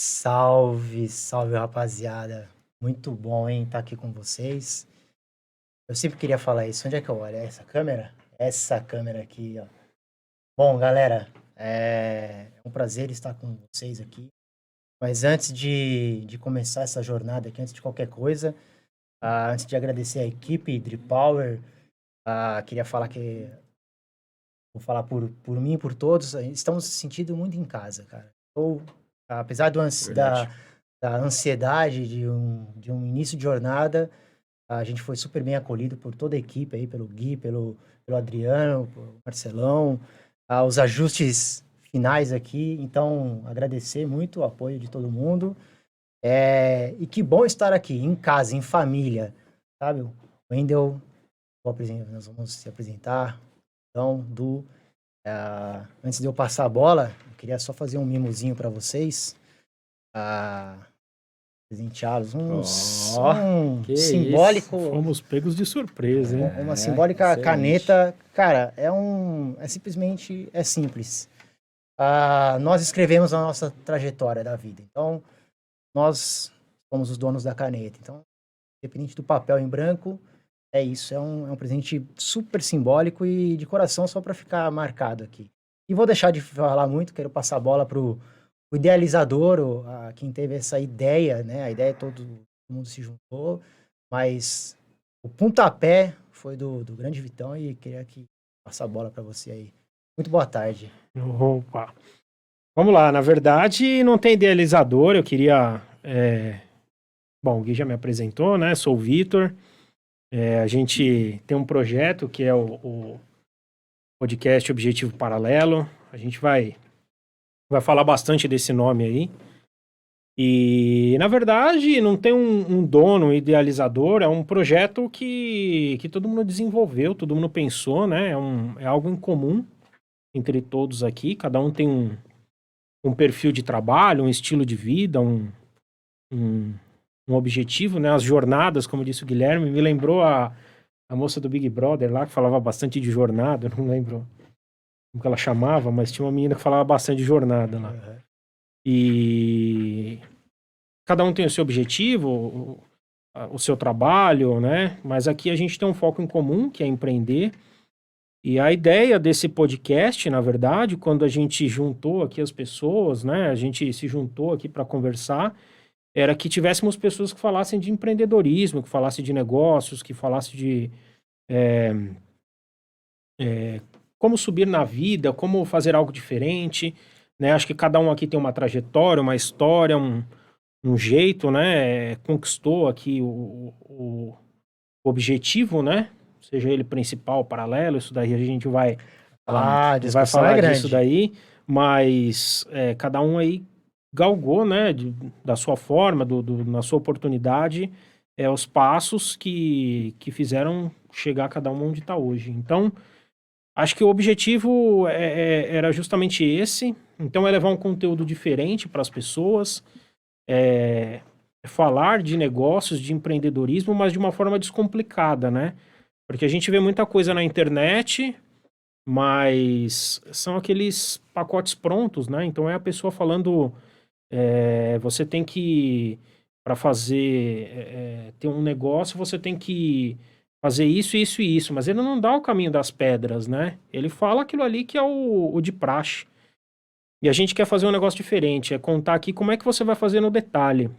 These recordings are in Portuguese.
Salve, salve, rapaziada. Muito bom, hein, estar aqui com vocês. Eu sempre queria falar isso. Onde é que eu olho? É essa câmera? Essa câmera aqui, ó. Bom, galera, é um prazer estar com vocês aqui. Mas antes de começar essa jornada aqui, antes de qualquer coisa, antes de agradecer a equipe Drip Power, queria falar que, vou falar por mim e por todos, estamos se sentindo muito em casa, cara. Apesar Verdade. da ansiedade de um início de jornada, a gente foi super bem acolhido por toda a equipe aí, pelo Gui, pelo Adriano, pelo Marcelão, os ajustes finais aqui. Então, agradecer muito o apoio de todo mundo. E que bom estar aqui, em casa, em família, sabe? O Wendel, nós vamos se apresentar. Então, antes de eu passar a bola, eu queria só fazer um mimozinho para vocês. Presenteá-los. Um que simbólico. Fomos pegos de surpresa, hein? Uma simbólica excelente. caneta. Cara, é simplesmente simples. Nós escrevemos a nossa trajetória da vida. Então, nós somos os donos da caneta. Então, independente do papel em branco, é isso. É um presente super simbólico e de coração só para ficar marcado aqui. E vou deixar de falar muito, quero passar a bola pro o idealizador, quem teve essa ideia, né? A ideia todo mundo se juntou, mas o pontapé foi do grande Vitão e queria que passar a bola para você aí. Muito boa tarde. Opa. Vamos lá, na verdade não tem idealizador, eu queria... Bom, o Gui já me apresentou, né? Sou o Vitor. A gente tem um projeto que é o podcast Objetivo Paralelo. A gente vai falar bastante desse nome aí. E, na verdade, não tem um dono, um idealizador, é um projeto que todo mundo desenvolveu, todo mundo pensou, né? É algo em comum entre todos aqui, cada um tem um perfil de trabalho, um estilo de vida, um objetivo, né? As jornadas, como disse o Guilherme, me lembrou a moça do Big Brother lá, que falava bastante de jornada, eu não lembro como que ela chamava, mas tinha uma menina que falava bastante de jornada lá. Uhum. E cada um tem o seu objetivo, o seu trabalho, né? Mas aqui a gente tem um foco em comum, que é empreender. E a ideia desse podcast, na verdade, quando a gente juntou aqui as pessoas, né? A gente se juntou aqui para conversar, era que tivéssemos pessoas que falassem de empreendedorismo, que falassem de negócios, que falassem de como subir na vida, como fazer algo diferente, né? Acho que cada um aqui tem uma trajetória, uma história, um jeito, né? Conquistou aqui o objetivo, né? Seja ele principal, paralelo, isso daí a gente vai falar disso daí, mas cada um aí galgou, né? Da sua forma, na sua oportunidade, os passos que fizeram chegar cada um onde está hoje. Então, acho que o objetivo era justamente esse. Então, é levar um conteúdo diferente para as pessoas, falar de negócios, de empreendedorismo, mas de uma forma descomplicada, né? Porque a gente vê muita coisa na internet, mas são aqueles pacotes prontos, né? Então, é a pessoa falando, você tem que, para fazer, ter um negócio, você tem que fazer isso, isso e isso, mas ele não dá o caminho das pedras, né? Ele fala aquilo ali que é o de praxe. E a gente quer fazer um negócio diferente, é contar aqui como é que você vai fazer no detalhe.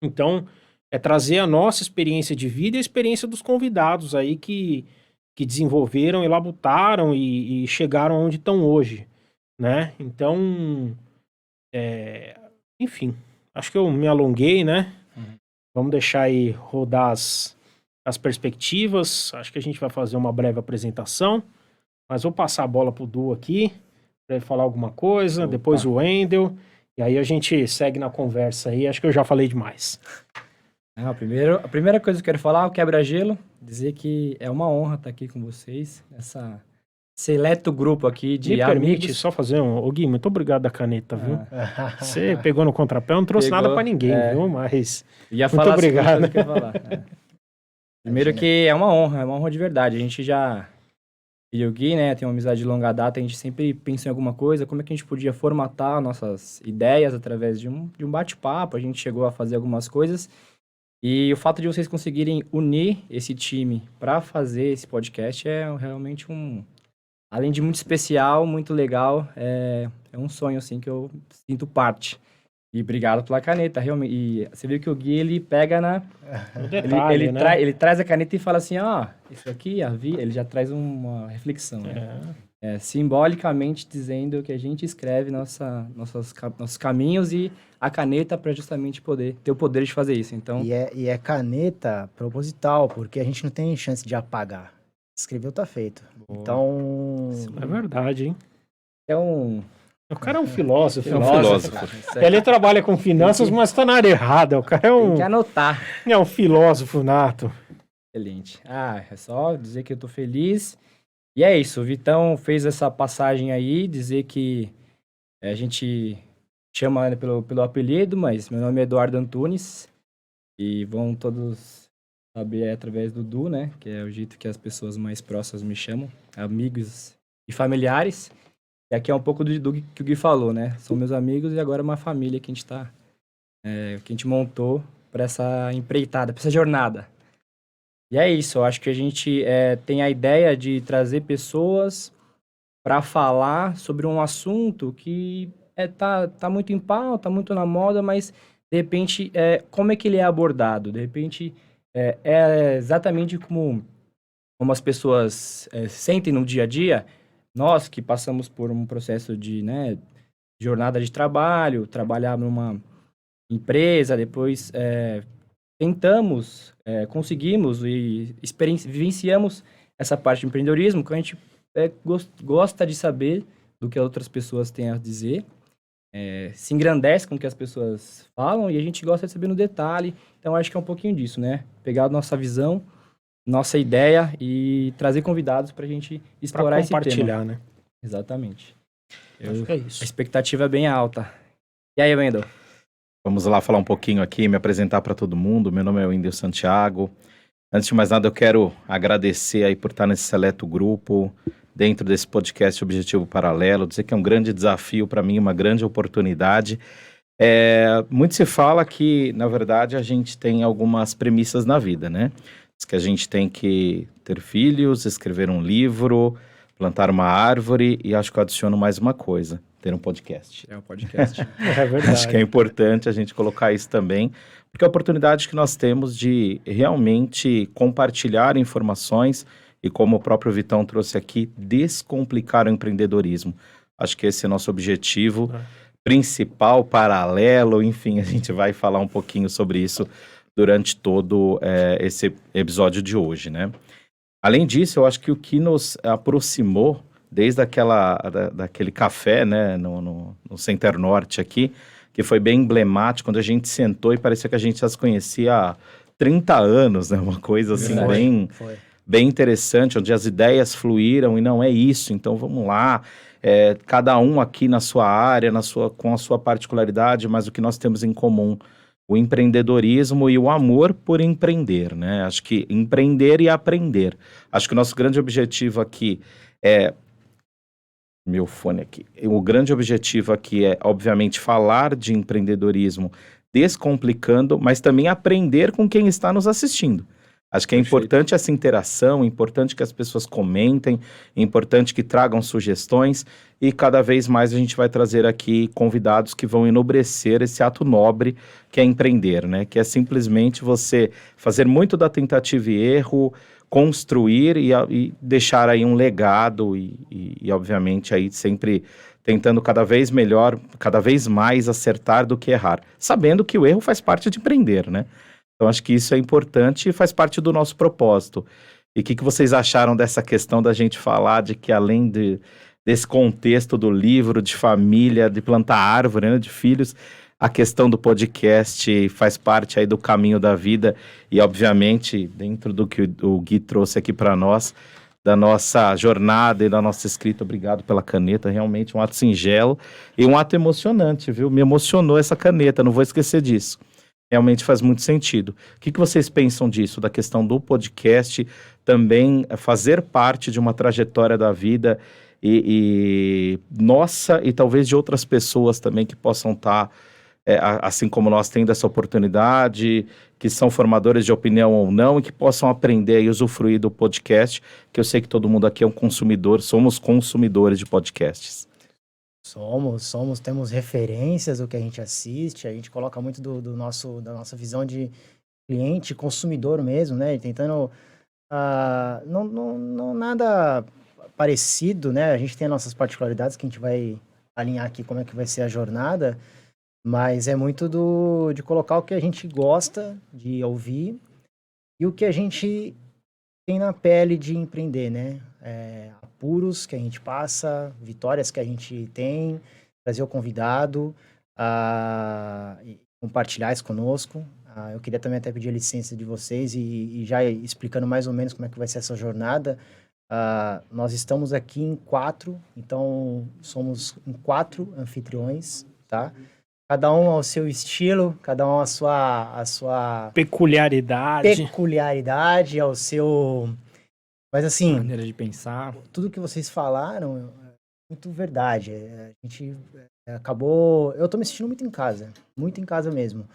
Então, é trazer a nossa experiência de vida e a experiência dos convidados aí que desenvolveram e labutaram e chegaram onde estão hoje, né? Então, enfim, acho que eu me alonguei, né? Vamos deixar aí rodar as perspectivas. Acho que a gente vai fazer uma breve apresentação, mas vou passar a bola pro Du aqui, para ele falar alguma coisa, depois o Wendel, e aí a gente segue na conversa aí. Acho que eu já falei demais. A primeira coisa que eu quero falar é o quebra-gelo, dizer que é uma honra estar aqui com vocês, essa seleto grupo aqui de Me amigos. permite só fazer Ô Gui, muito obrigado da caneta, viu? Você pegou no contrapé, eu não trouxe nada pra ninguém, viu? Mas muito obrigado. Que eu ia falar. Primeiro que é uma honra de verdade. A gente já e o Gui, né, tem uma amizade de longa data, a gente sempre pensa em alguma coisa, como é que a gente podia formatar nossas ideias através de um bate-papo, a gente chegou a fazer algumas coisas, e o fato de vocês conseguirem unir esse time para fazer esse podcast é realmente além de muito especial, muito legal, é um sonho, assim, que eu sinto parte. E obrigado pela caneta, realmente. E você viu que o Gui, ele pega No detalhe, né? ele traz a caneta e fala assim, ó, isso aqui, ele já traz uma reflexão, né? Simbolicamente dizendo que a gente escreve nossos caminhos e a caneta para justamente ter o poder de fazer isso. Então, E é caneta proposital, porque a gente não tem chance de apagar. Escreveu, tá feito. Então, É verdade, hein? é um... O cara é um filósofo. É um filósofo. Ele trabalha com finanças, mas tá na área errada. O cara Tem que anotar. é um filósofo nato. Excelente. É só dizer que eu tô feliz. E é isso, o Vitão fez essa passagem aí, dizer que a gente chama ele pelo apelido, mas meu nome é Eduardo Antunes. E vão todos saber através do Du, né? Que é o jeito que as pessoas mais próximas me chamam, amigos e familiares. E aqui é um pouco do que o Gui falou, né? São meus amigos e agora uma família que a gente que a gente montou para essa empreitada, para essa jornada. E é isso, eu acho que a gente tem a ideia de trazer pessoas para falar sobre um assunto que tá muito em pauta, muito na moda, mas de repente, como é que ele é abordado? De repente, é exatamente como as pessoas sentem no dia a dia. Nós que passamos por um processo de jornada de trabalho, trabalhar numa empresa, depois tentamos, conseguimos e vivenciamos essa parte de empreendedorismo, que a gente gosta de saber do que outras pessoas têm a dizer, se engrandece com o que as pessoas falam e a gente gosta de saber no detalhe. Então, acho que é um pouquinho disso, né? Pegar a nossa visão, nossa ideia e trazer convidados para a gente explorar esse tema. Compartilhar, né? Exatamente. Acho que é isso. A expectativa é bem alta. E aí, Wendel? Vamos lá falar um pouquinho aqui, me apresentar para todo mundo. Meu nome é Wendel Santiago. Antes de mais nada, eu quero agradecer aí por estar nesse seleto grupo, dentro desse podcast Objetivo Paralelo, dizer que é um grande desafio para mim, uma grande oportunidade. Muito se fala que, na verdade, a gente tem algumas premissas na vida, né? Diz que a gente tem que ter filhos, escrever um livro, plantar uma árvore e acho que eu adiciono mais uma coisa, ter um podcast. É um podcast. É verdade. Acho que é importante a gente colocar isso também, porque é a oportunidade que nós temos de realmente compartilhar informações e, como o próprio Vitão trouxe aqui, descomplicar o empreendedorismo. Acho que esse é nosso objetivo principal, paralelo, enfim, a gente vai falar um pouquinho sobre isso durante todo esse episódio de hoje, né? Além disso, eu acho que o que nos aproximou, desde daquele café, né, no Center Norte aqui, que foi bem emblemático, quando a gente sentou e parecia que a gente já se conhecia há 30 anos, né, uma coisa assim bem interessante, onde as ideias fluíram e não é isso, então vamos lá, cada um aqui na sua área, com a sua particularidade, mas o que nós temos em comum, o empreendedorismo e o amor por empreender, né? Acho que empreender e aprender. Acho que o nosso grande objetivo aqui meu fone aqui. O grande objetivo aqui é, obviamente, falar de empreendedorismo descomplicando, mas também aprender com quem está nos assistindo. Acho que é importante essa interação, é importante que as pessoas comentem, é importante que tragam sugestões e cada vez mais a gente vai trazer aqui convidados que vão enobrecer esse ato nobre que é empreender, né? Que é simplesmente você fazer muito da tentativa e erro, construir e deixar aí um legado e obviamente aí sempre tentando cada vez melhor, cada vez mais acertar do que errar, sabendo que o erro faz parte de empreender, né? Então, acho que isso é importante e faz parte do nosso propósito. E o que vocês acharam dessa questão da gente falar de que, além desse contexto do livro, de família, de plantar árvore, né, de filhos, a questão do podcast faz parte aí do caminho da vida e, obviamente, dentro do que o Gui trouxe aqui para nós, da nossa jornada e da nossa escrita. Obrigado pela caneta, realmente um ato singelo e um ato emocionante, viu? Me emocionou essa caneta, não vou esquecer disso. realmente faz muito sentido. O que vocês pensam disso, da questão do podcast também fazer parte de uma trajetória da vida e nossa e talvez de outras pessoas também que possam estar, assim como nós, tendo essa oportunidade, que são formadores de opinião ou não, e que possam aprender e usufruir do podcast, que eu sei que todo mundo aqui é um consumidor, somos consumidores de podcasts. Temos referências do que a gente assiste, a gente coloca muito da nossa visão de cliente, consumidor mesmo, né? Tentando, não nada parecido, né? A gente tem as nossas particularidades que a gente vai alinhar aqui como é que vai ser a jornada, mas é muito de colocar o que a gente gosta de ouvir e o que a gente tem na pele de empreender, né? Apuros que a gente passa, vitórias que a gente tem, trazer o convidado e compartilhar isso conosco. Eu queria também até pedir a licença de vocês e já explicando mais ou menos como é que vai ser essa jornada. Nós estamos aqui em 4, então somos em 4 anfitriões, tá? Cada um ao seu estilo, cada um a sua peculiaridade, ao seu... Mas assim... maneira de pensar. Tudo que vocês falaram é muito verdade. A gente acabou... Eu tô me sentindo muito em casa mesmo.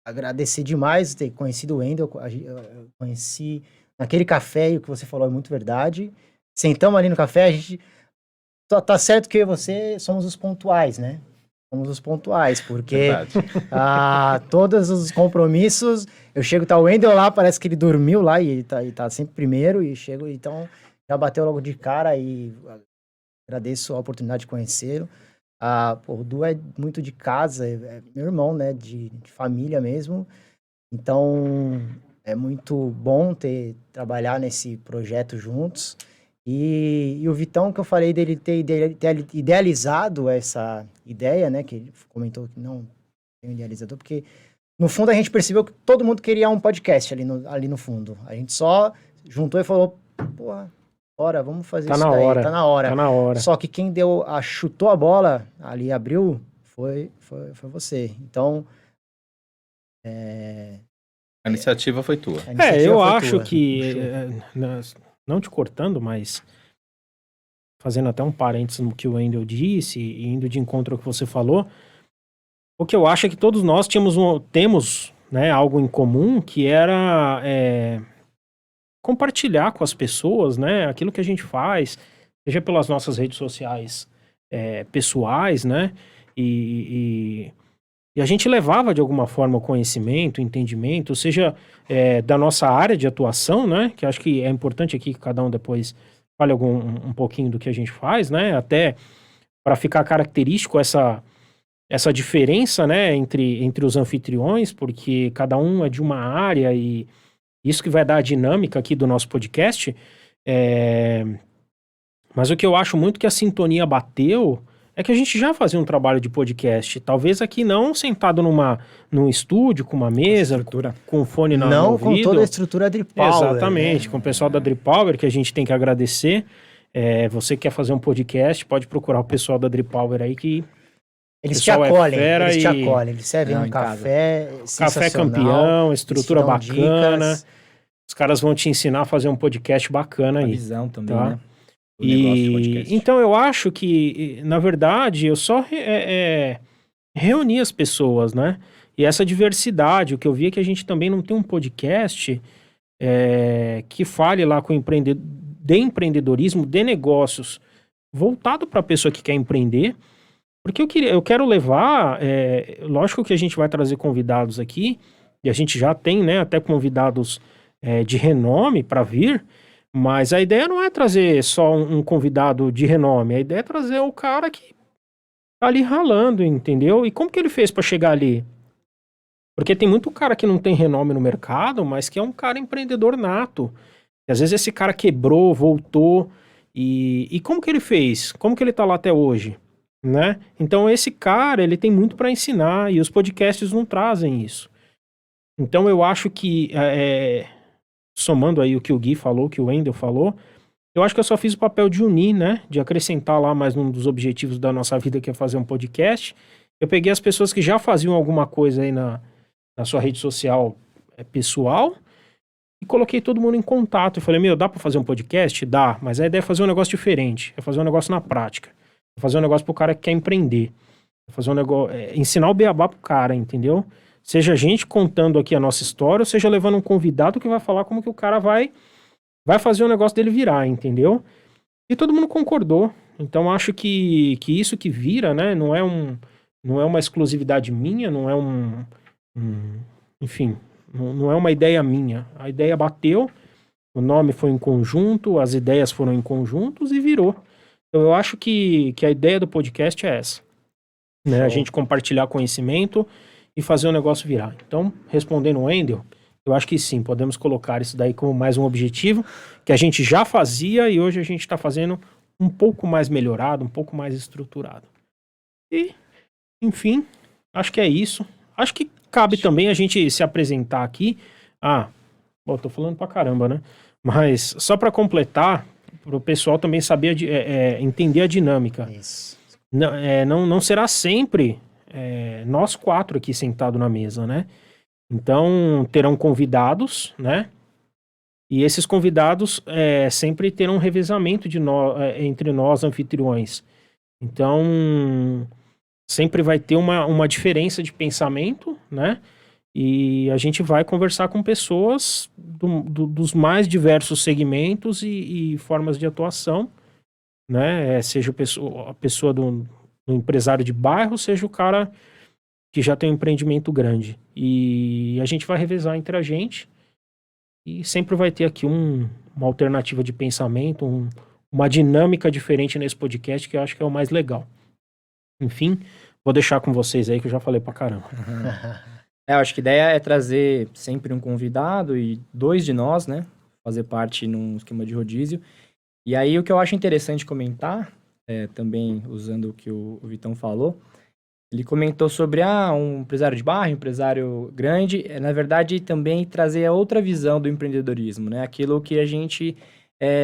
Agradecer demais ter conhecido o Wendel, eu conheci naquele café, e o que você falou é muito verdade. Sentamos ali no café, a gente... Tá certo que eu e você somos os pontuais, né? Somos os pontuais, porque todos os compromissos, eu chego, tá o Wendel lá, parece que ele dormiu lá e ele tá sempre primeiro, e chego, então já bateu logo de cara e agradeço a oportunidade de conhecê-lo. O Du é muito de casa, é meu irmão, né, de família mesmo, então é muito bom trabalhar nesse projeto juntos. E o Vitão, que eu falei dele ter idealizado essa ideia, né? Que ele comentou que não tem um idealizador, porque no fundo a gente percebeu que todo mundo queria um podcast ali no fundo. A gente só juntou e falou, porra, bora, vamos fazer isso daí, tá na hora. Só que quem chutou a bola ali, abriu, foi você. Então, a iniciativa foi tua. Eu acho que... Não te cortando, mas fazendo até um parênteses no que o Wendel disse e indo de encontro ao que você falou, o que eu acho é que todos nós temos, né, algo em comum, que era compartilhar com as pessoas, né, aquilo que a gente faz, seja pelas nossas redes sociais pessoais, né, e a gente levava de alguma forma o conhecimento, o entendimento, seja da nossa área de atuação, né? Que acho que é importante aqui que cada um depois fale um pouquinho do que a gente faz, né? Até para ficar característico essa diferença, né? Entre os anfitriões, porque cada um é de uma área e isso que vai dar a dinâmica aqui do nosso podcast. Mas o que eu acho muito que a sintonia bateu é que a gente já fazia um trabalho de podcast, talvez aqui não sentado num estúdio, com uma mesa, com um fone no ouvido. Não com toda a estrutura Drip Power. Exatamente, com o pessoal da Drip Power, que a gente tem que agradecer. Você que quer fazer um podcast, pode procurar o pessoal da Drip Power aí que... Eles te acolhem, eles servem um café Café campeão, estrutura bacana. Dicas. Os caras vão te ensinar a fazer um podcast bacana aí. Visão também, tá? né? Então eu acho que, na verdade, eu só reuni as pessoas, né? E essa diversidade, o que eu vi é que a gente também não tem um podcast que fale lá com de empreendedorismo, de negócios, voltado para a pessoa que quer empreender, porque eu quero levar, lógico que a gente vai trazer convidados aqui, e a gente já tem, né, até convidados de renome para vir. Mas a ideia não é trazer só um convidado de renome, a ideia é trazer o cara que tá ali ralando, entendeu? E como que ele fez para chegar ali? Porque tem muito cara que não tem renome no mercado, mas que é um cara empreendedor nato. E às vezes esse cara quebrou, voltou, e como que ele fez? Como que ele tá lá até hoje? Né? Então esse cara, ele tem muito para ensinar, e os podcasts não trazem isso. Então eu acho que... somando aí o que o Gui falou, que o Wendel falou, eu acho que eu só fiz o papel de unir, né? De acrescentar lá mais um dos objetivos da nossa vida, que é fazer um podcast. Eu peguei as pessoas que já faziam alguma coisa aí na sua rede social pessoal e coloquei todo mundo em contato. Eu falei, meu, dá pra fazer um podcast? Dá, mas a ideia é fazer um negócio diferente, é fazer um negócio na prática, é fazer um negócio pro cara que quer empreender, é fazer um negócio, ensinar o beabá pro cara, entendeu? Seja a gente contando aqui a nossa história, ou seja levando um convidado que vai falar como que o cara vai fazer o negócio dele virar, entendeu? E todo mundo concordou. Então acho que isso que vira, né, não é uma exclusividade minha, não é enfim, não é uma ideia minha. A ideia bateu, o nome foi em conjunto, as ideias foram em conjuntos e virou. Então eu acho que a ideia do podcast é essa, né? A gente compartilhar conhecimento e fazer o negócio virar. Então, respondendo o Wendel, eu acho que sim, podemos colocar isso daí como mais um objetivo que a gente já fazia e hoje a gente está fazendo um pouco mais melhorado, um pouco mais estruturado. E, enfim, acho que é isso. Acho que cabe também a gente se apresentar aqui. Tô falando pra caramba, né? Mas só para completar, para o pessoal também saber, entender a dinâmica. Isso. Não será sempre nós 4 aqui sentados na mesa, né? Então, terão convidados, né? E esses convidados sempre terão um revezamento entre nós, anfitriões. Então, sempre vai ter uma diferença de pensamento, né? E a gente vai conversar com pessoas dos mais diversos segmentos e formas de atuação, né? Seja a pessoa do empresário de bairro, seja o cara que já tem um empreendimento grande. E a gente vai revezar entre a gente e sempre vai ter aqui uma alternativa de pensamento, uma dinâmica diferente nesse podcast que eu acho que é o mais legal. Enfim, vou deixar com vocês aí que eu já falei pra caramba. Eu acho que a ideia é trazer sempre um convidado e 2 de nós, né? Fazer parte num esquema de rodízio. E aí o que eu acho interessante comentar, também usando o que o Vitão falou, ele comentou sobre um empresário de bairro, um empresário grande, na verdade também trazer a outra visão do empreendedorismo, né? Aquilo que a gente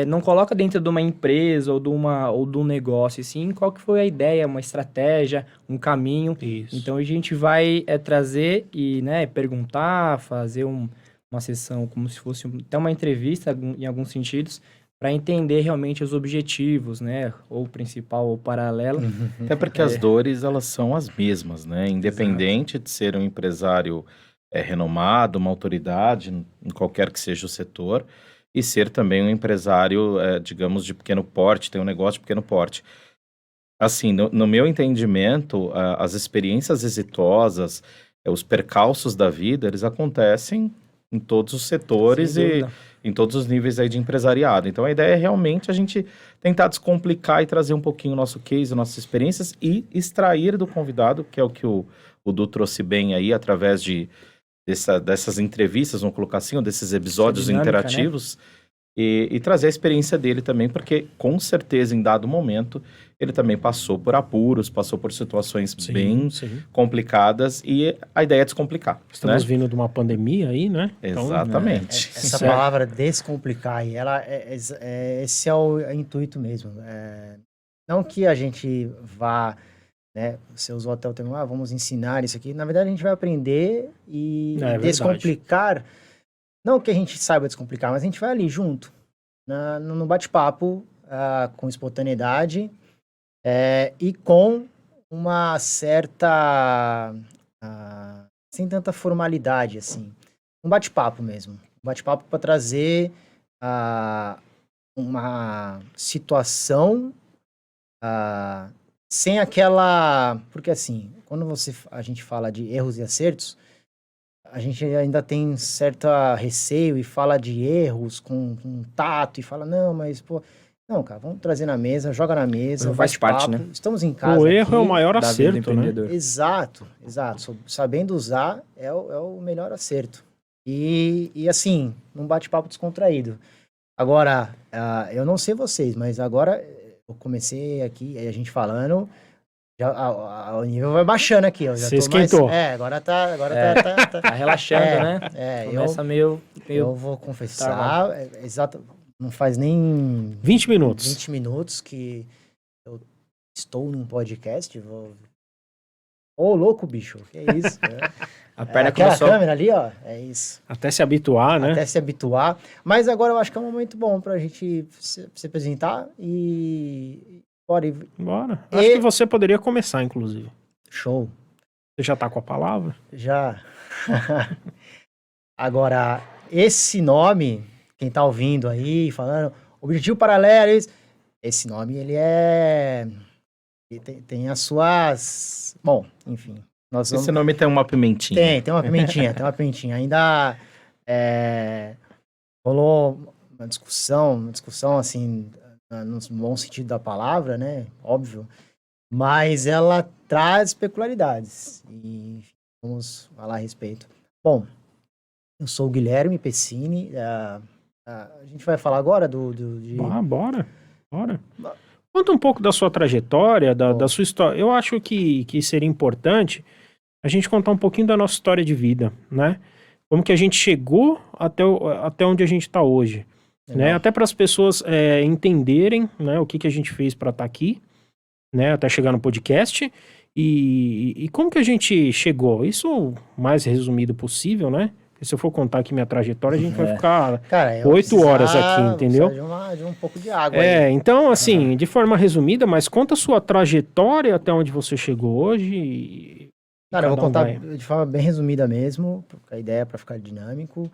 não coloca dentro de uma empresa ou de um negócio, e sim qual que foi a ideia, uma estratégia, um caminho. Isso. Então a gente vai trazer e perguntar, fazer uma sessão como se fosse até uma entrevista em alguns sentidos, para entender realmente os objetivos, né? Ou principal ou paralelo. Até porque as dores, elas são as mesmas, né? Independente de ser um empresário renomado, uma autoridade, em qualquer que seja o setor, e ser também um empresário, digamos, de pequeno porte, tem um negócio de pequeno porte. Assim, no meu entendimento, as experiências exitosas, os percalços da vida, eles acontecem em todos os setores e em todos os níveis aí de empresariado. Então, a ideia é realmente a gente tentar descomplicar e trazer um pouquinho o nosso case, nossas experiências e extrair do convidado, que é o que o Du trouxe bem aí, através dessas entrevistas, vamos colocar assim, ou desses episódios dinâmica, interativos, né? E trazer a experiência dele também, porque com certeza em dado momento ele também passou por apuros, passou por situações bem complicadas e a ideia é descomplicar. Estamos vindo de uma pandemia aí, né? Exatamente. Essa palavra descomplicar aí, esse é o intuito mesmo. Não que a gente vá, né? Você usou até o termo, vamos ensinar isso aqui. Na verdade, a gente vai aprender e descomplicar. Não que a gente saiba descomplicar, mas a gente vai ali junto, no bate-papo, com espontaneidade e com uma certa... sem tanta formalidade, assim. Um bate-papo mesmo. Um bate-papo para trazer uma situação sem aquela... Porque, assim, quando a gente fala de erros e acertos, a gente ainda tem certo receio e fala de erros com tato e fala, não, mas, pô... Não, cara, vamos trazer na mesa, joga na mesa, faz parte, né? Estamos em casa O erro aqui, é o maior acerto, né? Exato. Sabendo usar é o melhor acerto. E assim, num bate-papo descontraído. Agora, eu não sei vocês, mas agora eu comecei aqui, a gente falando... o nível vai baixando aqui, ó. Você esquentou. Agora tá... Tá relaxando, né? Começa meio... Eu vou confessar, exato, não faz nem... 20 minutos. 20 minutos que eu estou num podcast, Ô, louco, bicho, que é isso? A perna Aquela começou... câmera ali, ó, é isso. Até se habituar, né? Até se habituar. Mas agora eu acho que é um momento bom pra gente se apresentar e... Bora. Bora. Acho que você poderia começar, inclusive. Show. Você já tá com a palavra? Já. Agora, esse nome, quem tá ouvindo aí, falando, Objetivo Paralelo, esse nome, ele tem as suas... Bom, enfim. Nós vamos... Esse nome tem uma pimentinha. Tem uma pimentinha, tem uma pimentinha. Ainda rolou uma discussão assim, no bom sentido da palavra, né? Óbvio. Mas ela traz peculiaridades. E vamos falar a respeito. Bom, eu sou o Guilherme Pessini. A gente vai falar agora Bora. Conta um pouco da sua trajetória, da sua história. Eu acho que seria importante a gente contar um pouquinho da nossa história de vida, né? Como que a gente chegou até onde a gente está hoje, né? Até para as pessoas entenderem, né, o que a gente fez para estar aqui, né? Até chegar no podcast e como que a gente chegou. Isso o mais resumido possível, né? Porque se eu for contar aqui minha trajetória, a gente vai ficar 8 horas aqui, entendeu? De um pouco de água aí. Então, assim, de forma resumida, mas conta a sua trajetória até onde você chegou hoje. Cara, eu vou contar de forma bem resumida mesmo, porque a ideia é para ficar dinâmico.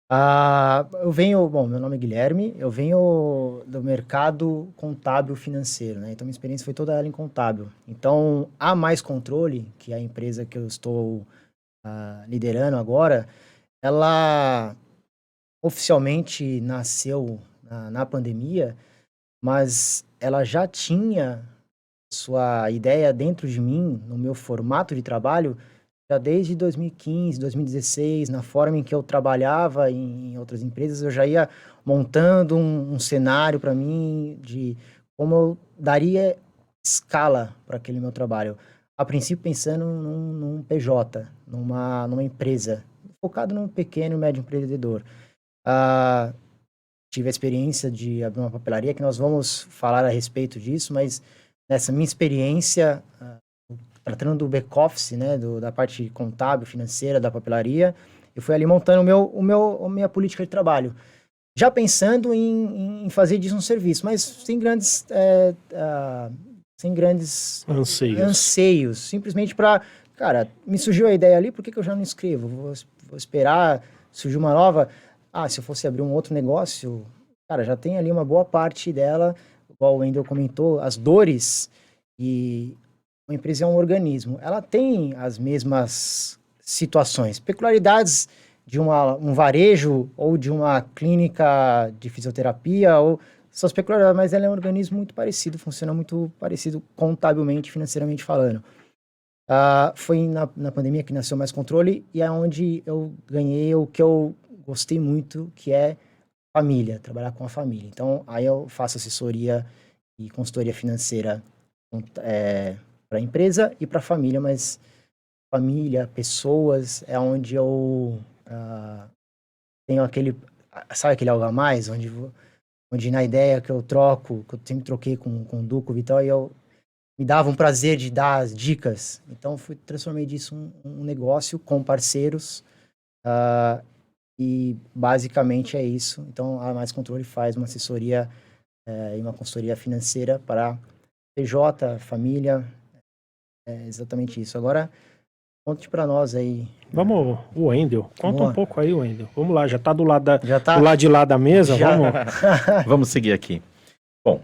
Meu nome é Guilherme, eu venho do mercado contábil financeiro, né? Então, minha experiência foi toda ela em contábil. Então, a Mais Controle, que é a empresa que eu estou liderando agora, ela oficialmente nasceu na pandemia, mas ela já tinha sua ideia dentro de mim, no meu formato de trabalho, já desde 2015, 2016, na forma em que eu trabalhava em outras empresas, eu já ia montando um cenário para mim de como eu daria escala para aquele meu trabalho. A princípio pensando num PJ, numa empresa, focado num pequeno e médio empreendedor. Tive a experiência de abrir uma papelaria, que nós vamos falar a respeito disso, mas nessa minha experiência, tratando do back-office, né, da parte contábil, financeira, da papelaria, eu fui ali montando a minha política de trabalho. Já pensando em fazer disso um serviço, mas sem grandes anseios. Simplesmente para, cara, me surgiu a ideia ali, por que eu já não escrevo? Vou esperar, surgiu uma nova... se eu fosse abrir um outro negócio, cara, já tem ali uma boa parte dela, igual o Wendel comentou, as dores, e uma empresa é um organismo. Ela tem as mesmas situações, peculiaridades de um varejo ou de uma clínica de fisioterapia, ou essas peculiaridades, mas ela é um organismo muito parecido, funciona muito parecido contabilmente, financeiramente falando. Foi na pandemia que nasceu Mais Controle, e é onde eu ganhei o que eu gostei muito, que é família, trabalhar com a família. Então, aí eu faço assessoria e consultoria financeira para a empresa e para a família, mas família, pessoas, é onde eu tenho sabe aquele algo a mais, onde na ideia que eu troco, que eu sempre troquei com o Duco, o Vital, e eu me dava um prazer de dar as dicas. Então, transformei disso um negócio com parceiros, e basicamente é isso. Então, a Mais Controle faz uma assessoria e uma consultoria financeira para PJ, família, exatamente isso. Agora, conte para nós aí. Vamos, o Wendel. Conta um pouco aí, Wendel. Vamos lá, já tá do lado de lá da mesa, vamos. Vamos seguir aqui. Bom,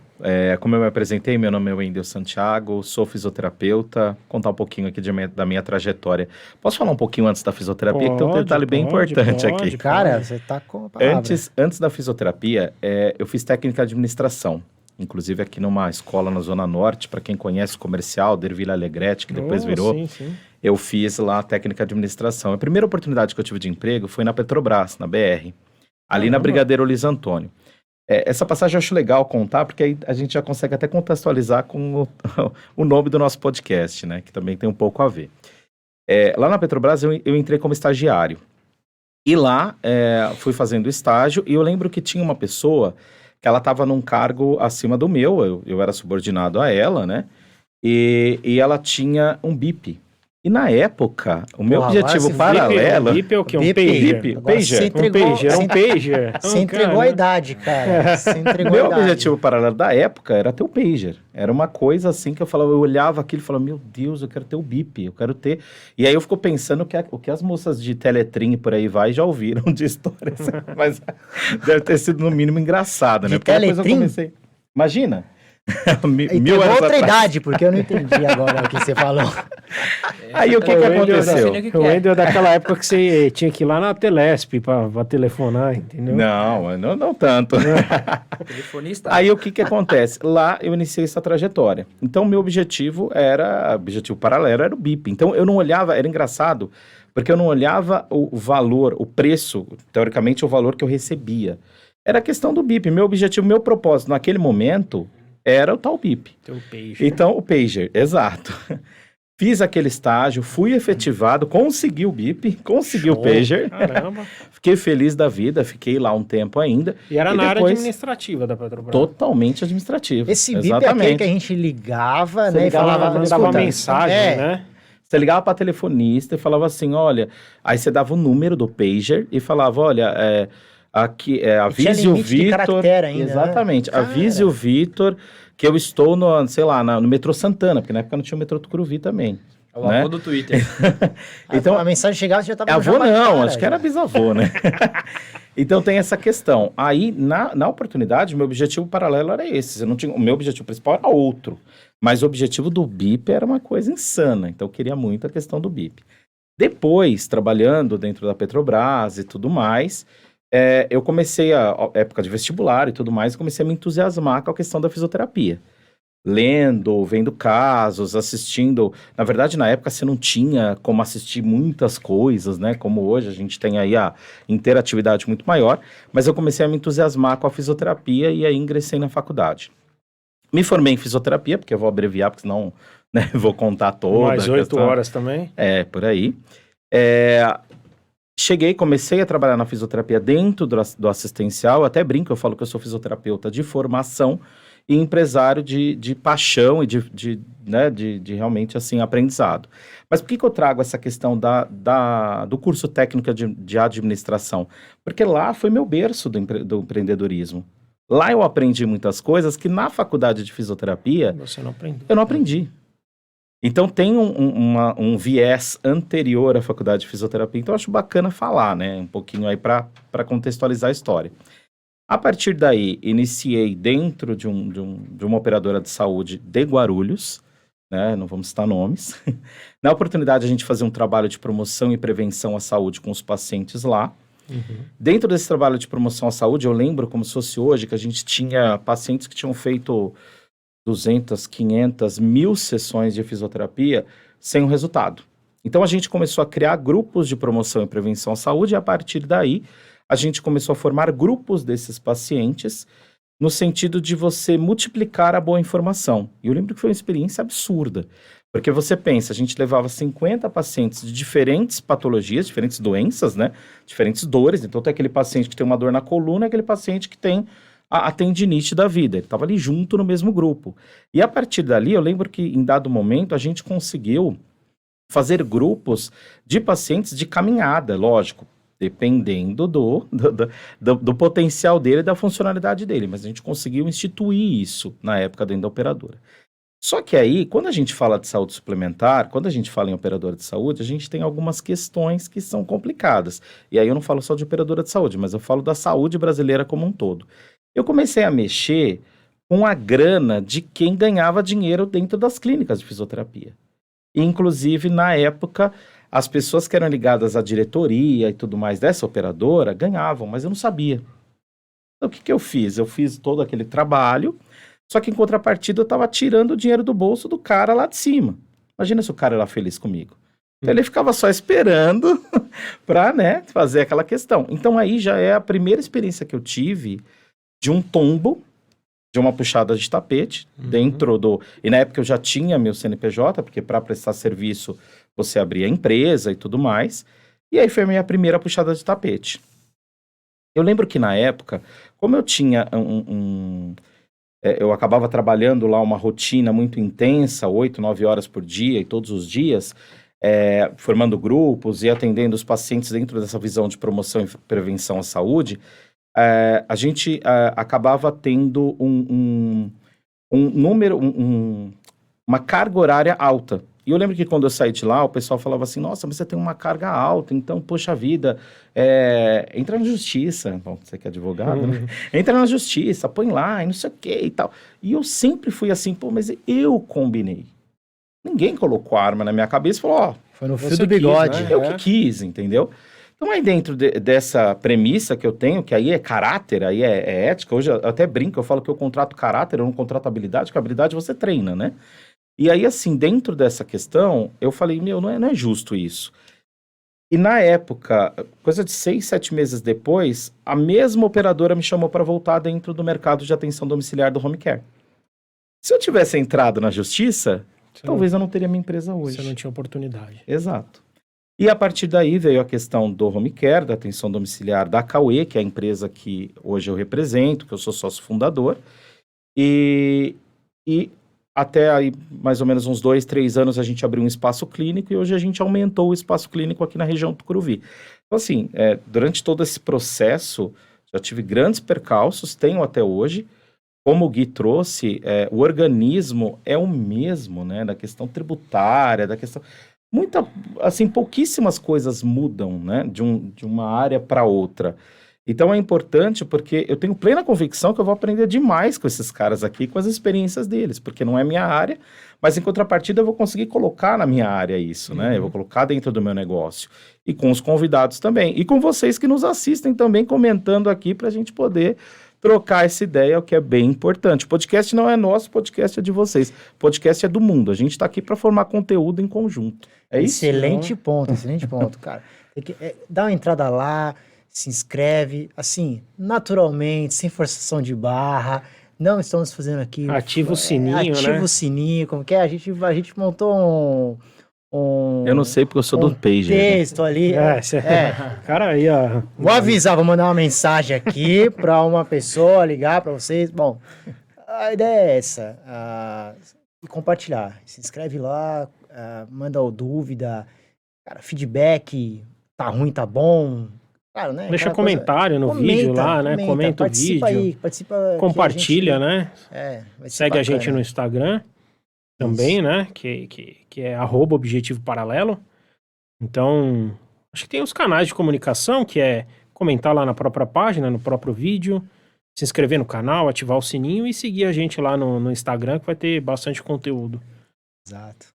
como eu me apresentei, meu nome é Wendel Santiago, sou fisioterapeuta. Contar um pouquinho aqui da minha trajetória. Posso falar um pouquinho antes da fisioterapia? Que tem um detalhe bem importante aqui. Cara, você tá com a palavra. Antes da fisioterapia, eu fiz técnica de administração. Inclusive aqui numa escola na Zona Norte, para quem conhece o comercial, Derville Alegrete, que depois virou. Sim. Eu fiz lá técnica de administração. A primeira oportunidade que eu tive de emprego foi na Petrobras, na BR. Ali na Brigadeiro Luiz Antônio. Essa passagem eu acho legal contar, porque aí a gente já consegue até contextualizar com o nome do nosso podcast, né? Que também tem um pouco a ver. Lá na Petrobras eu entrei como estagiário. E lá fui fazendo estágio, e eu lembro que tinha uma pessoa que ela estava num cargo acima do meu, eu era subordinado a ela, né? E ela tinha um BIP. E na época, o meu Porra, objetivo agora paralelo... Bip é o quê? Um Bip. pager? Bip, Agora pager. você Um entregou, pager, você um pager. Você entregou a idade, cara. Você entregou a Meu idade. objetivo paralelo da época era ter o pager. Era uma coisa assim que eu falava, eu olhava aquilo e falava, meu Deus, eu quero ter o bip, eu quero ter... E aí eu fico pensando o que as moças de Teletrim por aí vai já ouviram de histórias. Mas deve ter sido no mínimo engraçado, né? De Porque depois eu Teletrim? comecei... Imagina! Entregou outra idade, porque eu não entendi agora o que você falou. Aí o que O aconteceu? O Wendel é daquela época que você tinha que ir lá na Telesp pra telefonar, entendeu? Não tanto. Telefonista. Aí o que acontece? Lá eu iniciei essa trajetória. Então meu objetivo paralelo era o BIP. Então eu não olhava, era engraçado, porque eu não olhava o valor, o preço, teoricamente o valor que eu recebia. Era a questão do BIP. Meu objetivo, meu propósito naquele momento era o tal BIP. Teu pager. Então o pager, exato. Fiz aquele estágio, fui efetivado, consegui o BIP, consegui o Show. pager. Caramba. Fiquei feliz da vida, fiquei lá um tempo ainda. E era E na área depois- administrativa da Petrobras. Totalmente administrativo. Esse bip é aquele que a gente ligava, Você né? ligava, e falava, mandava escuta, mensagem, é, né? Você ligava para telefonista e falava assim, olha... Aí você dava o número do pager e falava, olha, avise o limite de Vitor... caractere ainda, né? Exatamente. Cara. Avise o Vitor que eu estou no, sei lá, no metrô Santana, porque na época não tinha o metrô Tucuruvi também. É o avô né? do Twitter. Então, a mensagem chegava e já tava no avô Jabaquara, não, acho que era já. bisavô, né? Então tem essa questão. Aí, na oportunidade, meu objetivo paralelo era esse. Eu não tinha, o meu objetivo principal era outro. Mas o objetivo do BIP era uma coisa insana. Então eu queria muito a questão do BIP. Depois, trabalhando dentro da Petrobras e tudo mais, eu comecei a época de vestibular e tudo mais, comecei a me entusiasmar com a questão da fisioterapia. Lendo, vendo casos, assistindo. Na verdade, na época você não tinha como assistir muitas coisas, né? Como hoje, a gente tem aí a interatividade muito maior. Mas eu comecei a me entusiasmar com a fisioterapia e aí ingressei na faculdade. Me formei em fisioterapia, porque eu vou abreviar, porque senão né, vou contar toda. Mais a 8 questão. horas também. Por aí. Comecei a trabalhar na fisioterapia dentro do assistencial. Eu até brinco, eu falo que eu sou fisioterapeuta de formação e empresário de paixão e de realmente, assim, aprendizado. Mas por que eu trago essa questão do curso técnico de administração? Porque lá foi meu berço do empreendedorismo. Lá eu aprendi muitas coisas que na faculdade de fisioterapia Você não aprendeu. eu não aprendi. Então tem um viés anterior à faculdade de fisioterapia, então eu acho bacana falar, né, um pouquinho aí para contextualizar a história. A partir daí, iniciei dentro de uma operadora de saúde de Guarulhos, né, não vamos citar nomes. Na oportunidade, a gente fazia um trabalho de promoção e prevenção à saúde com os pacientes lá. Uhum. Dentro desse trabalho de promoção à saúde, eu lembro como se fosse hoje, que a gente tinha pacientes que tinham feito 200, 500, 1000 sessões de fisioterapia sem um resultado. Então, a gente começou a criar grupos de promoção e prevenção à saúde e, a partir daí, a gente começou a formar grupos desses pacientes no sentido de você multiplicar a boa informação. E eu lembro que foi uma experiência absurda, porque você pensa, a gente levava 50 pacientes de diferentes patologias, diferentes doenças, né? Diferentes dores. Então, tem aquele paciente que tem uma dor na coluna, aquele paciente que tem a tendinite da vida. Ele estava ali junto no mesmo grupo. E a partir dali, eu lembro que em dado momento, a gente conseguiu fazer grupos de pacientes de caminhada, lógico, dependendo do potencial dele e da funcionalidade dele. Mas a gente conseguiu instituir isso na época dentro da operadora. Só que aí, quando a gente fala de saúde suplementar, quando a gente fala em operadora de saúde, a gente tem algumas questões que são complicadas. E aí eu não falo só de operadora de saúde, mas eu falo da saúde brasileira como um todo. Eu comecei a mexer com a grana de quem ganhava dinheiro dentro das clínicas de fisioterapia. E, inclusive, na época, as pessoas que eram ligadas à diretoria e tudo mais dessa operadora ganhavam, mas eu não sabia. Então, o que eu fiz? Eu fiz todo aquele trabalho, só que em contrapartida eu estava tirando o dinheiro do bolso do cara lá de cima. Imagina se o cara era feliz comigo. Então ele ficava só esperando para, né, fazer aquela questão. Então aí já é a primeira experiência que eu tive de um tombo, de uma puxada de tapete, dentro do... E na época eu já tinha meu CNPJ, porque para prestar serviço você abria a empresa e tudo mais. E aí foi a minha primeira puxada de tapete. Eu lembro que na época, como eu tinha eu acabava trabalhando lá uma rotina muito intensa, 8, 9 horas por dia e todos os dias, formando grupos e atendendo os pacientes dentro dessa visão de promoção e prevenção à saúde, a gente acabava tendo um número, uma carga horária alta. E eu lembro que quando eu saí de lá, o pessoal falava assim, nossa, mas você tem uma carga alta, então, poxa vida, entra na justiça. Bom, você que é advogado, né? Entra na justiça, põe lá, e não sei o que e tal. E eu sempre fui assim, pô, mas eu combinei. Ninguém colocou a arma na minha cabeça e falou, ó, Foi no fio Você do quis, bigode. né? eu que quis, entendeu? Então, aí dentro dessa premissa que eu tenho, que aí é caráter, aí é ética, hoje eu até brinco, eu falo que eu contrato caráter, eu não contrato habilidade, porque a habilidade você treina, né? E aí, assim, dentro dessa questão, eu falei, meu, não é justo isso. E na época, coisa de 6, 7 meses depois, a mesma operadora me chamou para voltar dentro do mercado de atenção domiciliar do home care. Se eu tivesse entrado na justiça, talvez eu não teria minha empresa hoje. Você não tinha oportunidade. Exato. E a partir daí veio a questão do home care, da atenção domiciliar da Cauê, que é a empresa que hoje eu represento, que eu sou sócio fundador. E até aí, mais ou menos uns 2, 3 anos, a gente abriu um espaço clínico e hoje a gente aumentou o espaço clínico aqui na região do Tucuruvi. Então, assim, durante todo esse processo, já tive grandes percalços, tenho até hoje. Como o Gui trouxe, o organismo é o mesmo, né? Da questão tributária, da questão... pouquíssimas coisas mudam, né? De uma área para outra. Então é importante porque eu tenho plena convicção que eu vou aprender demais com esses caras aqui, com as experiências deles, porque não é minha área, mas em contrapartida eu vou conseguir colocar na minha área isso, né? Eu vou colocar dentro do meu negócio. E com os convidados também. E com vocês que nos assistem também, comentando aqui para a gente poder trocar essa ideia, o que é bem importante. O podcast não é nosso, o podcast é de vocês. O podcast é do mundo. A gente está aqui para formar conteúdo em conjunto. É isso? Excelente ponto, cara. Tem que, dá uma entrada lá, se inscreve, assim, naturalmente, sem forçação de barra. Não estamos fazendo aqui... Ativa o sininho, né? Ativa o sininho, como que é? A gente montou Eu não sei porque eu sou do Pager. texto ali. Cara, aí, ó. Vou avisar, vou mandar uma mensagem aqui para uma pessoa, ligar para vocês. Bom, a ideia é essa, compartilhar. Se inscreve lá, manda dúvida, cara, feedback, tá ruim, tá bom. Cara, né? Deixa comentário no vídeo lá, né? Comenta o vídeo. Aí, participa. Compartilha, né? Segue a gente no no Instagram também, né? Que é @objetivo paralelo. Então, acho que tem os canais de comunicação, que é comentar lá na própria página, no próprio vídeo, se inscrever no canal, ativar o sininho e seguir a gente lá no Instagram, que vai ter bastante conteúdo. Exato.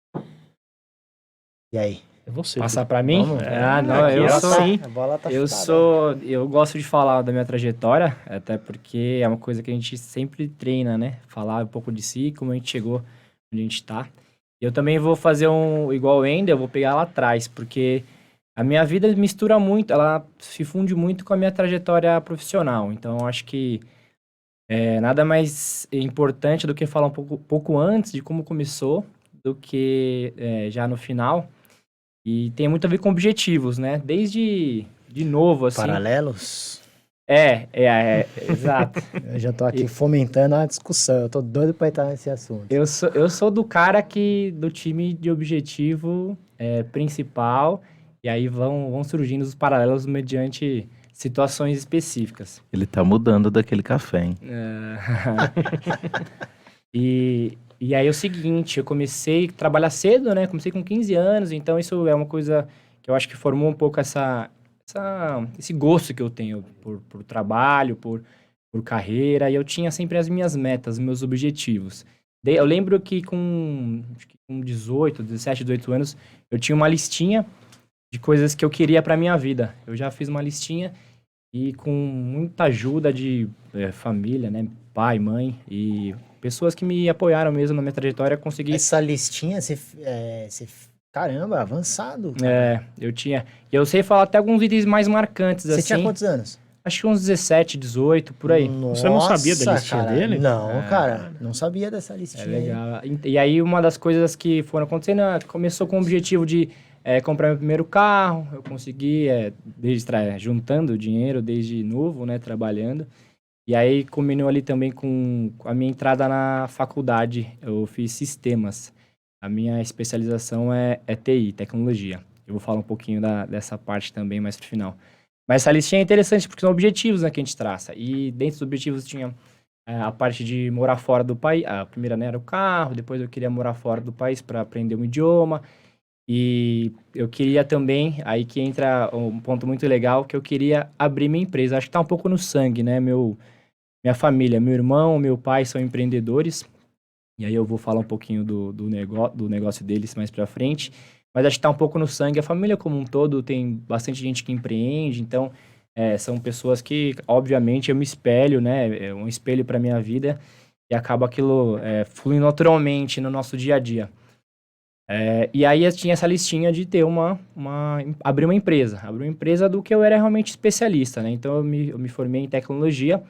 E aí? É você. Passar pra mim? Vamos. Não, eu sou... sim. A bola tá Eu chutada. eu gosto de falar da minha trajetória, até porque é uma coisa que a gente sempre treina, né? Falar um pouco de si, como a gente chegou onde a gente tá. Eu também vou fazer igual o Ender, eu vou pegar lá atrás, porque a minha vida mistura muito, ela se funde muito com a minha trajetória profissional. Então, eu acho que nada mais importante do que falar um pouco antes de como começou, do que já no final. E tem muito a ver com objetivos, né? Desde de novo, assim. Paralelos? Exato. Eu já tô aqui fomentando a discussão. Eu tô doido pra entrar nesse assunto. Eu sou do cara do time de objetivo principal, e aí vão surgindo os paralelos mediante situações específicas. Ele tá mudando daquele café, hein? E aí é o seguinte, eu comecei a trabalhar cedo, né? Comecei com 15 anos, então isso é uma coisa que eu acho que formou um pouco esse gosto que eu tenho por trabalho, por carreira, e eu tinha sempre as minhas metas, meus objetivos. Eu lembro que com 18, 17, 18 anos, eu tinha uma listinha de coisas que eu queria para minha vida. Eu já fiz uma listinha e com muita ajuda de família, né? Pai, mãe e pessoas que me apoiaram mesmo na minha trajetória, consegui... Essa listinha, caramba, avançado. Cara. Eu tinha... E eu sei falar até alguns itens mais marcantes, Você tinha quantos anos? Acho que uns 17, 18, por aí. Nossa, Você não sabia da listinha cara, dele? Não, cara, não sabia dessa listinha. Legal. E aí, uma das coisas que foram acontecendo, começou com o objetivo de comprar meu primeiro carro. Eu consegui, juntando dinheiro desde novo, né, trabalhando. E aí, combinou ali também com a minha entrada na faculdade. Eu fiz sistemas. A minha especialização é TI, tecnologia. Eu vou falar um pouquinho dessa parte também mais pro final. Mas essa listinha é interessante porque são objetivos, né, que a gente traça. E dentro dos objetivos tinha a parte de morar fora do país. A primeira, né, era o carro, depois eu queria morar fora do país para aprender um idioma. E eu queria também, aí que entra um ponto muito legal, que eu queria abrir minha empresa. Acho que tá um pouco no sangue, né? Minha família, meu irmão, meu pai são empreendedores. E aí eu vou falar um pouquinho do negócio deles mais pra frente. Mas acho que tá um pouco no sangue. A família como um todo tem bastante gente que empreende. Então, são pessoas que, obviamente, eu me espelho, né? É um espelho pra minha vida. E acaba aquilo fluindo naturalmente no nosso dia a dia. E aí eu tinha essa listinha de ter abrir uma empresa. Abrir uma empresa do que eu era realmente especialista, né? Então, eu me formei em tecnologia.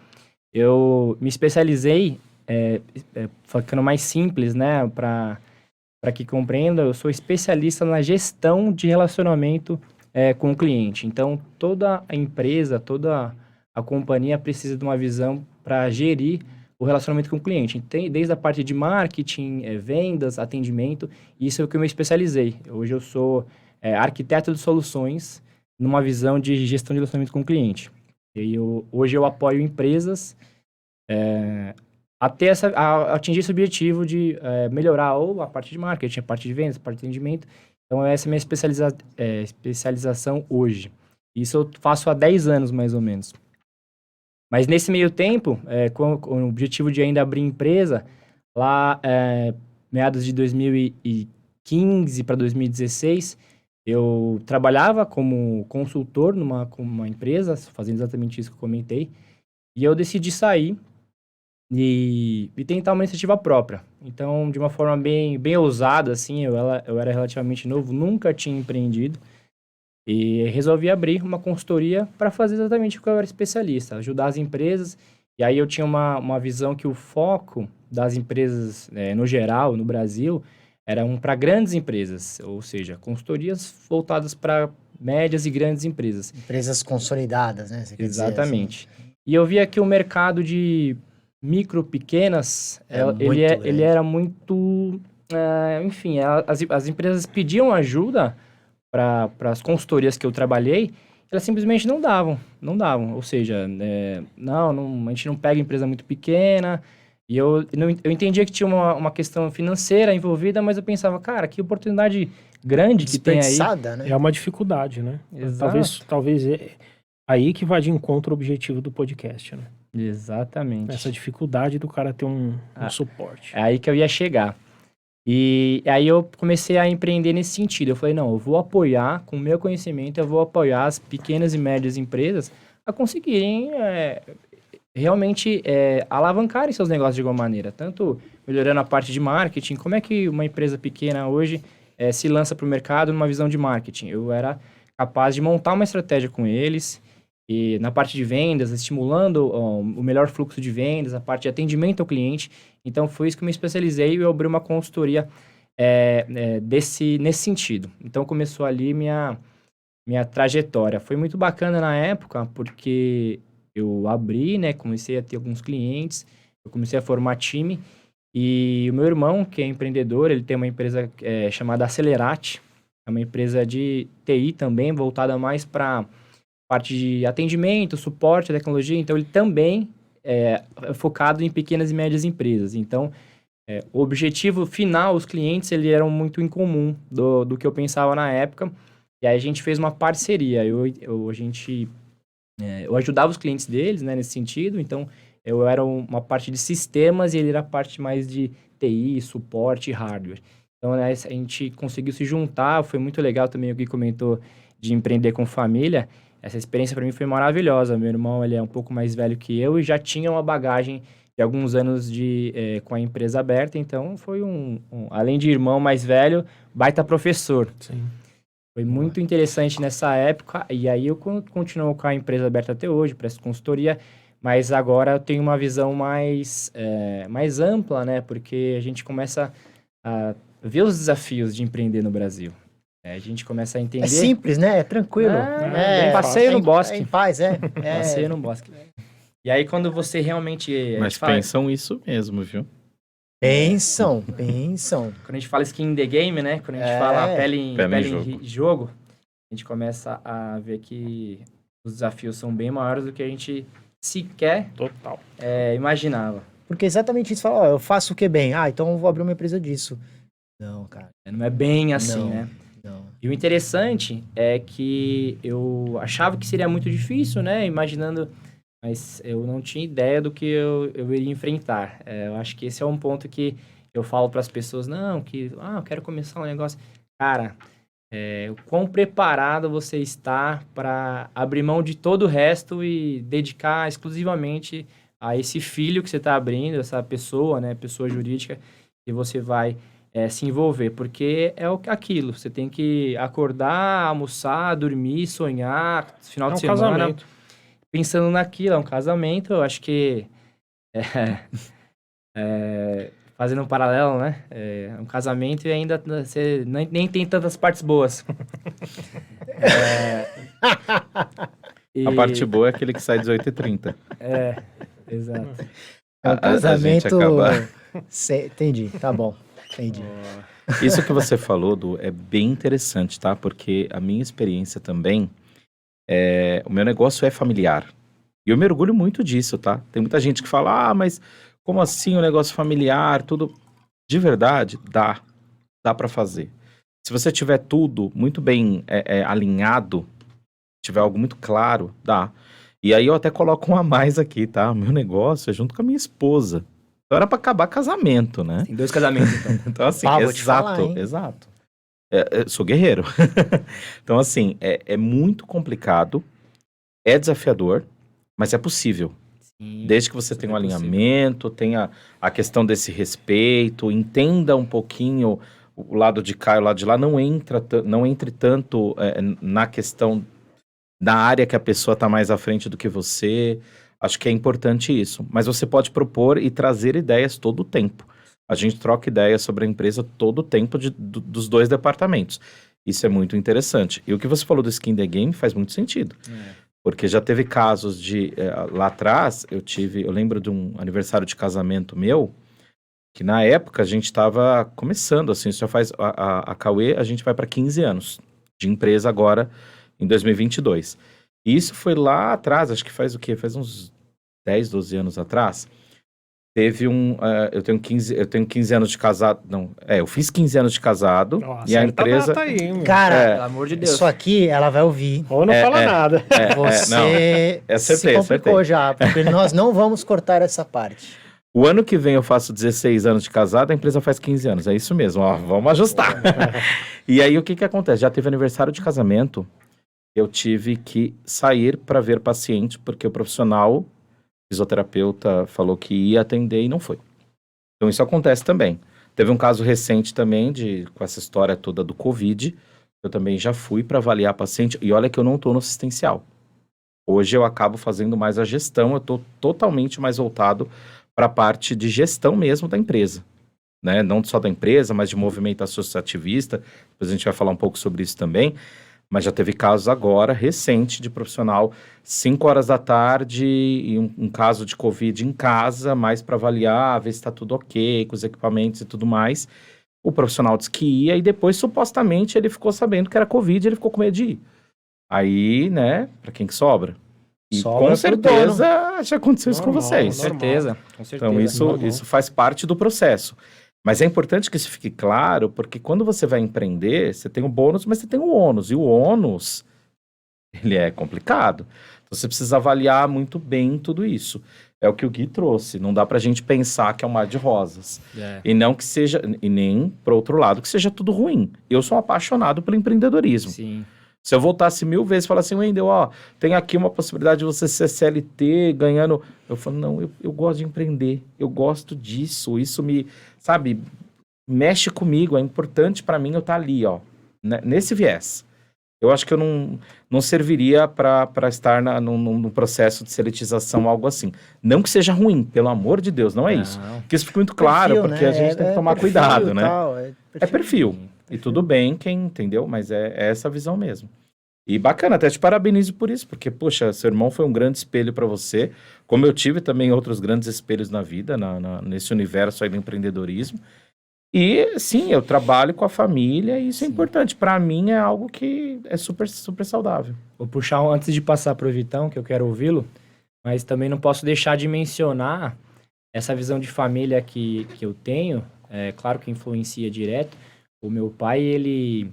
Eu me especializei, ficando mais simples, né? Para que compreenda, eu sou especialista na gestão de relacionamento com o cliente. Então, toda a empresa, toda a companhia precisa de uma visão para gerir o relacionamento com o cliente. Tem desde a parte de marketing, vendas, atendimento, isso é o que eu me especializei. Hoje eu sou arquiteto de soluções numa visão de gestão de relacionamento com o cliente. Hoje eu apoio empresas a atingir esse objetivo de melhorar ou a parte de marketing, a parte de vendas, a parte de atendimento. Então, essa é a minha especialização hoje. Isso eu faço há 10 anos, mais ou menos. Mas nesse meio tempo, com o objetivo de ainda abrir empresa, lá meados de 2015 para 2016, eu trabalhava como consultor com uma empresa, fazendo exatamente isso que eu comentei, e eu decidi sair e tentar uma iniciativa própria. Então, de uma forma bem ousada, assim, eu era relativamente novo, nunca tinha empreendido, e resolvi abrir uma consultoria para fazer exatamente o que eu era especialista, ajudar as empresas. E aí eu tinha uma visão que o foco das empresas, no geral, no Brasil, eram para grandes empresas, ou seja, consultorias voltadas para médias e grandes empresas. Empresas consolidadas, né? Você quer dizer, Exatamente. E eu via que o mercado de micro, pequenas, ele era muito... enfim, as empresas pediam ajuda para as consultorias que eu trabalhei, elas simplesmente não davam. Ou seja, a gente não pega empresa muito pequena. E eu entendia que tinha uma questão financeira envolvida, mas eu pensava, cara, que oportunidade grande que tem aí. Né? É uma dificuldade, né? Exato. Talvez aí que vai de encontro ao objetivo do podcast, né? Exatamente. Essa dificuldade do cara ter um suporte. É aí que eu ia chegar. E aí eu comecei a empreender nesse sentido. Eu falei, não, eu vou apoiar, com o meu conhecimento, eu vou apoiar as pequenas e médias empresas a conseguirem realmente alavancarem seus negócios de alguma maneira. Tanto melhorando a parte de marketing, como é que uma empresa pequena hoje se lança para o mercado numa visão de marketing. Eu era capaz de montar uma estratégia com eles, e na parte de vendas, estimulando o melhor fluxo de vendas, a parte de atendimento ao cliente. Então, foi isso que eu me especializei e eu abri uma consultoria nesse sentido. Então, começou ali minha trajetória. Foi muito bacana na época, porque eu abri, né? Comecei a ter alguns clientes, eu comecei a formar time. E o meu irmão, que é empreendedor, ele tem uma empresa chamada Acelerate. É uma empresa de TI também, voltada mais para parte de atendimento, suporte, tecnologia. Então, ele também é focado em pequenas e médias empresas. Então, o objetivo final, os clientes, eles eram muito em comum do que eu pensava na época. E aí, a gente fez uma parceria. Eu ajudava os clientes deles, né, nesse sentido. Então, eu era uma parte de sistemas e ele era a parte mais de TI, suporte e hardware. Então, né, a gente conseguiu se juntar. Foi muito legal também o que comentou de empreender com família. Essa experiência para mim foi maravilhosa. Meu irmão, ele é um pouco mais velho que eu e já tinha uma bagagem de alguns anos com a empresa aberta. Então, foi além de irmão mais velho, baita professor. Sim. Foi muito interessante nessa época. E aí, eu continuo com a empresa aberta até hoje, presto consultoria. Mas agora eu tenho uma visão mais ampla, né? Porque a gente começa a ver os desafios de empreender no Brasil. A gente começa a entender... É simples, né? É tranquilo. Passeio no bosque. Em paz, Passeio no bosque. E aí, quando você realmente... Mas pensam isso mesmo, viu? Pensam. Quando a gente fala skin in the game, né? Quando a gente É. fala pele Pele em jogo, a gente começa a ver que os desafios são bem maiores do que a gente sequer Total. imaginava. Porque exatamente isso, fala, ó, eu faço o que bem? Ah, então eu vou abrir uma empresa disso. Não, cara, Não é bem assim, Não. né? não. E o interessante é que eu achava que seria muito difícil, né? Imaginando, mas eu não tinha ideia do que eu iria enfrentar. Eu acho que esse é um ponto que eu falo para as pessoas, não, eu quero começar um negócio. Cara, o quão preparado você está para abrir mão de todo o resto e dedicar exclusivamente a esse filho que você está abrindo, essa pessoa, né? Pessoa jurídica, que você vai se envolver, porque aquilo, você tem que acordar, almoçar, dormir, sonhar, final É um de semana, casamento. pensando naquilo, é um casamento, eu acho que, fazendo um paralelo, né, é um casamento e ainda você nem tem tantas partes boas. A parte boa é aquele que sai 18h30. Exato. É um A gente casamento... acaba- Entendi, tá bom. Entendi. Isso que você falou, Du, é bem interessante, tá? Porque a minha experiência também, o meu negócio é familiar. E eu me orgulho muito disso, tá? Tem muita gente que fala, mas como assim o negócio familiar, tudo... De verdade, dá para fazer. Se você tiver tudo muito bem alinhado, tiver algo muito claro, dá. E aí eu até coloco um a mais aqui, tá? O meu negócio é junto com a minha esposa. Então era para acabar casamento, né? Tem 2 casamentos, então. Então, assim, Vou te falar, hein? exato. Sou guerreiro. Então, assim, é muito complicado, é desafiador, mas é possível. Sim, Desde que você super tenha um possível. alinhamento, tenha a questão desse respeito, entenda um pouquinho o lado de cá e o lado de lá, não entre tanto na questão da área que a pessoa está mais à frente do que você. Acho que é importante isso. Mas você pode propor e trazer ideias todo o tempo. A gente troca ideias sobre a empresa todo o tempo dos dois departamentos. Isso é muito interessante. E o que você falou do Skin the Game faz muito sentido. Porque já teve casos de... lá atrás, eu lembro de um aniversário de casamento meu, que na época a gente estava começando, assim, já faz... A Cauê, a gente vai para 15 anos de empresa agora, em 2022. E isso foi lá atrás, acho que faz o quê? Faz uns 10, 12 anos atrás. Teve eu tenho 15 anos de casado. Não, eu fiz 15 anos de casado. Nossa, e a acerta empresa. data aí, meu. Cara, Pelo amor de Deus. isso aqui ela vai ouvir. Ou não fala nada. Você acertei, se complicou já, porque nós não vamos cortar essa parte. O ano que vem eu faço 16 anos de casado, a empresa faz 15 anos. É isso mesmo, ó, vamos ajustar. E aí o que acontece? Já teve aniversário de casamento, eu tive que sair para ver paciente, porque o profissional fisioterapeuta falou que ia atender e não foi. Então isso acontece também. Teve um caso recente também com essa história toda do Covid. Eu também já fui para avaliar paciente. E olha que eu não estou no assistencial. Hoje eu acabo fazendo mais a gestão. Eu estou totalmente mais voltado para a parte de gestão mesmo da empresa. Né? Não só da empresa, mas de movimento associativista. Depois a gente vai falar um pouco sobre isso também. Mas já teve casos agora, recente, de profissional, 5 horas da tarde, e um caso de Covid em casa, mais para avaliar, ver se está tudo ok, com os equipamentos e tudo mais. O profissional disse que ia, e depois, supostamente, ele ficou sabendo que era Covid, ele ficou com medo de ir. Aí, né, para quem que sobra? E Sobra com pro certeza já aconteceu isso com Normal, vocês. Com certeza, com certeza. Então, normal. isso faz parte do processo. Mas é importante que isso fique claro, porque quando você vai empreender, você tem o bônus, mas você tem o ônus. E o ônus, ele é complicado. Então, você precisa avaliar muito bem tudo isso. É o que o Gui trouxe. Não dá pra gente pensar que é um mar de rosas. E não que seja, e nem, por outro lado, que seja tudo ruim. Eu sou apaixonado pelo empreendedorismo. Sim. Se eu voltasse 1000 vezes e falasse assim, Wendel, tem aqui uma possibilidade de você ser CLT, ganhando... Eu falo, não, eu gosto de empreender, eu gosto disso, isso me, sabe, mexe comigo, é importante para mim eu estar ali, nesse viés. Eu acho que eu não serviria para estar num processo de seletização, algo assim. Não que seja ruim, pelo amor de Deus, não é isso. Que isso fique muito claro, Perfil, porque né? a gente tem que tomar perfil cuidado, e né? tal, É perfil. E tudo bem, quem entendeu? Mas é essa a visão mesmo. E bacana, até te parabenizo por isso, porque, poxa, seu irmão foi um grande espelho para você, como eu tive também outros grandes espelhos na vida, nesse universo aí do empreendedorismo. E, sim, eu trabalho com a família e isso é importante. Para mim é algo que é super, super saudável. Vou puxar antes de passar pro Vitão, que eu quero ouvi-lo, mas também não posso deixar de mencionar essa visão de família que eu tenho. É claro que influencia direto. O meu pai, ele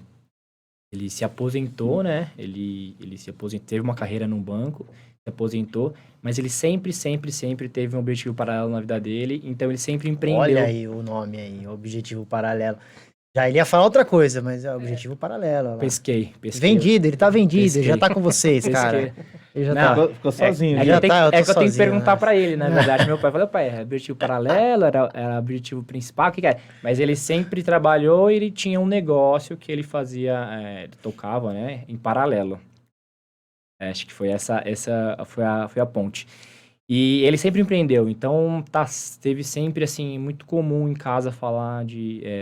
se aposentou, né? Ele se aposentou, teve uma carreira num banco, se aposentou, mas ele sempre teve um objetivo paralelo na vida dele, então ele sempre empreendeu. Olha aí o nome aí, Objetivo Paralelo. Já ele ia falar outra coisa, mas é Objetivo Paralelo. Olha lá. Pesquei. Vendido, ele tá vendido, Pesquei. ele já tá com vocês, cara. Ele já Não, tá. Ficou sozinho. É que Já eu tenho, tá, eu tô é que eu tenho que sozinho, perguntar né? pra ele, na verdade. Meu pai falou, pai, é objetivo paralelo, era objetivo principal, o que é? Mas ele sempre trabalhou e ele tinha um negócio que ele fazia, ele tocava, né, em paralelo. Acho que foi essa foi a ponte. E ele sempre empreendeu, então teve sempre, assim, muito comum em casa falar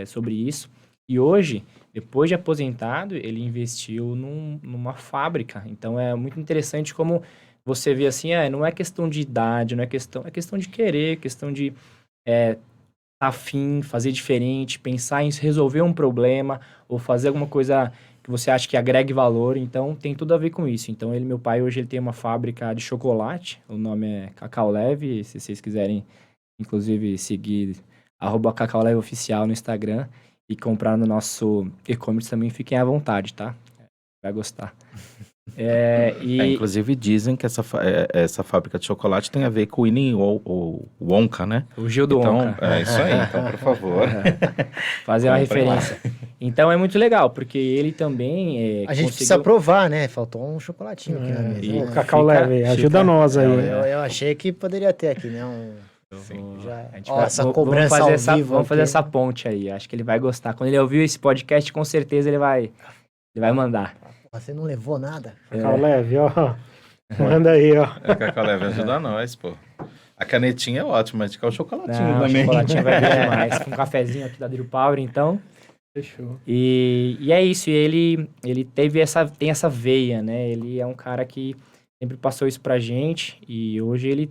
sobre isso. E hoje, depois de aposentado, ele investiu numa fábrica. Então, é muito interessante como você vê assim, não é questão de idade, é questão de querer, questão de tá afim, fazer diferente, pensar em resolver um problema ou fazer alguma coisa que você acha que agregue valor. Então, tem tudo a ver com isso. Então, meu pai hoje ele tem uma fábrica de chocolate, o nome é Cacau Leve, se vocês quiserem, inclusive, seguir @CacauLeveOficial no Instagram e comprar no nosso e-commerce também, fiquem à vontade, tá? Vai gostar. Inclusive dizem que essa fábrica de chocolate tem a ver com o Willy Wonka, né? O Gil do Então, Wonka. é isso aí, então, por favor. Fazer uma Comprem lá. referência. Então é muito legal, porque ele também A gente precisa provar, né? Faltou um chocolatinho aqui na mesa. e né? O Cacau fica- Leve, ajuda fica- nós aí. Eu achei que poderia ter aqui, né? Já... A gente Ó, vai- essa vamos cobrança fazer ao vivo vamos fazer aqui. essa ponte aí. Acho que ele vai gostar. Quando ele ouvir esse podcast, com certeza ele vai mandar. Porra, você não levou nada? Cacau Leve, ó. Manda aí, ó. Cacau Leve ajuda nós, pô. A canetinha é ótima, mas quer o chocolatinho Não, o também. chocolatinho vai ver demais. Com um cafezinho aqui da Drio Power, então. Fechou. E é isso. E ele tem essa veia, né? Ele é um cara que sempre passou isso pra gente. E hoje ele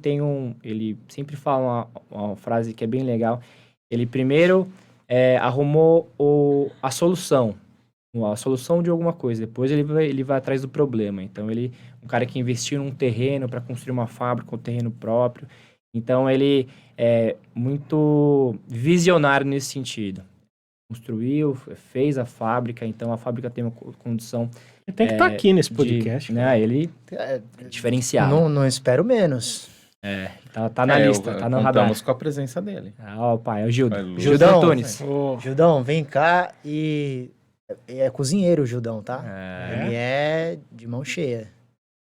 ele sempre fala uma frase que é bem legal. Ele primeiro arrumou a solução de alguma coisa. Depois ele vai atrás do problema. Então, um cara que investiu num terreno para construir uma fábrica, um terreno próprio. Então, ele é muito visionário nesse sentido. Construiu, fez a fábrica. Então, a fábrica tem uma condição Ele tem que estar aqui nesse podcast. né? Ele é diferenciado. Não espero menos. Tá na lista, tá no radar. Contamos com a presença dele. Ó, o pai, é o Gildo. Vai, Lu. Gildão Gildão. Antunes. Ô, Gildão, vem cá e... É cozinheiro o Gildão, tá? Ele é de mão cheia.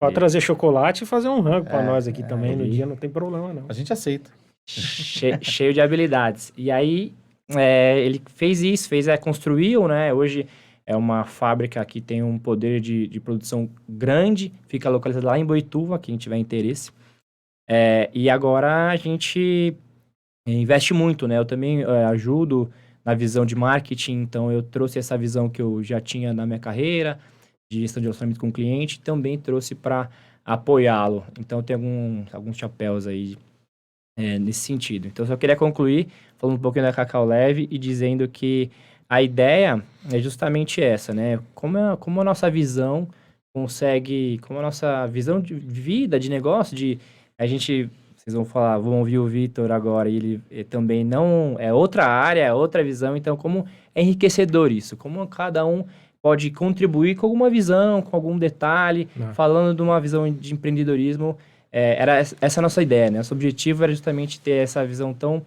pode trazer chocolate e fazer um rango pra nós aqui também no ele- dia, não tem problema não. A gente aceita. Cheio de habilidades. E aí, ele fez isso, construiu, né? Hoje é uma fábrica que tem um poder de produção grande, fica localizada lá em Boituva, quem tiver interesse. E agora a gente investe muito, né? Eu também ajudo na visão de marketing, então eu trouxe essa visão que eu já tinha na minha carreira, de gestão de relacionamento com o cliente, também trouxe para apoiá-lo. Então eu tenho alguns chapéus aí nesse sentido. Então, eu só queria concluir falando um pouquinho da Cacau Leve e dizendo que a ideia é justamente essa, né? Como a nossa visão como a nossa visão de vida, de negócio, vocês vão ouvir o Vitor agora, e ele também não, é outra área, é outra visão, então como é enriquecedor isso, como cada um pode contribuir com alguma visão, com algum detalhe, falando de uma visão de empreendedorismo. Era essa a nossa ideia, né? Nosso objetivo era justamente ter essa visão tão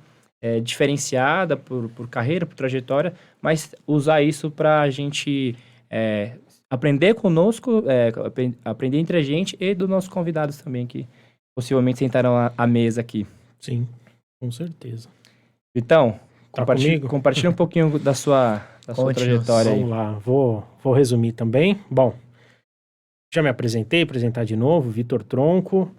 diferenciada por carreira, por trajetória, mas usar isso para a gente aprender conosco, aprender entre a gente e dos nossos convidados também, que possivelmente sentaram à mesa aqui. Sim, com certeza. Então, Tá comigo? compartilha um pouquinho da sua trajetória aí. Vamos lá, vou resumir também. Bom, já me apresentar de novo, Vitor Tronco.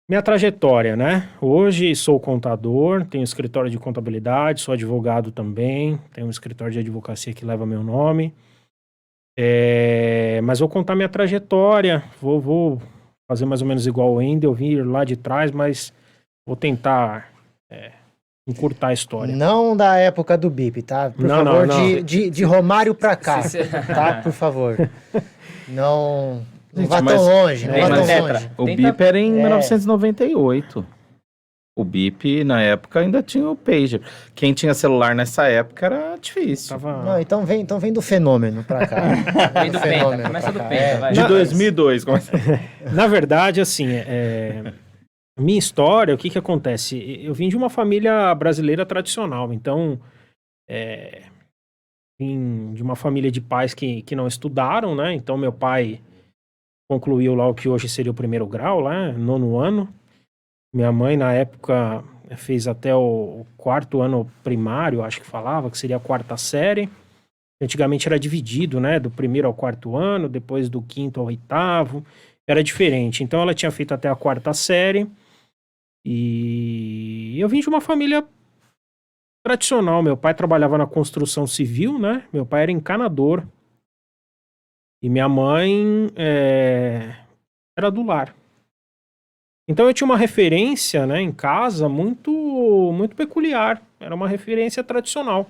Minha trajetória, né? Hoje sou contador, tenho escritório de contabilidade, sou advogado também, tenho um escritório de advocacia que leva meu nome. Mas vou contar minha trajetória, vou fazer mais ou menos igual o Wendel, vir lá de trás, mas vou tentar encurtar a história. Não da época do BIP, tá? Por Não, favor, não. De Romário pra cá, Se- tá? Por favor. Não Gente, vá mas- tão longe, não É, vá mas tão é longe. O Tenta- BIP era em É. 1998. O BIP, na época, ainda tinha o pager. Quem tinha celular nessa época era difícil. Tava... Não, então vem do fenômeno pra cá. Vem do Penta, começa do pra cá, Penta, vai. De 2002. Como... Na verdade, assim, minha história, o que acontece? Eu vim de uma família brasileira tradicional, então vim de uma família de pais que não estudaram, né? Então meu pai concluiu lá o que hoje seria o primeiro grau, lá, 9º ano. Minha mãe, na época, fez até o 4º ano primário, acho que falava, que seria a 4ª série. Antigamente era dividido, né? Do 1º ao 4º ano, depois do 5º ao 8º. Era diferente. Então ela tinha feito até a 4ª série. E eu vim de uma família tradicional. Meu pai trabalhava na construção civil, né? Meu pai era encanador. E minha mãe era do lar. Então eu tinha uma referência, né, em casa muito, muito peculiar. Era uma referência tradicional.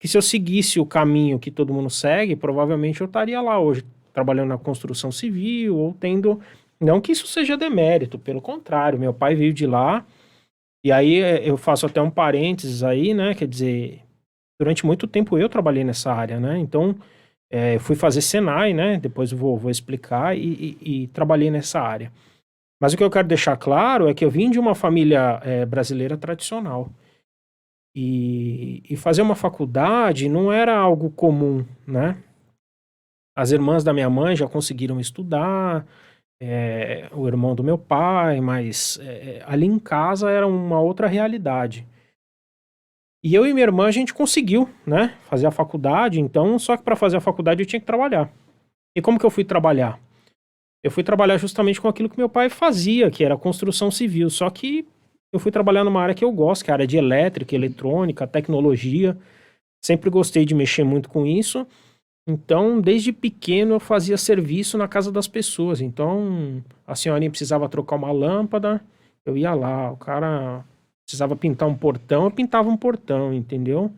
Que se eu seguisse o caminho que todo mundo segue, provavelmente eu estaria lá hoje, trabalhando na construção civil, ou tendo... Não que isso seja demérito, pelo contrário, meu pai veio de lá, e aí eu faço até um parênteses aí, né, quer dizer, durante muito tempo eu trabalhei nessa área, né, então eu fui fazer Senai, né, depois eu vou explicar, e trabalhei nessa área. Mas o que eu quero deixar claro é que eu vim de uma família brasileira tradicional. E fazer uma faculdade não era algo comum, né? As irmãs da minha mãe já conseguiram estudar, o irmão do meu pai, mas ali em casa era uma outra realidade. E eu e minha irmã, a gente conseguiu, né? Fazer a faculdade, então, só que para fazer a faculdade eu tinha que trabalhar. E como que eu fui trabalhar? Eu fui trabalhar justamente com aquilo que meu pai fazia, que era construção civil, só que eu fui trabalhar numa área que eu gosto, que é a área de elétrica, eletrônica, tecnologia. Sempre gostei de mexer muito com isso. Então, desde pequeno, eu fazia serviço na casa das pessoas. Então, a senhorinha precisava trocar uma lâmpada, eu ia lá. O cara precisava pintar um portão, eu pintava um portão, entendeu?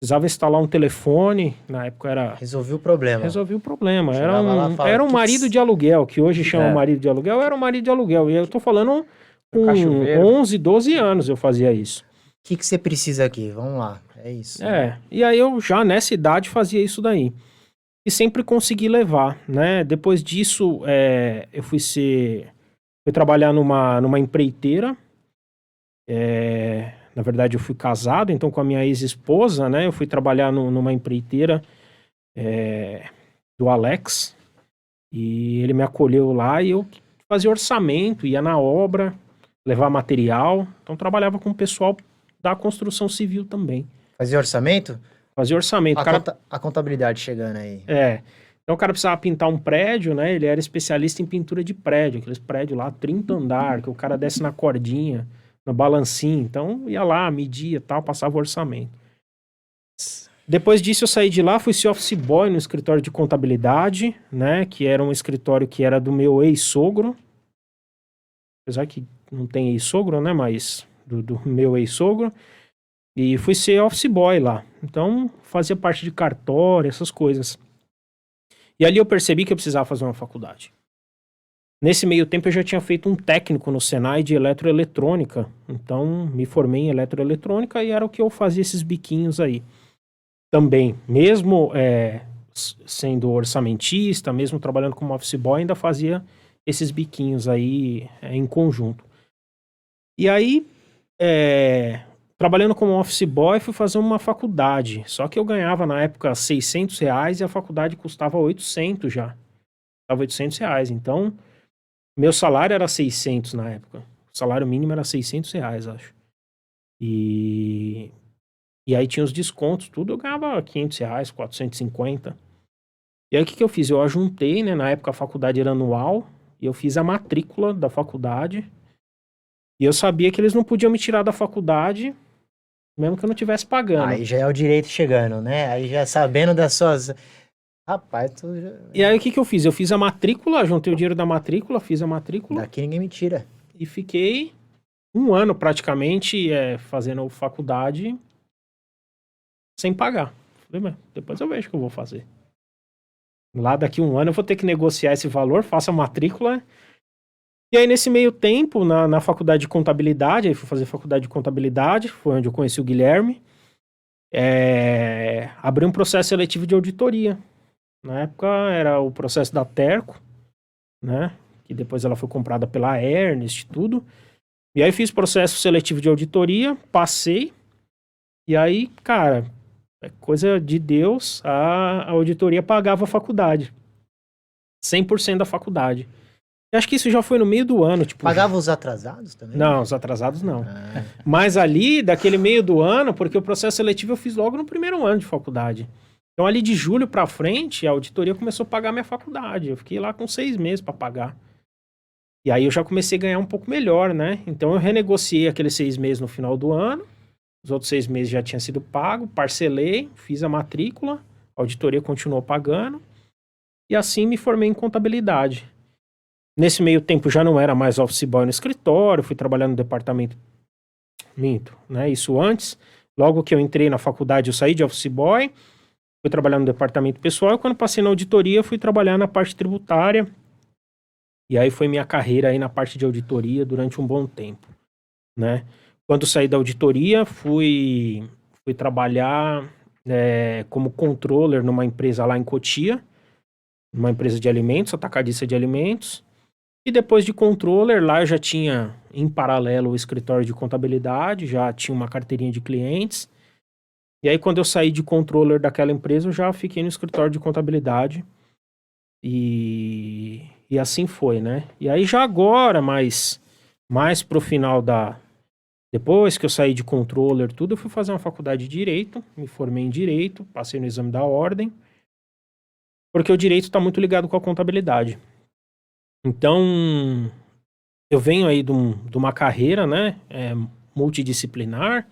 Precisava instalar um telefone, na época era... Resolvi o problema. Resolvi o problema. Chegava lá, falava, Era um marido de aluguel, que hoje chama marido de aluguel, era um marido de aluguel. E eu tô falando com Cachoeiro. 11, 12 anos eu fazia isso. O que você precisa aqui? Vamos lá. É isso. E aí eu já nessa idade fazia isso daí. E sempre consegui levar, né? Depois disso, eu fui trabalhar numa empreiteira. Na verdade, eu fui casado, então com a minha ex-esposa, né? Eu fui trabalhar numa empreiteira do Alex. E ele me acolheu lá e eu fazia orçamento, ia na obra, levar material. Então trabalhava com o pessoal da construção civil também. Fazia orçamento? Fazia orçamento. A contabilidade chegando aí. Então o cara precisava pintar um prédio, né? Ele era especialista em pintura de prédio, aqueles prédios lá, 30 andar, que o cara desce na cordinha, no balancinho. Então ia lá, media e tal, passava o orçamento. Depois disso eu saí de lá, fui ser office boy no escritório de contabilidade, né? Que era um escritório que era do meu ex-sogro. Apesar que não tem ex-sogro, né? Mas do meu ex-sogro. E fui ser office boy lá. Então fazia parte de cartório, essas coisas. E ali eu percebi que eu precisava fazer uma faculdade. Nesse meio tempo eu já tinha feito um técnico no Senai de eletroeletrônica. Então me formei em eletroeletrônica e era o que eu fazia esses biquinhos aí. Também, mesmo sendo orçamentista, mesmo trabalhando como office boy, ainda fazia esses biquinhos aí em conjunto. E aí, trabalhando como office boy, fui fazer uma faculdade. Só que eu ganhava na época R$600 e a faculdade custava 800 já. Custava R$800. Então, meu salário era 600 na época. O salário mínimo era R$600, acho. E aí tinha os descontos, tudo, eu ganhava R$500, 450. E aí o que eu fiz? Eu ajuntei, né? Na época a faculdade era anual, e eu fiz a matrícula da faculdade. E eu sabia que eles não podiam me tirar da faculdade, mesmo que eu não estivesse pagando. Aí já é o direito chegando, né? Aí já sabendo das suas... Rapaz, E aí, o que eu fiz? Eu fiz a matrícula, juntei o dinheiro da matrícula, fiz a matrícula daqui ninguém me tira. e fiquei 1 ano praticamente fazendo faculdade sem pagar. Falei, mas depois eu vejo o que eu vou fazer. Lá daqui 1 ano eu vou ter que negociar esse valor, faço a matrícula. E aí, nesse meio tempo, na faculdade de contabilidade, aí fui fazer faculdade de contabilidade, foi onde eu conheci o Guilherme, abri um processo seletivo de auditoria. Na época era o processo da Terco, né? Que depois ela foi comprada pela Ernest e tudo. E aí fiz processo seletivo de auditoria, passei. E aí, cara, é coisa de Deus, a auditoria pagava a faculdade. 100% da faculdade. Eu acho que isso já foi no meio do ano, tipo... Pagava os atrasados também? Não, os atrasados não. Ah, Mas ali, daquele meio do ano, porque o processo seletivo eu fiz logo no primeiro ano de faculdade. Então ali de julho pra frente, a auditoria começou a pagar minha faculdade. Eu fiquei lá com 6 meses pra pagar. E aí eu já comecei a ganhar um pouco melhor, né? Então eu renegociei aqueles 6 meses no final do ano. Os outros 6 meses já tinha sido pago, parcelei, fiz a matrícula, a auditoria continuou pagando. E assim me formei em contabilidade. Nesse meio tempo já não era mais office boy no escritório, fui trabalhar no departamento... Minto, né? Isso antes. Logo que eu entrei na faculdade, eu saí de office boy, fui trabalhar no departamento pessoal, e quando passei na auditoria, fui trabalhar na parte tributária. E aí foi minha carreira aí na parte de auditoria durante um bom tempo, né? Quando saí da auditoria, fui trabalhar como controller numa empresa lá em Cotia, uma empresa de alimentos, atacadista de alimentos. E depois de controller, lá eu já tinha, em paralelo, o escritório de contabilidade, já tinha uma carteirinha de clientes. E aí, quando eu saí de controller daquela empresa, eu já fiquei no escritório de contabilidade. E assim foi, né? E aí, já agora, mais pro final depois que eu saí de controller, tudo, eu fui fazer uma faculdade de Direito, me formei em Direito, passei no exame da ordem, porque o Direito está muito ligado com a contabilidade. Então, eu venho aí de uma carreira, né, multidisciplinar,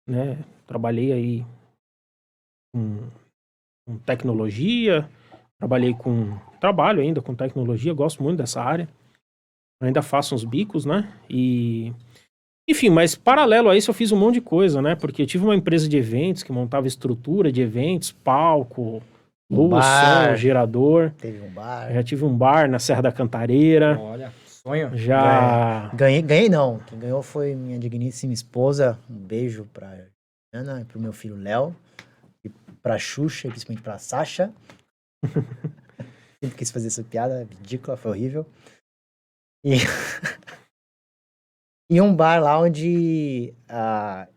né, trabalhei aí com tecnologia, trabalho ainda com tecnologia, gosto muito dessa área, ainda faço uns bicos, né, enfim, mas paralelo a isso eu fiz um monte de coisa, né, porque eu tive uma empresa de eventos que montava estrutura de eventos, palco, luz, som, gerador. Teve um bar. Já tive um bar na Serra da Cantareira. Olha, sonho. Já... Ganhei não. Quem ganhou foi minha digníssima esposa. Um beijo pra Ana e pro meu filho Léo. E pra Xuxa, e principalmente pra Sasha. Sempre quis fazer essa piada ridícula, foi horrível. E um bar lá onde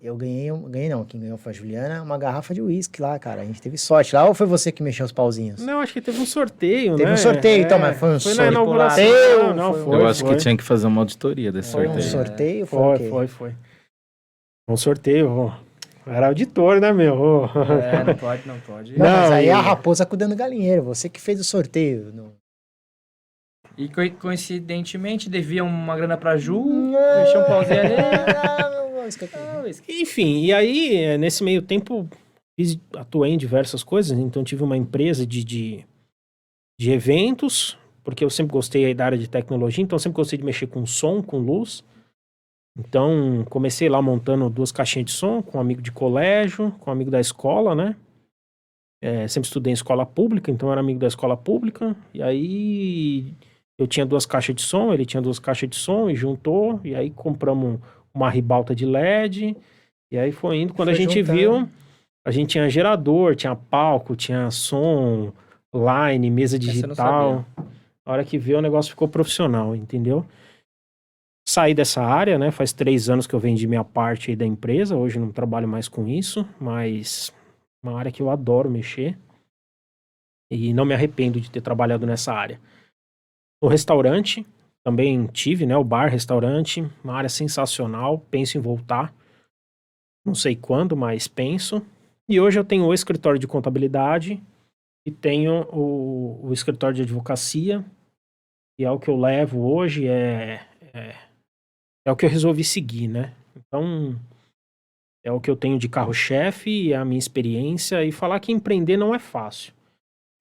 eu ganhei não, quem ganhou foi a Juliana, uma garrafa de uísque lá, cara. A gente teve sorte lá, ou foi você que mexeu os pauzinhos? Não, acho que teve um sorteio, né? Teve um sorteio, então, mas foi um Foi na sorteio. inauguração. Não, foi. Eu acho que tinha que fazer uma auditoria desse Foi um sorteio. sorteio? Foi. Um sorteio. Era auditor, né, meu? Não pode. Não, mas aí e- a raposa cuidando do galinheiro, você que fez o sorteio. E coincidentemente deviam uma grana pra Ju, mexeu um pauzinho ali. Enfim, e aí, nesse meio tempo, atuei em diversas coisas. Então, tive uma empresa de eventos, porque eu sempre gostei aí da área de tecnologia, então eu sempre gostei de mexer com som, com luz. Então, comecei lá montando 2 caixinhas de som com um amigo de colégio, com um amigo da escola, né? Sempre estudei em escola pública, então eu era amigo da escola pública. E aí, eu tinha 2 caixas de som, ele tinha 2 caixas de som e juntou. E aí, compramos uma ribalta de LED. E aí, foi indo. Quando a gente viu, a gente tinha gerador, tinha palco, tinha som, line, mesa digital. A hora que viu, o negócio ficou profissional, entendeu? Saí dessa área, né? Faz 3 anos que eu vendi minha parte aí da empresa. Hoje não trabalho mais com isso, mas uma área que eu adoro mexer. E não me arrependo de ter trabalhado nessa área. No restaurante, também tive, né? O bar, restaurante, uma área sensacional. Penso em voltar. Não sei quando, mas penso. E hoje eu tenho o escritório de contabilidade e tenho o escritório de advocacia. E é o que eu levo hoje, é o que eu resolvi seguir, né? Então, é o que eu tenho de carro-chefe, é a minha experiência. E falar que empreender não é fácil.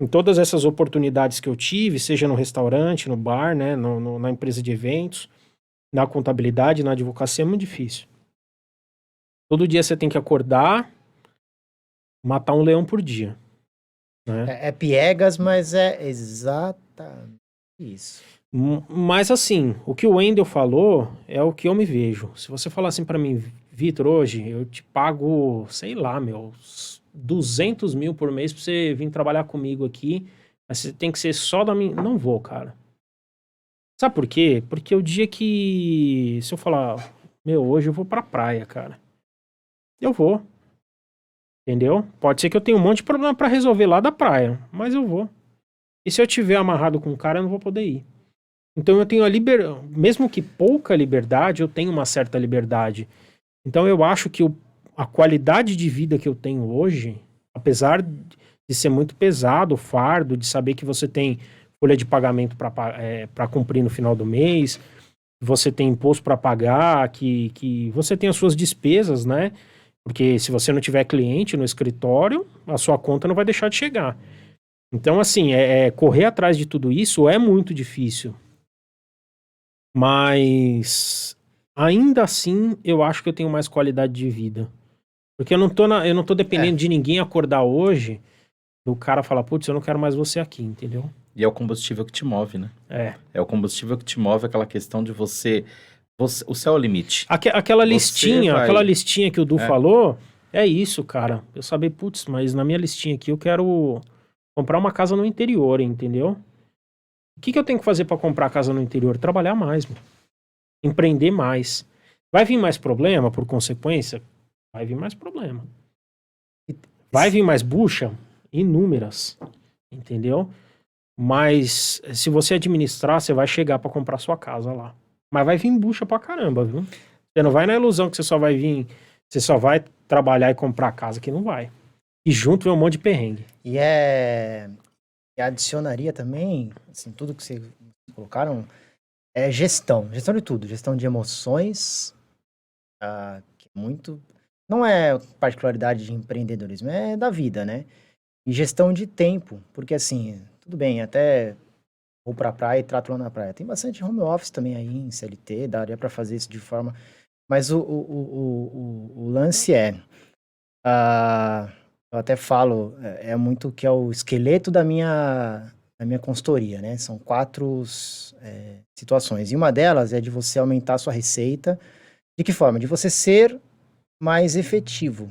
Em todas essas oportunidades que eu tive, seja no restaurante, no bar, né, na empresa de eventos, na contabilidade, na advocacia, é muito difícil. Todo dia você tem que acordar, matar um leão por dia, né? É piegas, mas é exatamente isso. Mas assim, o que o Wendel falou é o que eu me vejo. Se você falar assim pra mim, Vitor, hoje eu te pago, sei lá, meu, 200 mil por mês pra você vir trabalhar comigo aqui, mas você tem que ser só da minha... Não vou, cara. Sabe por quê? Porque o dia que... Se eu falar, meu, hoje eu vou pra praia, cara. Eu vou. Entendeu? Pode ser que eu tenha um monte de problema pra resolver lá da praia, mas eu vou. E se eu tiver amarrado com o cara, eu não vou poder ir. Então eu tenho a liberdade, mesmo que pouca liberdade, eu tenho uma certa liberdade. Então eu acho que a qualidade de vida que eu tenho hoje, apesar de ser muito pesado, o fardo, de saber que você tem folha de pagamento para cumprir no final do mês, você tem imposto para pagar, que você tem as suas despesas, né? Porque se você não tiver cliente no escritório, a sua conta não vai deixar de chegar. Então, assim, correr atrás de tudo isso é muito difícil. Mas ainda assim, eu acho que eu tenho mais qualidade de vida. Porque eu não tô dependendo de ninguém acordar hoje do cara falar, putz, eu não quero mais você aqui, entendeu? E é o combustível que te move, né? É o combustível que te move, aquela questão de você o céu é o limite. Aquela Você listinha que o Du falou, é isso, cara. Eu sabia, putz, mas na minha listinha aqui eu quero comprar uma casa no interior, entendeu? O que eu tenho que fazer para comprar casa no interior? Trabalhar mais, meu. Empreender mais. Vai vir mais problema por consequência? Vai vir mais problema. Vai vir mais bucha? Inúmeras. Entendeu? Mas se você administrar, você vai chegar para comprar sua casa lá. Mas vai vir bucha pra caramba, viu? Você não vai na ilusão que você só vai vir, você só vai trabalhar e comprar casa, que não vai. E junto vem um monte de perrengue. E adicionaria também, assim, tudo que vocês colocaram, é gestão de tudo, gestão de emoções, que é muito, não é particularidade de empreendedorismo, é da vida, né? E gestão de tempo, porque assim, tudo bem, até vou pra praia e trato lá na praia. Tem bastante home office também aí em CLT, daria para fazer isso de forma, mas o lance eu até falo, é muito que é o esqueleto da minha consultoria, né? São 4 situações. E uma delas é de você aumentar a sua receita. De que forma? De você ser mais efetivo.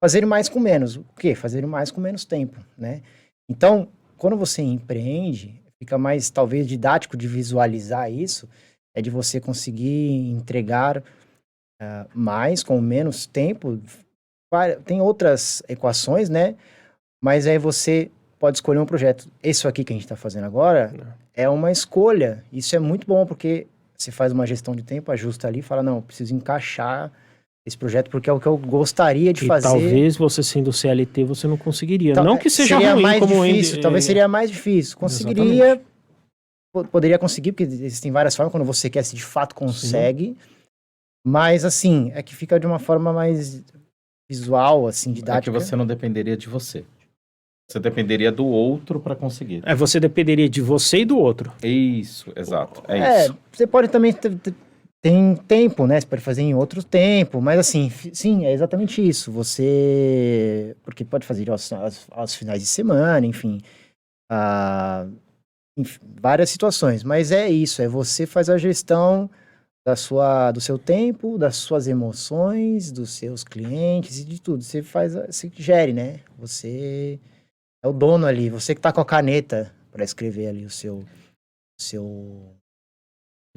Fazer mais com menos. O quê? Fazer mais com menos tempo, né? Então, quando você empreende, fica mais, talvez, didático de visualizar isso, é de você conseguir entregar mais com menos tempo. Tem outras equações, né? Mas aí você pode escolher um projeto. Isso aqui que a gente está fazendo agora é uma escolha. Isso é muito bom, porque você faz uma gestão de tempo, ajusta ali e fala, não, eu preciso encaixar esse projeto porque é o que eu gostaria de fazer. Talvez você sendo CLT você não conseguiria. Não que seja ruim, mais como difícil, talvez seria mais difícil. Conseguiria, poderia conseguir, porque existem várias formas, quando você quer, se de fato consegue. Sim. Mas, assim, é que fica de uma forma mais visual, assim, didática. É que você não dependeria de você. Você dependeria do outro para conseguir. Você dependeria de você e do outro. Isso, exato. Isso. Você pode também... Tem tempo, né? Você pode fazer em outro tempo, mas assim, sim, é exatamente isso. Você... Porque pode fazer aos finais de semana, enfim, várias situações. Mas é isso, é você faz a gestão do seu tempo, das suas emoções, dos seus clientes e de tudo. Você gere, né? Você é o dono ali, você que tá com a caneta para escrever ali o seu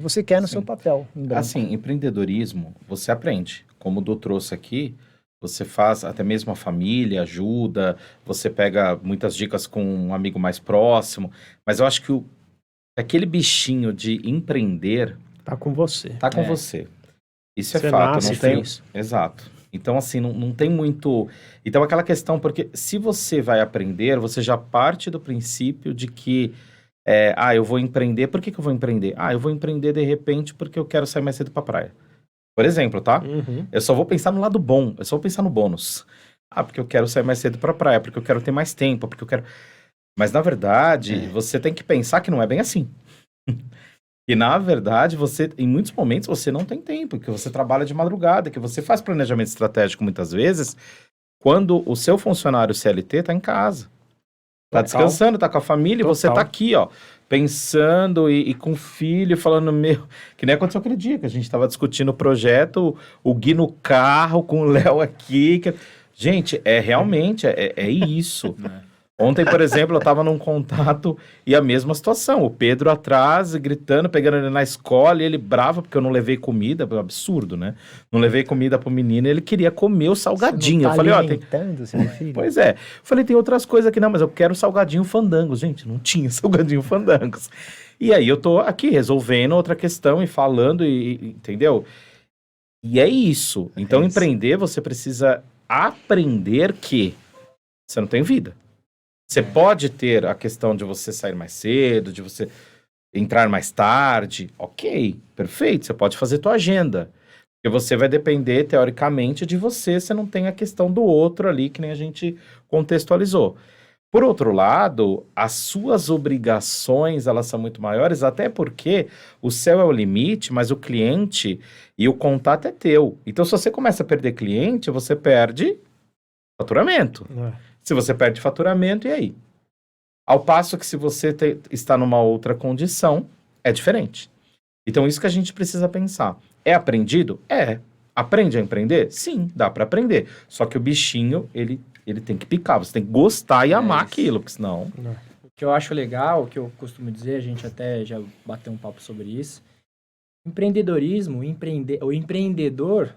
você quer no seu papel. Assim, empreendedorismo, você aprende. Como o Du trouxe aqui, você faz até mesmo a família, ajuda, você pega muitas dicas com um amigo mais próximo, mas eu acho que aquele bichinho de empreender... Tá com você. Tá com você. Isso é fato. Não tem... Exato. Então, assim, não tem muito... Então, aquela questão, porque se você vai aprender, você já parte do princípio de que eu vou empreender. Por que eu vou empreender? Eu vou empreender de repente porque eu quero sair mais cedo pra praia. Por exemplo, tá? Uhum. Eu só vou pensar no lado bom, eu só vou pensar no bônus. Porque eu quero sair mais cedo pra praia, porque eu quero ter mais tempo, porque eu quero... Mas, na verdade, você tem que pensar que não é bem assim. E, na verdade, em muitos momentos, você não tem tempo, que você trabalha de madrugada, que você faz planejamento estratégico muitas vezes, quando o seu funcionário CLT está em casa. Tá Total. descansando, tá com a família, e você Total. tá aqui, ó, pensando e com o filho, falando, meu... Que nem aconteceu aquele dia, que a gente tava discutindo o projeto, o Gui no carro, com o Léo aqui. Gente, realmente, é isso. Ontem, por exemplo, eu tava num contato e a mesma situação. O Pedro atrás, gritando, pegando ele na escola, e ele bravo porque eu não levei comida. Absurdo, né? Não levei comida pro menino, ele queria comer o salgadinho. Você não tá Eu falei, ó, tem... alimentando seu filho? Pois é. Eu falei, tem outras coisas aqui, não, mas eu quero salgadinho fandangos. Gente, não tinha salgadinho fandangos. E aí eu tô aqui resolvendo outra questão e falando, entendeu? E é isso. Então, empreender, você precisa aprender que você não tem vida. Você pode ter a questão de você sair mais cedo, de você entrar mais tarde. Ok, perfeito. Você pode fazer tua agenda. Porque você vai depender, teoricamente, de você. Você não tem a questão do outro ali, que nem a gente contextualizou. Por outro lado, as suas obrigações, elas são muito maiores, até porque o céu é o limite, mas o cliente e o contato é teu. Então, se você começa a perder cliente, você perde faturamento. Se você perde faturamento, e aí? Ao passo que se você está numa outra condição, é diferente. Então, isso que a gente precisa pensar. É aprendido? É. Aprende a empreender? Sim, dá para aprender. Só que o bichinho, ele tem que picar. Você tem que gostar e amar aquilo, porque senão... O que eu acho legal, o que eu costumo dizer, a gente até já bateu um papo sobre isso. Empreendedorismo, o empreendedor,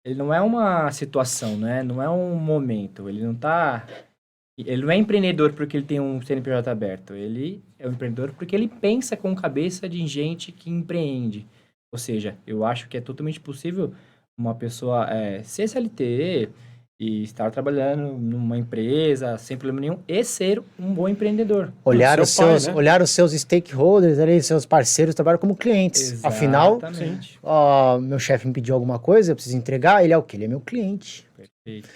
ele não é uma situação, né? Não é um momento. Ele não é empreendedor porque ele tem um CNPJ aberto. Ele é um empreendedor porque ele pensa com cabeça de gente que empreende. Ou seja, eu acho que é totalmente possível uma pessoa ser CLT e estar trabalhando numa empresa sem problema nenhum e ser um bom empreendedor. Olhar Seu os seus stakeholders ali, seus parceiros, trabalham como clientes. Afinal, Exatamente. meu chefe me pediu alguma coisa, eu preciso entregar, ele é o quê? Ele é meu cliente. Perfeito.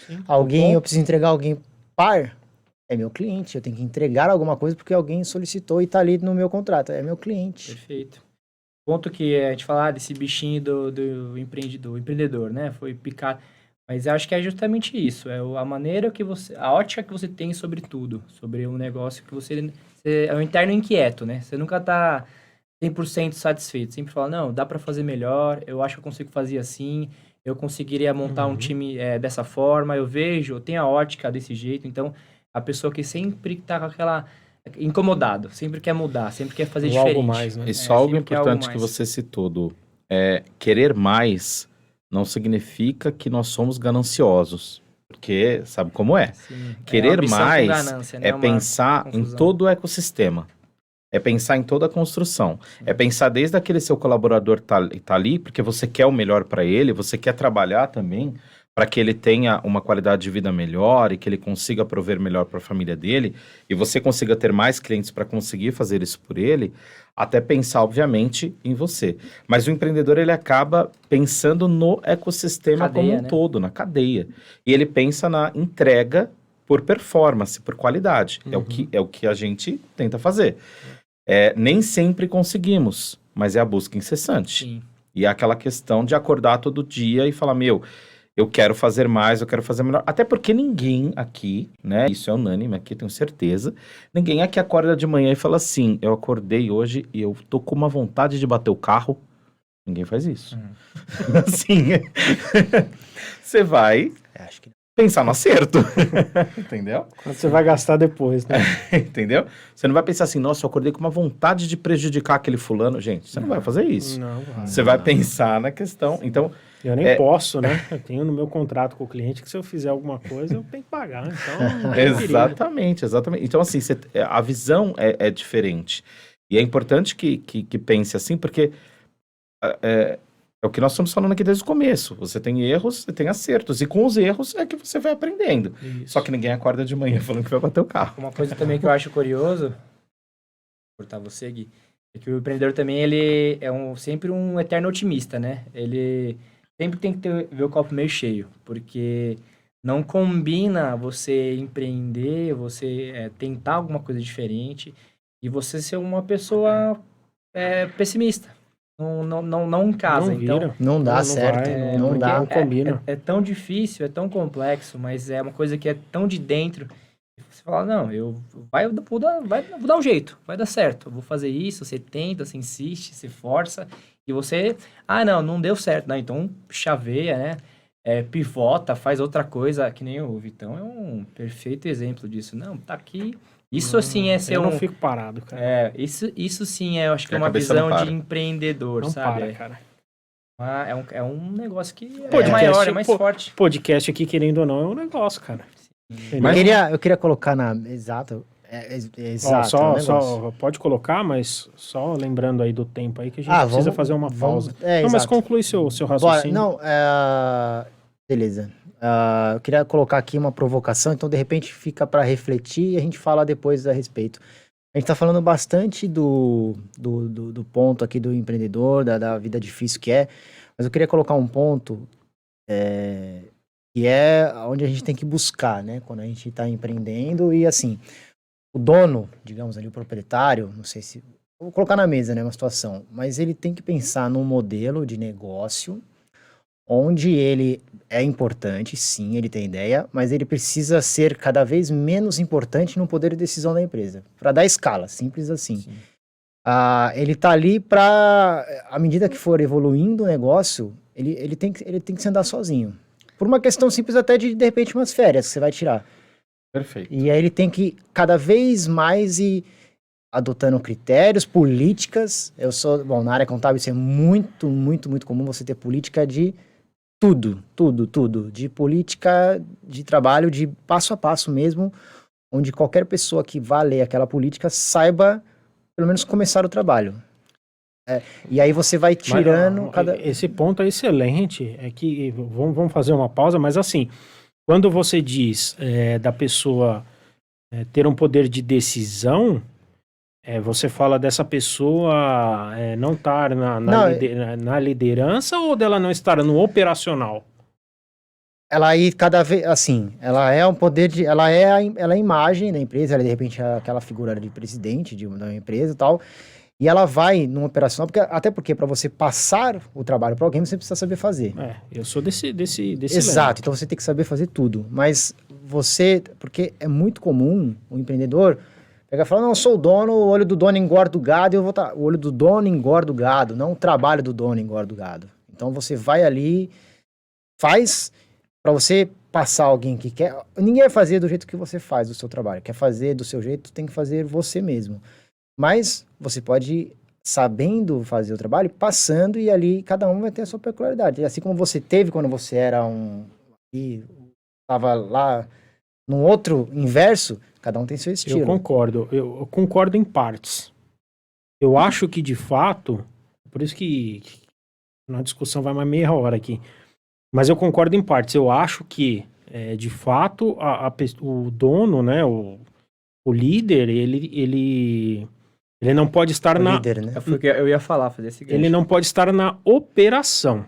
Eu preciso entregar alguém par, é meu cliente. Eu tenho que entregar alguma coisa porque alguém solicitou e tá ali no meu contrato, é meu cliente. Perfeito. Ponto que a gente falar desse bichinho do empreendedor, né? Foi picado. Mas eu acho que é justamente isso. É a maneira que a ótica que você tem sobre tudo. Sobre um negócio que você é um interno inquieto, né? Você nunca tá 100% satisfeito. Sempre fala, não, dá para fazer melhor. Eu acho que eu consigo fazer assim. Eu conseguiria montar um time dessa forma. Eu tenho a ótica desse jeito. Então, a pessoa que sempre tá com aquela... incomodado, sempre quer mudar, sempre quer fazer diferente. Algo mais, né? E só algo sempre quer algo importante que mais. você citou, Du, querer mais não significa que nós somos gananciosos. Porque sabe como é? Sim, Querer ambição com mais ganância, né? é Uma pensar em confusão. todo o ecossistema. É pensar em toda a construção. É pensar desde aquele seu colaborador tá ali, porque você quer o melhor para ele, você quer trabalhar também para que ele tenha uma qualidade de vida melhor e que ele consiga prover melhor para a família dele, e você consiga ter mais clientes para conseguir fazer isso por ele, até pensar, obviamente, em você. Mas o empreendedor, ele acaba pensando no ecossistema Cadeia, como um né? todo, na cadeia. E ele pensa na entrega por performance, por qualidade. É o que a gente tenta fazer. Nem sempre conseguimos, mas é a busca incessante. Sim. E é aquela questão de acordar todo dia e falar, eu quero fazer mais, eu quero fazer melhor. Até porque ninguém aqui, né, isso é unânime aqui, tenho certeza, ninguém aqui acorda de manhã e fala assim, eu acordei hoje e eu tô com uma vontade de bater o carro. Ninguém faz isso. Assim, você vai Acho que pensar no acerto. Entendeu? Quando você vai gastar depois, né? Entendeu? Você não vai pensar assim, nossa, eu acordei com uma vontade de prejudicar aquele fulano. Gente, você não vai fazer isso. Não, Você vai pensar na questão. Então, eu nem posso, né? Eu tenho no meu contrato com o cliente que se eu fizer alguma coisa, eu tenho que pagar. Então, não tem perigo. exatamente. Então, assim, a visão é diferente. E é importante que pense assim, porque é o que nós estamos falando aqui desde o começo. Você tem erros, você tem acertos. E com os erros é que você vai aprendendo. Isso. Só que ninguém acorda de manhã falando que vai bater o carro. Uma coisa também que eu acho curioso, vou cortar você, Gui, é que o empreendedor também, ele é sempre um eterno otimista, né? Ele sempre tem que ver o copo meio cheio, porque não combina você empreender, você tentar alguma coisa diferente e você ser uma pessoa pessimista. Não casa. Não vira. Então, Não dá Não certo, vai, não porque dá. não combina. é tão difícil, é tão complexo, mas é uma coisa que é tão de dentro. Você fala, não, vou dar um jeito, vai dar certo. Eu vou fazer isso, você tenta, você insiste, você força. E você, não deu certo. Não, então chaveia, né? Pivota, faz outra coisa, que nem o Vitão é um perfeito exemplo disso. Não, tá aqui. Isso sim é ser Eu não fico parado, cara. Isso sim eu acho que é A uma cabeça não visão para. de empreendedor, Não sabe? para, cara. É um negócio que é Podcast, maior, é mais forte. Podcast aqui, querendo ou não, é um negócio, cara. Mas- Eu queria colocar na... Exato. Exato. é um negócio. Só pode colocar, mas só lembrando aí do tempo aí que a gente precisa fazer uma pausa. Não, mas exato. conclui seu Bora, raciocínio. não, beleza. Eu queria colocar aqui uma provocação, então de repente fica para refletir e a gente fala depois a respeito. A gente tá falando bastante do ponto aqui do empreendedor, da vida difícil que é, mas eu queria colocar um ponto que é onde a gente tem que buscar, né? Quando a gente está empreendendo e assim, o dono, digamos ali, o proprietário, não sei se... Vou colocar na mesa, né, uma situação, mas ele tem que pensar num modelo de negócio onde ele é importante, sim, ele tem ideia, mas ele precisa ser cada vez menos importante no poder de decisão da empresa, para dar escala, simples assim. Sim. Ele tá ali para, à medida que for evoluindo o negócio, ele tem que se andar sozinho. Por uma questão simples até de repente, umas férias que você vai tirar. Perfeito. E aí ele tem que cada vez mais ir adotando critérios, políticas. Na área contábil isso é muito, muito, muito comum você ter política de tudo. De política de trabalho, de passo a passo mesmo, onde qualquer pessoa que vá ler aquela política saiba, pelo menos, começar o trabalho. E aí você vai tirando Esse ponto é excelente. É que vamos fazer uma pausa, mas assim, quando você diz da pessoa ter um poder de decisão, você fala dessa pessoa não estar na liderança ou dela não estar no operacional? Ela aí cada vez, assim, ela é um poder de, ela é a imagem da empresa, ela é de repente aquela figura de presidente de uma empresa e tal, e ela vai numa operacional, até porque para você passar o trabalho para alguém, você precisa saber fazer. Eu sou desse Exato, então você tem que saber fazer tudo, mas porque é muito comum o empreendedor pegar e falar, não, eu sou o dono, o olho do dono engorda o gado, o olho do dono engorda o gado, não o trabalho do dono engorda o gado. Então você vai ali, faz... Para você passar alguém que quer... Ninguém vai fazer do jeito que você faz o seu trabalho. Quer fazer do seu jeito, tem que fazer você mesmo. Mas você pode ir sabendo fazer o trabalho, passando, e ali cada um vai ter a sua peculiaridade. E assim como você teve quando você era estava lá num outro inverso, cada um tem seu estilo. Eu concordo em partes. Eu acho que, de fato, por isso que na discussão vai mais meia hora aqui, mas eu concordo em partes. Eu acho que, de fato, o dono, né, o líder, ele não pode estar na... líder, né? Foi o que eu ia falar, fazer esse gancho. Ele não pode estar na operação,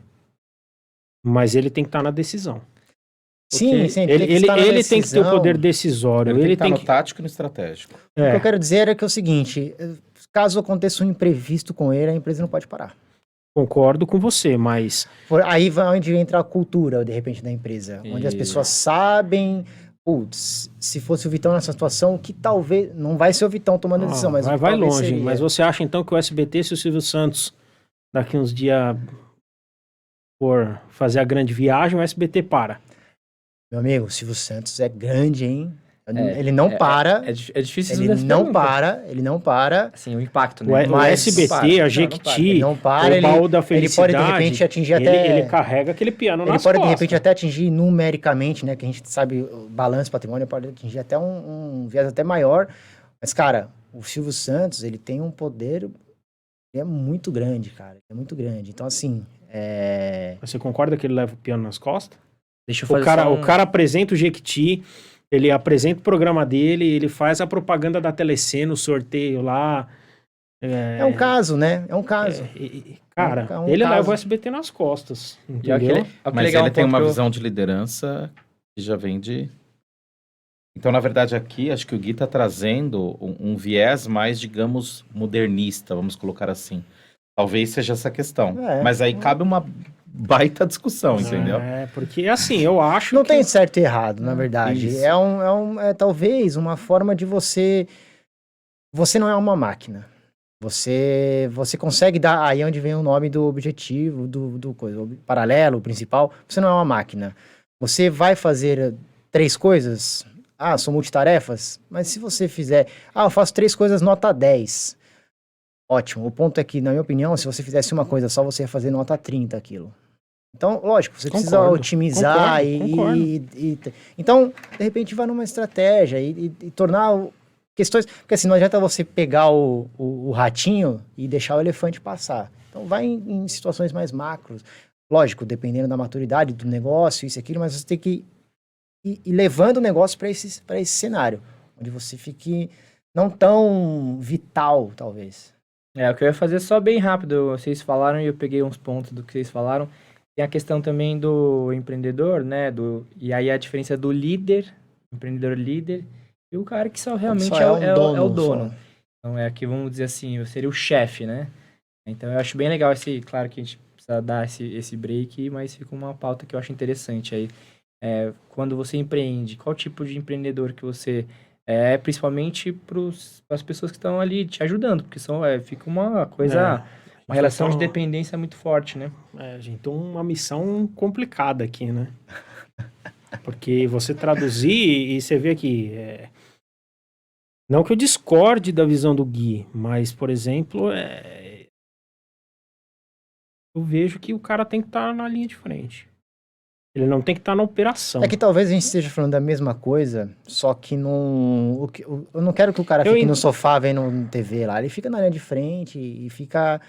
mas ele tem que estar na decisão. Sim, Ele tem que ter o poder decisório. Ele tem que estar no tático e no estratégico. O que eu quero dizer é que é o seguinte, caso aconteça um imprevisto com ele, a empresa não pode parar. Concordo com você, mas... Aí vai onde entra a cultura, de repente, da empresa. Onde as pessoas sabem... Putz, se fosse o Vitão nessa situação, que talvez... Não vai ser o Vitão tomando a decisão, mas... Vai longe. Seria. Mas você acha, então, que o SBT, se o Silvio Santos, daqui uns dias, for fazer a grande viagem, o SBT para? Meu amigo, o Silvio Santos é grande, hein? Ele não para. É difícil ele não para. Assim, o impacto, né? O SBT, a Jequiti, o baú da felicidade, ele pode, de repente, atingir até... Ele carrega aquele piano nas costas. Ele pode, de repente, até atingir numericamente, né? Que a gente sabe, o balanço patrimônio pode atingir até um viés até maior. Mas, cara, o Silvio Santos, ele tem um poder... Ele é muito grande, cara. É muito grande. Então, assim... Você concorda que ele leva o piano nas costas? Deixa eu fazer o cara apresenta o Jequiti... Ele apresenta o programa dele, ele faz a propaganda da Telecena, o sorteio lá. É um caso, né? É um caso. Cara, ele leva o SBT nas costas, entendeu? Mas ele tem uma visão de liderança que já vem de... Então, na verdade, aqui, acho que o Gui está trazendo um viés mais, digamos, modernista, vamos colocar assim. Talvez seja essa questão. Mas aí cabe uma baita discussão, entendeu? Porque assim, eu acho Não que... tem certo e errado, na verdade. Isso. É talvez uma forma de você... Você não é uma máquina. Você consegue dar... Aí é onde vem o nome do objetivo, do coisa, o paralelo, o principal. Você não é uma máquina. Você vai fazer 3 coisas... são multitarefas, mas se você fizer... eu faço 3 coisas nota 10. Ótimo. O ponto é que, na minha opinião, se você fizesse uma coisa só, você ia fazer nota 30 aquilo. Então, lógico, você precisa otimizar concordo. Então, de repente, vai numa estratégia e tornar questões... Porque assim, não adianta você pegar o ratinho e deixar o elefante passar. Então, vai em situações mais macros. Lógico, dependendo da maturidade do negócio, isso e aquilo, mas você tem que e levando o negócio para esse cenário, onde você fique não tão vital, talvez. O que eu ia fazer só bem rápido, vocês falaram e eu peguei uns pontos do que vocês falaram. Tem a questão também do empreendedor, né? E aí a diferença do líder, empreendedor líder, e o cara que só realmente é o dono. Então aqui, vamos dizer assim, seria o chefe, né? Então eu acho bem legal claro que a gente precisa dar esse break, mas fica uma pauta que eu acho interessante aí. Quando você empreende, qual tipo de empreendedor que você principalmente para as pessoas que estão ali te ajudando, porque fica uma coisa, uma relação de dependência muito forte, né? Gente, tem uma missão complicada aqui, né? Porque você traduzir e você vê aqui, não que eu discorde da visão do Gui, mas, por exemplo, eu vejo que o cara tem que estar na linha de frente. Ele não tem que estar na operação. É que talvez a gente esteja falando da mesma coisa, só que não... Eu não quero que o cara fique no sofá vendo TV lá. Ele fica na linha de frente e fica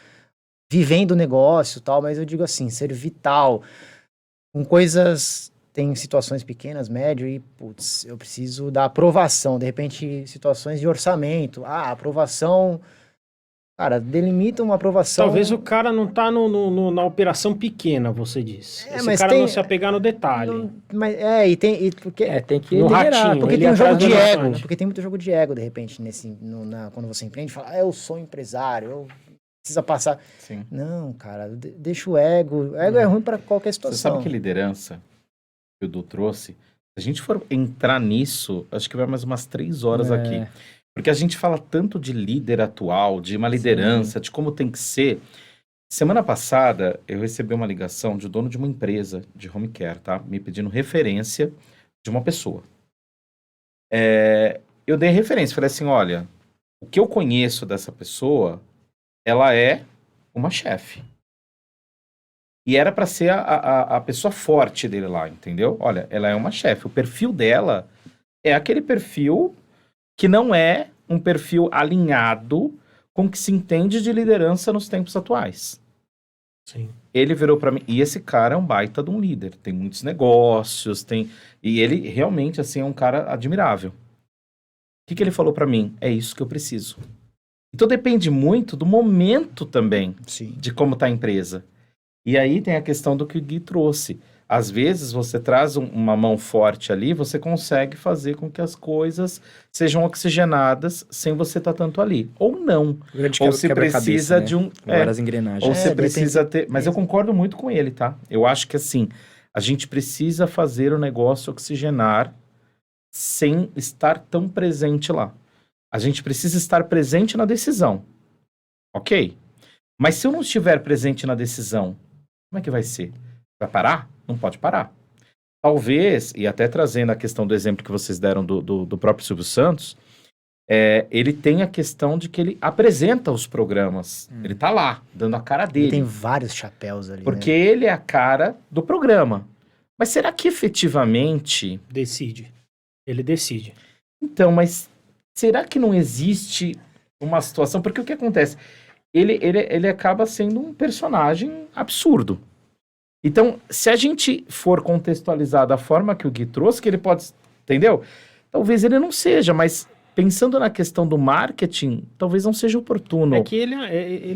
vivendo o negócio e tal, mas eu digo assim, ser vital. Com coisas... Tem situações pequenas, médio e, putz, eu preciso da aprovação. De repente, situações de orçamento. Aprovação... Cara, delimita uma aprovação... Talvez o cara não tá na operação pequena, você disse. Esse cara não se apegar no detalhe. Tem que no liderar, ratinho, porque ele tem um jogo de ego. elefante. Porque tem muito jogo de ego, de repente, quando você empreende, fala, eu sou empresário, eu preciso passar... Sim. Não, cara, deixa o ego. O ego é ruim para qualquer situação. Você sabe que liderança que o Du trouxe? Se a gente for entrar nisso, acho que vai mais umas 3 horas aqui. Porque a gente fala tanto de líder atual, de uma liderança, de como tem que ser. Semana passada, eu recebi uma ligação de um dono de uma empresa de home care, tá? Me pedindo referência de uma pessoa. Eu dei referência, falei assim, olha, o que eu conheço dessa pessoa, ela é uma chefe. E era para ser a pessoa forte dele lá, entendeu? Olha, ela é uma chefe. O perfil dela é aquele perfil... que não é um perfil alinhado com o que se entende de liderança nos tempos atuais. Sim. Ele virou para mim, e esse cara é um baita de um líder, tem muitos negócios, e ele realmente, assim, é um cara admirável. O que ele falou para mim? É isso que eu preciso. Então depende muito do momento também, de como está a empresa. E aí tem a questão do que o Gui trouxe. Às vezes, você traz uma mão forte ali, você consegue fazer com que as coisas sejam oxigenadas sem você estar tanto ali. Ou não. Ou se precisa de um... várias engrenagens. Ou você precisa ter... Mas eu concordo muito com ele, tá? Eu acho que, assim, a gente precisa fazer o negócio oxigenar sem estar tão presente lá. A gente precisa estar presente na decisão. Ok? Mas se eu não estiver presente na decisão, como é que vai ser? Vai parar? Não pode parar. Talvez, e até trazendo a questão do exemplo que vocês deram do próprio Silvio Santos, ele tem a questão de que ele apresenta os programas. Ele tá lá, dando a cara dele. Ele tem vários chapéus ali, porque ele é a cara do programa. Mas será que efetivamente... Decide. Ele decide. Então, mas será que não existe uma situação... Porque o que acontece? Ele acaba sendo um personagem absurdo. Então, se a gente for contextualizar da forma que o Gui trouxe, que ele pode... Entendeu? Talvez ele não seja, mas pensando na questão do marketing, talvez não seja oportuno. É que ele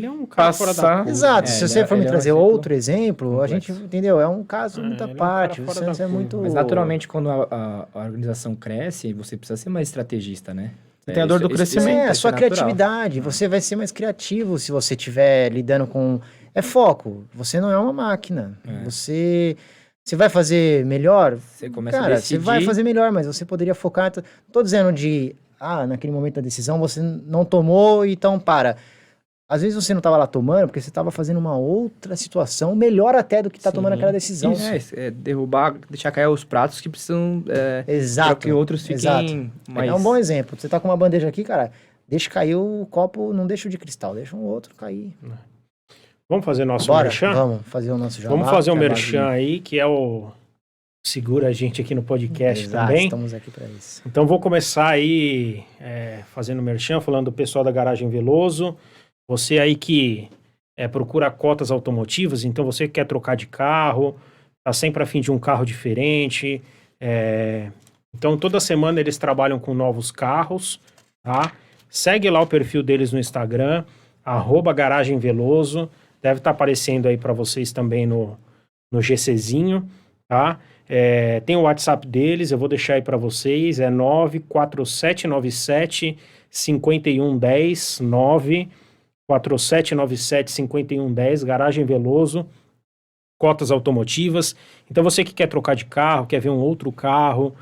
é um cara fora da Passar- curva. Exato, se você for me ele é um trazer exemplo outro exemplo, a gente, complexo. entendeu? É um caso muito à ele é um cara parte, fora você da é curva. muito... Mas naturalmente, quando a organização cresce, você precisa ser mais estrategista, né? Você tem a dor do crescimento. É, a sua natural. criatividade, você vai ser mais criativo se você estiver lidando com... É foco, você não é uma máquina, você vai fazer melhor? Você começa a Cara, decidir. você vai fazer melhor, mas você poderia focar... Não tô dizendo naquele momento da decisão você não tomou, então para. Às vezes você não estava lá tomando porque você estava fazendo uma outra situação, melhor até do que está Sim. tomando aquela decisão. Derrubar, deixar cair os pratos que precisam para Exato. que outros fiquem exato. mais... É um bom exemplo. Você tá com uma bandeja aqui, cara, deixa cair o copo, não deixa o de cristal, deixa um outro cair. Vamos fazer nosso Bora, merchan? vamos fazer o nosso jabá. Vamos fazer o jabazinho. merchan aí, que é o... Segura a gente aqui no podcast Exato, também. estamos aqui para isso. Então vou começar aí fazendo merchan, falando do pessoal da Garagem Veloso. Você aí que procura cotas automotivas, então você que quer trocar de carro, tá sempre a fim de um carro diferente. Então toda semana eles trabalham com novos carros, tá? Segue lá o perfil deles no Instagram, @Garagem Veloso. Deve estar aparecendo aí para vocês também no GCzinho, tá? Tem o WhatsApp deles, eu vou deixar aí para vocês, é 94797 5110, 94797 5110, Garagem Veloso, cotas automotivas. Então você que quer trocar de carro, quer ver um outro carro,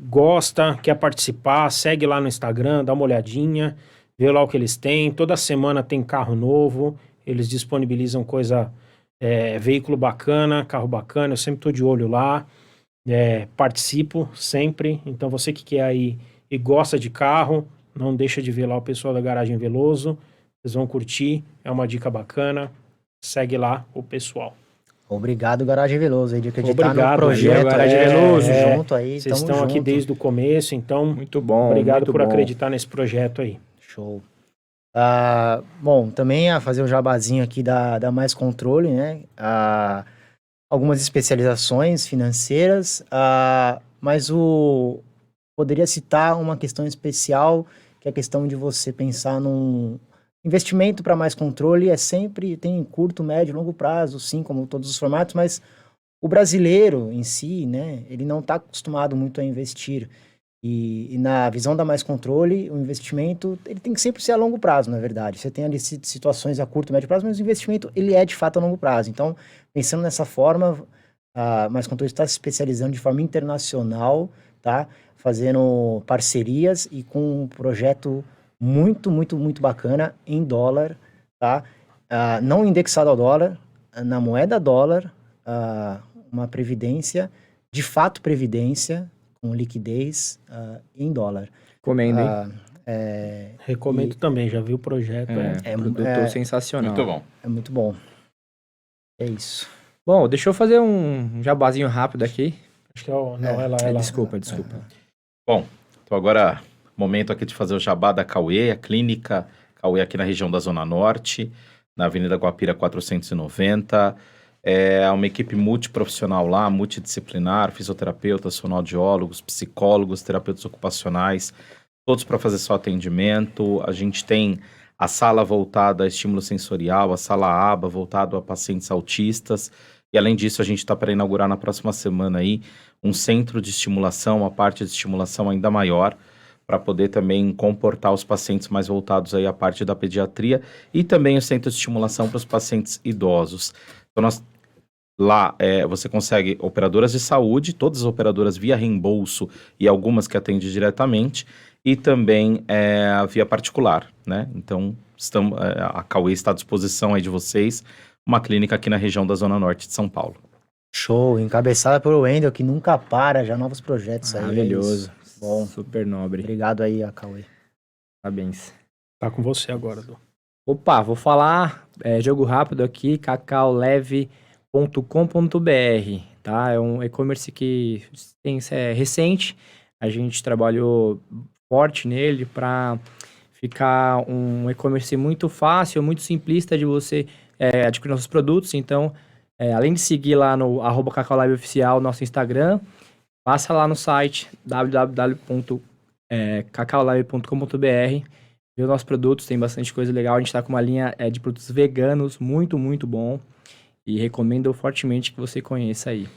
gosta, quer participar, segue lá no Instagram, dá uma olhadinha, vê lá o que eles têm. Toda semana tem carro novo, eles disponibilizam veículo bacana, carro bacana, eu sempre estou de olho lá, participo sempre. Então você que quer aí e gosta de carro, não deixa de ver lá o pessoal da Garagem Veloso, vocês vão curtir, é uma dica bacana, segue lá o pessoal. Obrigado, Garagem Veloso, aí de acreditar Obrigado, no projeto Garagem Veloso, junto aí. Vocês tamo estão aqui junto. desde o começo, então Muito bom, obrigado muito por bom. acreditar nesse projeto aí. Show. Bom, também a fazer o jabazinho aqui da Mais Controle, né? Algumas especializações financeiras, mas poderia citar uma questão especial, que é a questão de você pensar num investimento para Mais Controle, tem curto, médio, longo prazo, sim, como todos os formatos, mas o brasileiro em si, né? Ele não está acostumado muito a investir. E na visão da Mais Controle, o investimento, ele tem que sempre ser a longo prazo, na verdade. Você tem ali situações a curto, médio prazo, mas o investimento, ele é de fato a longo prazo. Então, pensando nessa forma, a Mais Controle está se especializando de forma internacional, tá? Fazendo parcerias e com um projeto muito, muito, muito bacana em dólar, tá? Não indexado ao dólar, na moeda dólar, uma previdência, de fato previdência, com liquidez em dólar. Recomendo, hein? Recomendo também, já vi o projeto. Produto sensacional. Muito bom. É muito bom. É isso. Bom, deixa eu fazer um jabazinho rápido aqui. Acho que é lá. Desculpa. Bom, então agora momento aqui de fazer o jabá da Cauê, a clínica Cauê aqui na região da Zona Norte, na Avenida Guapira 490. É uma equipe multiprofissional lá, multidisciplinar, fisioterapeutas, fonoaudiólogos, psicólogos, terapeutas ocupacionais, todos para fazer seu atendimento. A gente tem a sala voltada a estímulo sensorial, a sala ABA voltada a pacientes autistas. E além disso, a gente está para inaugurar na próxima semana aí um centro de estimulação, uma parte de estimulação ainda maior, para poder também comportar os pacientes mais voltados aí à parte da pediatria e também o centro de estimulação para os pacientes idosos. Então, lá você consegue operadoras de saúde, todas as operadoras via reembolso e algumas que atendem diretamente, e também via particular, né? Então, a Cauê está à disposição aí de vocês, uma clínica aqui na região da Zona Norte de São Paulo. Show, encabeçada pelo Wendel, que nunca para, já novos projetos aí. Maravilhoso. É isso. Bom, Super nobre. obrigado aí a Cauê. Parabéns. Tá com você agora, Du. Opa, vou falar jogo rápido aqui, cacaoleve.com.br, tá? É um e-commerce que é recente, a gente trabalhou forte nele para ficar um e-commerce muito fácil, muito simplista de você adquirir nossos produtos. Então, além de seguir lá no @cacaoliveoficial, nosso Instagram, passa lá no site cacaolive.com.br. Ver os nossos produtos, tem bastante coisa legal. A gente tá com uma linha de produtos veganos, muito, muito bom. E recomendo fortemente que você conheça aí.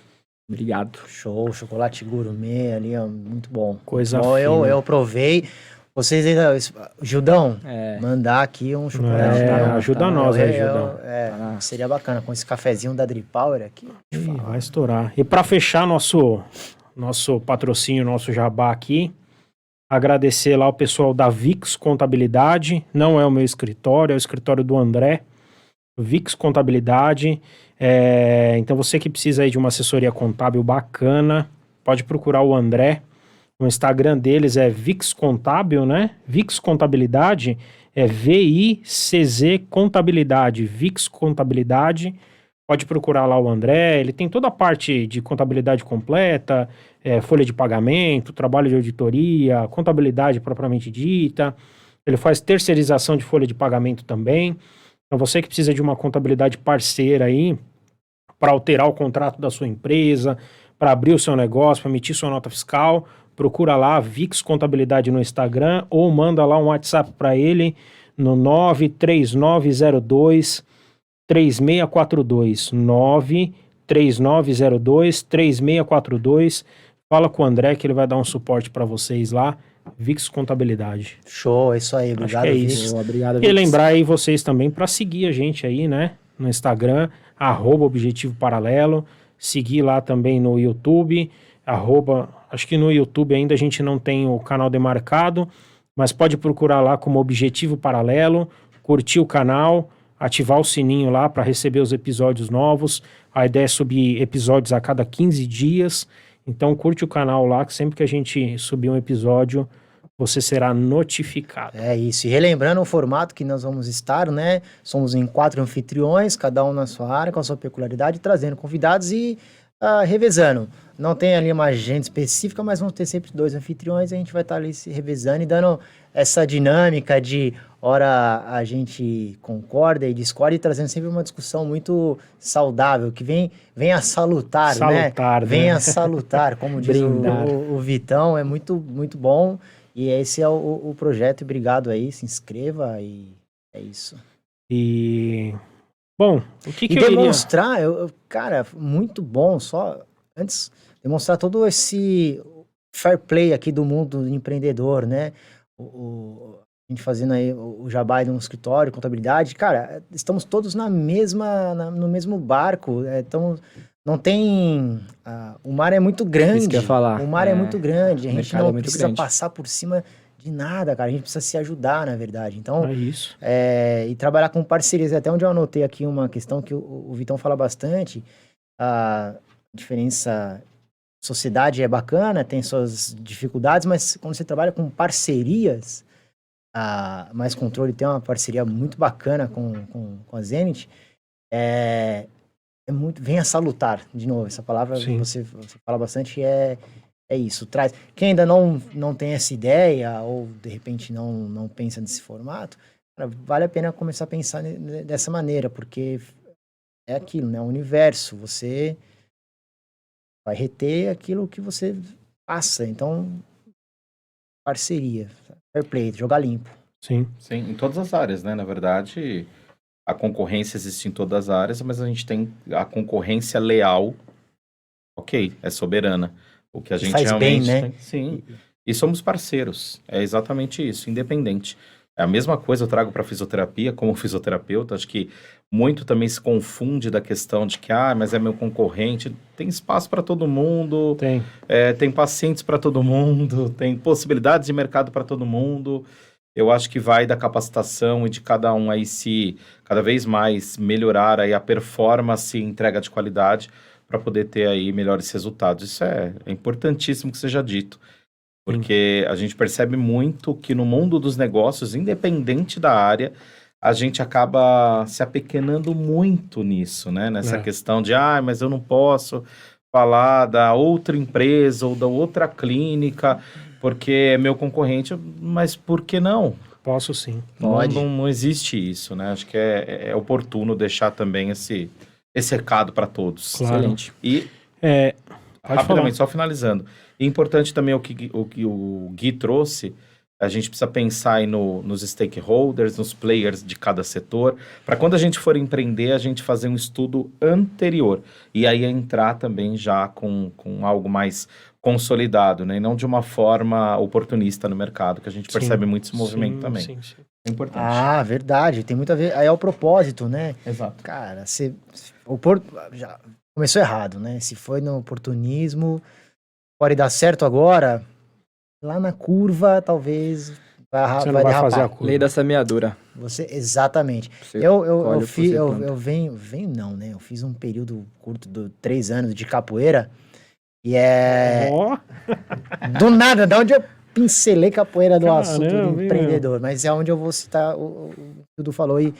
Obrigado. Show, chocolate gourmet ali, ó, muito bom. Coisa Bom, fina. eu provei. Vocês ainda, Gildão, mandar aqui um chocolate. Ajuda nós aí, Gildão. Seria bacana com esse cafezinho da Drip Power aqui. Vai estourar. E para fechar nosso patrocínio, nosso jabá aqui, agradecer lá o pessoal da VIX Contabilidade. Não é o meu escritório, é o escritório do André. VIX Contabilidade. Então você que precisa aí de uma assessoria contábil bacana, pode procurar o André. O Instagram deles é VIX Contábil, né? VIX Contabilidade é VICZ Contabilidade, VIX Contabilidade. Pode procurar lá o André, ele tem toda a parte de contabilidade completa, folha de pagamento, trabalho de auditoria, contabilidade propriamente dita. Ele faz terceirização de folha de pagamento também. Então você que precisa de uma contabilidade parceira aí, para alterar o contrato da sua empresa, para abrir o seu negócio, para emitir sua nota fiscal, procura lá VIX Contabilidade no Instagram ou manda lá um WhatsApp para ele no 93902-3642. 93902-3642. Fala com o André que ele vai dar um suporte para vocês lá. VIX Contabilidade. Show, é isso aí. Obrigado, Acho que é Vix. isso. Obrigado, E Vix. lembrar aí vocês também para seguir a gente aí, né? No Instagram, @Objetivo Paralelo. Seguir lá também no YouTube, acho que no YouTube ainda a gente não tem o canal demarcado, mas pode procurar lá como Objetivo Paralelo, curtir o canal, ativar o sininho lá para receber os episódios novos. A ideia é subir episódios a cada 15 dias, então curte o canal lá, que sempre que a gente subir um episódio, você será notificado. É isso. E relembrando o formato que nós vamos estar, né? Somos em 4 anfitriões, cada um na sua área, com a sua peculiaridade, trazendo convidados e revezando. Não tem ali uma agenda específica, mas vamos ter sempre 2 anfitriões e a gente vai estar ali se revezando e dando essa dinâmica de hora a gente concorda e discorda e trazendo sempre uma discussão muito saudável, que vem a salutar, né? Vem a salutar, como diz o Vitão, é muito, muito bom. E esse é o projeto, e obrigado aí, se inscreva e é isso. E, bom, o que eu demonstrar, cara, muito bom, só antes, demonstrar todo esse fair play aqui do mundo empreendedor, né? A gente fazendo aí o jabá de um escritório, contabilidade, cara, estamos todos no mesmo barco, não tem... o mar é muito grande. Isso que eu ia falar. O mar é muito grande. A gente não precisa grande. passar por cima de nada, cara. A gente precisa se ajudar, na verdade. Então, é isso. E trabalhar com parcerias. Até onde eu anotei aqui uma questão que o Vitão fala bastante. A diferença... Sociedade é bacana, tem suas dificuldades, mas quando você trabalha com parcerias, Mais Controle tem uma parceria muito bacana com a Zenit. Vem a salutar, de novo, essa palavra você fala bastante, é isso, traz. Quem ainda não tem essa ideia, ou de repente não pensa nesse formato, cara, vale a pena começar a pensar dessa maneira, porque é aquilo, né? O universo, você vai reter aquilo que você passa, então, parceria, fair play, jogar limpo. Sim, em todas as áreas, né? Na verdade... A concorrência existe em todas as áreas, mas a gente tem a concorrência leal, ok, é soberana. O que a gente faz realmente bem, né? tem, sim. E somos parceiros, é exatamente isso, independente. É a mesma coisa eu trago para fisioterapia, como fisioterapeuta, acho que muito também se confunde da questão de que, mas é meu concorrente. Tem espaço para todo mundo, tem pacientes para todo mundo, tem possibilidades de mercado para todo mundo. Eu acho que vai da capacitação e de cada um aí se cada vez mais melhorar aí a performance e entrega de qualidade para poder ter aí melhores resultados. Isso é importantíssimo que seja dito, porque a gente percebe muito que no mundo dos negócios, independente da área, a gente acaba se apequenando muito nisso, né? Nessa questão de, mas eu não posso falar da outra empresa ou da outra clínica... porque é meu concorrente, mas por que não? Posso sim. Não existe isso, né? Acho que é oportuno deixar também esse recado para todos. Claro. Excelente. E Rapidamente, só finalizando. E importante também o que o Gui trouxe, a gente precisa pensar aí nos stakeholders, nos players de cada setor, para quando a gente for empreender, a gente fazer um estudo anterior. E aí entrar também já com algo mais consolidado, né? E não de uma forma oportunista no mercado, que a gente percebe muito esse movimento também. Sim. É importante. Ah, verdade. Tem muito a ver. Aí é o propósito, né? Exato. Cara, já começou errado, né? Se foi no oportunismo, pode dar certo agora, lá na curva, talvez Você não vai vai derrapar. fazer a curva. Lei da semeadura. Exatamente. Você Eu colhe o que você planta. venho não, né? Eu fiz um período curto de 3 anos de capoeira e é Ó, do nada, da onde eu pincelei capoeira do assunto Caramba, do hein, empreendedor, mas é onde eu vou citar o que o Dudu falou e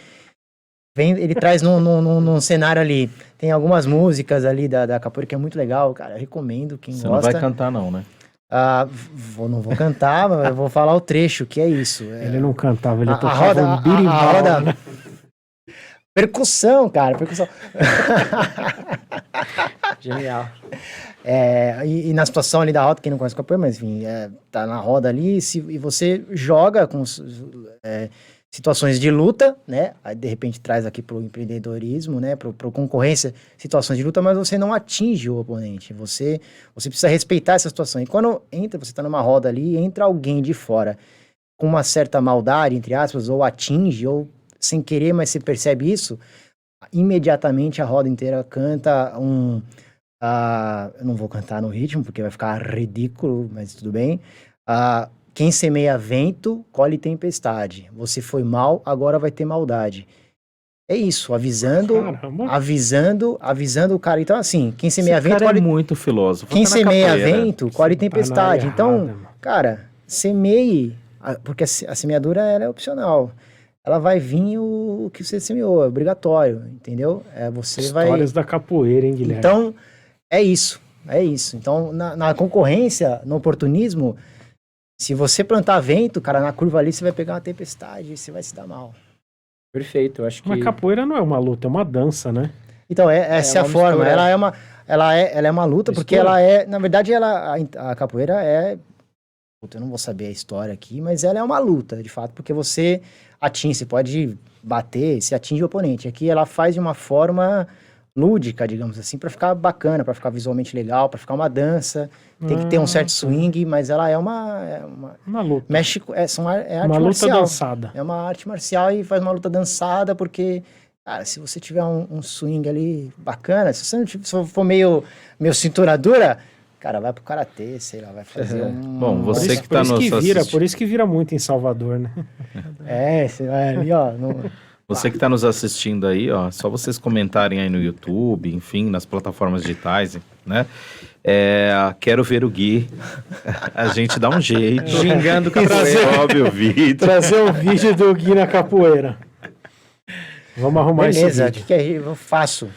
ele traz num cenário ali, tem algumas músicas ali da capoeira que é muito legal, cara, eu recomendo quem Você não gosta. vai cantar não, né? Não vou cantar, mas eu vou falar o trecho, que é isso. ele não cantava, ele A tocava roda, um birimbau, a roda, né? percussão, cara, percussão. Genial. E na situação ali da roda, quem não conhece o capoeira, mas enfim, tá na roda ali, e você joga com situações de luta, né? Aí de repente traz aqui pro empreendedorismo, né? Pro concorrência, situações de luta, mas você não atinge o oponente. Você precisa respeitar essa situação. E quando você tá numa roda ali, entra alguém de fora com uma certa maldade, entre aspas, ou atinge, ou sem querer, mas você percebe isso, imediatamente a roda inteira canta eu não vou cantar no ritmo, porque vai ficar ridículo, mas tudo bem. Quem semeia vento, colhe tempestade. Você foi mal, agora vai ter maldade. É isso, avisando o cara. Então, assim, quem semeia Esse vento, cara colhe... é muito filósofo. Quem Tá na semeia capoeira. vento, colhe tempestade. na Então, errada, mano. cara, semeie, porque a semeadura, ela é opcional. Ela vai vir o que você semeou, é obrigatório, entendeu? Você vai... Histórias da capoeira, hein, Guilherme? Então, é isso. Então, na concorrência, no oportunismo, se você plantar vento, cara, na curva ali você vai pegar uma tempestade e você vai se dar mal. Perfeito, eu acho que... Mas capoeira não é uma luta, é uma dança, né? Então, essa é a uma forma. mistura. Ela é uma luta, porque Mistura. ela é... Na verdade, a capoeira é... Puta, eu não vou saber a história aqui, mas ela é uma luta, de fato, porque você atinge, você pode bater, você atinge o oponente. Aqui ela faz de uma forma lúdica, digamos assim, pra ficar bacana, pra ficar visualmente legal, pra ficar uma dança. Tem que ter um certo swing, mas ela é uma Uma luta. mexe, é arte Uma luta marcial. dançada. É uma arte marcial e faz uma luta dançada, porque, cara, se você tiver um swing ali bacana, se você não for meio cintura dura, cara, vai pro karatê, sei lá, vai fazer Bom, você que Por tá isso nos que vira, assistindo. por isso que vira muito em Salvador, né? você vai ali, ó. Você que está nos assistindo aí, ó, só vocês comentarem aí no YouTube, enfim, nas plataformas digitais, né? Quero ver o Gui. A gente dá um jeito. Gingando capoeira. Sobe o vídeo. Trazer o vídeo do Gui na capoeira. Vamos arrumar Beleza, esse vídeo. que é? Eu faço.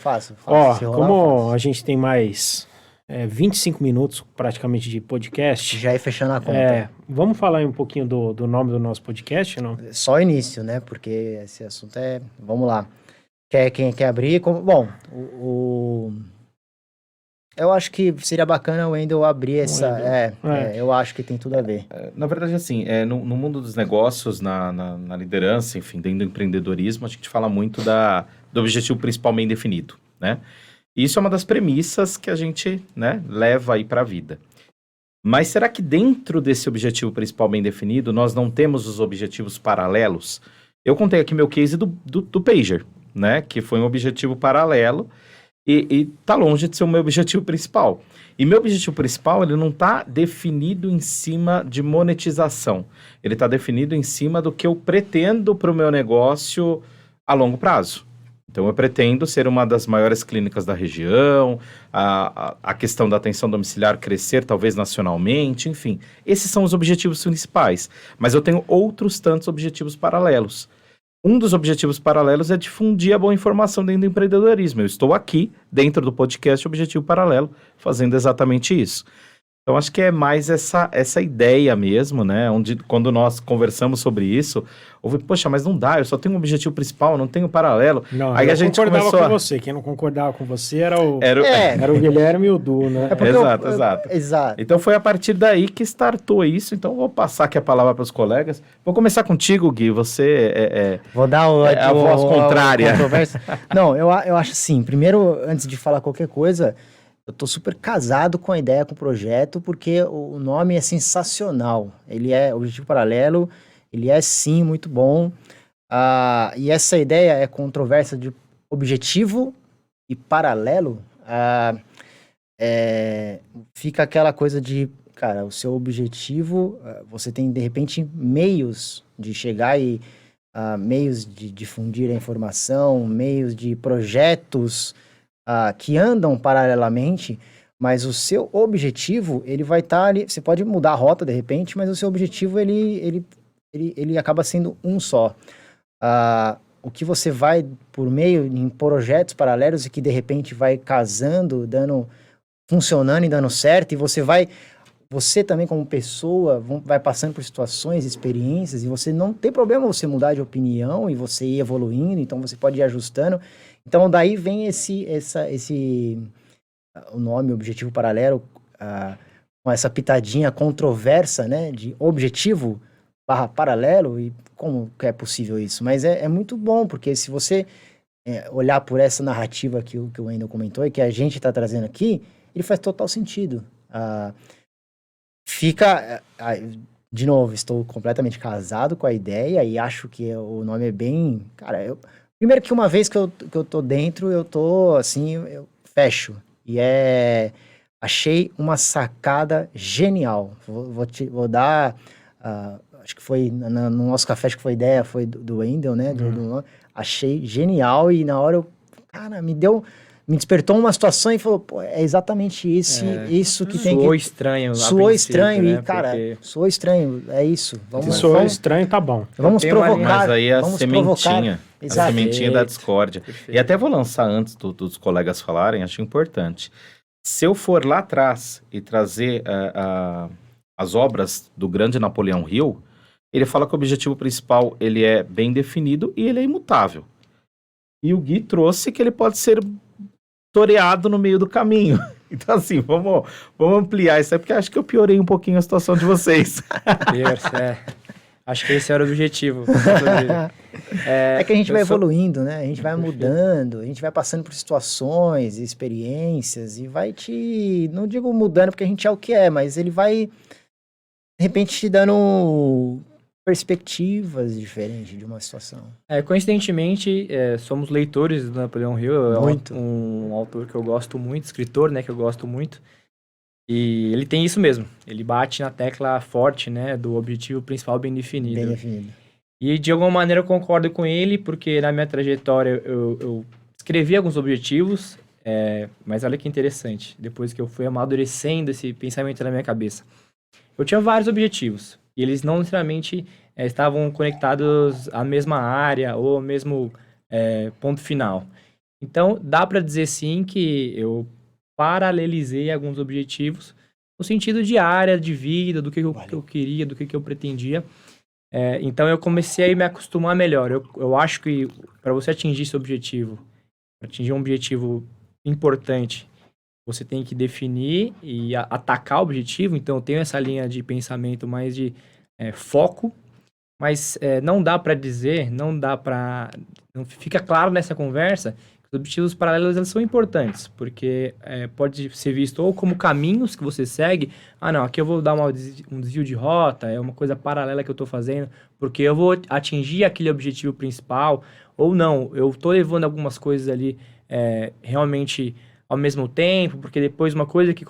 Ó, Se rolar, como eu faço. a gente tem mais 25 minutos praticamente de podcast, Já ir fechando a conta. vamos falar aí um pouquinho do nome do nosso podcast, não? Só o início, né? Porque esse assunto é... Vamos lá. Quem quer abrir? Bom, eu acho que seria bacana o Wendel abrir essa... eu acho que tem tudo a ver. Na verdade, assim, no mundo dos negócios, na liderança, enfim, dentro do empreendedorismo, a gente fala muito do objetivo principal bem definido, né? E isso é uma das premissas que a gente, né, leva aí para a vida. Mas será que dentro desse objetivo principal bem definido, nós não temos os objetivos paralelos? Eu contei aqui meu case do Pager, né? Que foi um objetivo paralelo e tá longe de ser o meu objetivo principal. E meu objetivo principal, ele não está definido em cima de monetização. Ele está definido em cima do que eu pretendo para o meu negócio a longo prazo. Então, eu pretendo ser uma das maiores clínicas da região, a questão da atenção domiciliar crescer, talvez nacionalmente, enfim. Esses são os objetivos principais. Mas eu tenho outros tantos objetivos paralelos. Um dos objetivos paralelos é difundir a boa informação dentro do empreendedorismo. Eu estou aqui, dentro do podcast Objetivo Paralelo, fazendo exatamente isso. Então, acho que é mais essa ideia mesmo, né? Onde, quando nós conversamos sobre isso, houve, poxa, mas não dá, eu só tenho um objetivo principal, não tenho paralelo. Não, Aí eu a gente concordava começou com a... você. Quem não concordava com você era o, É, era o Guilherme e o Du, né? é porque Exato. Exato. Então, foi a partir daí que startou isso. Então, vou passar aqui a palavra para os colegas. Vou começar contigo, Gui. Você Vou dar a voz contrária. controvérsia. Não, eu acho assim, primeiro, antes de falar qualquer coisa, eu tô super casado com a ideia, com o projeto, porque o nome é sensacional. Ele é Objetivo Paralelo, ele é sim muito bom. E essa ideia é controversa de objetivo e paralelo. Fica aquela coisa de, cara, o seu objetivo, você tem de repente meios de chegar e meios de difundir a informação, meios de projetos que andam paralelamente, mas o seu objetivo, ele vai estar ali, você pode mudar a rota de repente, mas o seu objetivo, ele acaba sendo um só. O que você vai por meio em projetos paralelos e que de repente vai casando, funcionando e dando certo, e você também como pessoa vai passando por situações, experiências, e você não tem problema você mudar de opinião e você ir evoluindo, então você pode ir ajustando. Então daí vem o nome Objetivo Paralelo, com essa pitadinha controversa, né, de objetivo /paralelo, e como que é possível isso? Mas é muito bom, porque se você olhar por essa narrativa que o Wendel comentou e que a gente está trazendo aqui, ele faz total sentido. De novo, estou completamente casado com a ideia e acho que o nome é bem... Cara, primeiro que uma vez que eu tô dentro, eu tô assim, eu fecho. E achei uma sacada genial. Vou dar... acho que foi no nosso café, acho que foi ideia, foi do Wendel, né? Achei genial e na hora cara, me despertou uma situação e falou, pô, é exatamente isso que tem que... Soou estranho. Soou estranho, né? E, cara, soou estranho, é isso. Se soou estranho, tá bom. Vamos provocar. Mas aí a sementinha, Exato. sementinha da discórdia. Perfeito. E até vou lançar antes dos colegas falarem, acho importante. Se eu for lá atrás e trazer as obras do grande Napoleão Hill, ele fala que o objetivo principal ele é bem definido e ele é imutável. E o Gui trouxe que ele pode ser toreado no meio do caminho. Então, assim, vamos ampliar isso aí, porque acho que eu piorei um pouquinho a situação de vocês. Acho que esse era o objetivo. É que a gente vai evoluindo, né? A gente vai mudando, a gente vai passando por situações, experiências, e vai não digo mudando porque a gente é o que é, mas ele vai, de repente, te dando perspectivas diferentes de uma situação. Coincidentemente, somos leitores do Napoleão Hill. Muito. É um autor que eu gosto muito, escritor, né, que eu gosto muito. E ele tem isso mesmo. Ele bate na tecla forte, né, do objetivo principal bem definido. Bem definido. E de alguma maneira eu concordo com ele, porque na minha trajetória eu escrevi alguns objetivos, mas olha que interessante, depois que eu fui amadurecendo esse pensamento na minha cabeça. Eu tinha vários objetivos, e eles não necessariamente estavam conectados à mesma área ou ao mesmo ponto final. Então, dá para dizer sim que eu paralelizei alguns objetivos no sentido de área de vida, do que eu queria, do que eu pretendia. Então, eu comecei a me acostumar melhor. Eu acho que para você atingir esse objetivo, para atingir um objetivo importante, você tem que definir e atacar o objetivo. Então, eu tenho essa linha de pensamento mais de foco, mas não dá para dizer, não fica claro nessa conversa que os objetivos paralelos eles são importantes, porque pode ser visto ou como caminhos que você segue. Não, aqui eu vou dar um desvio de rota, é uma coisa paralela que eu estou fazendo, porque eu vou atingir aquele objetivo principal, ou não, eu estou levando algumas coisas ali realmente ao mesmo tempo, porque depois uma coisa que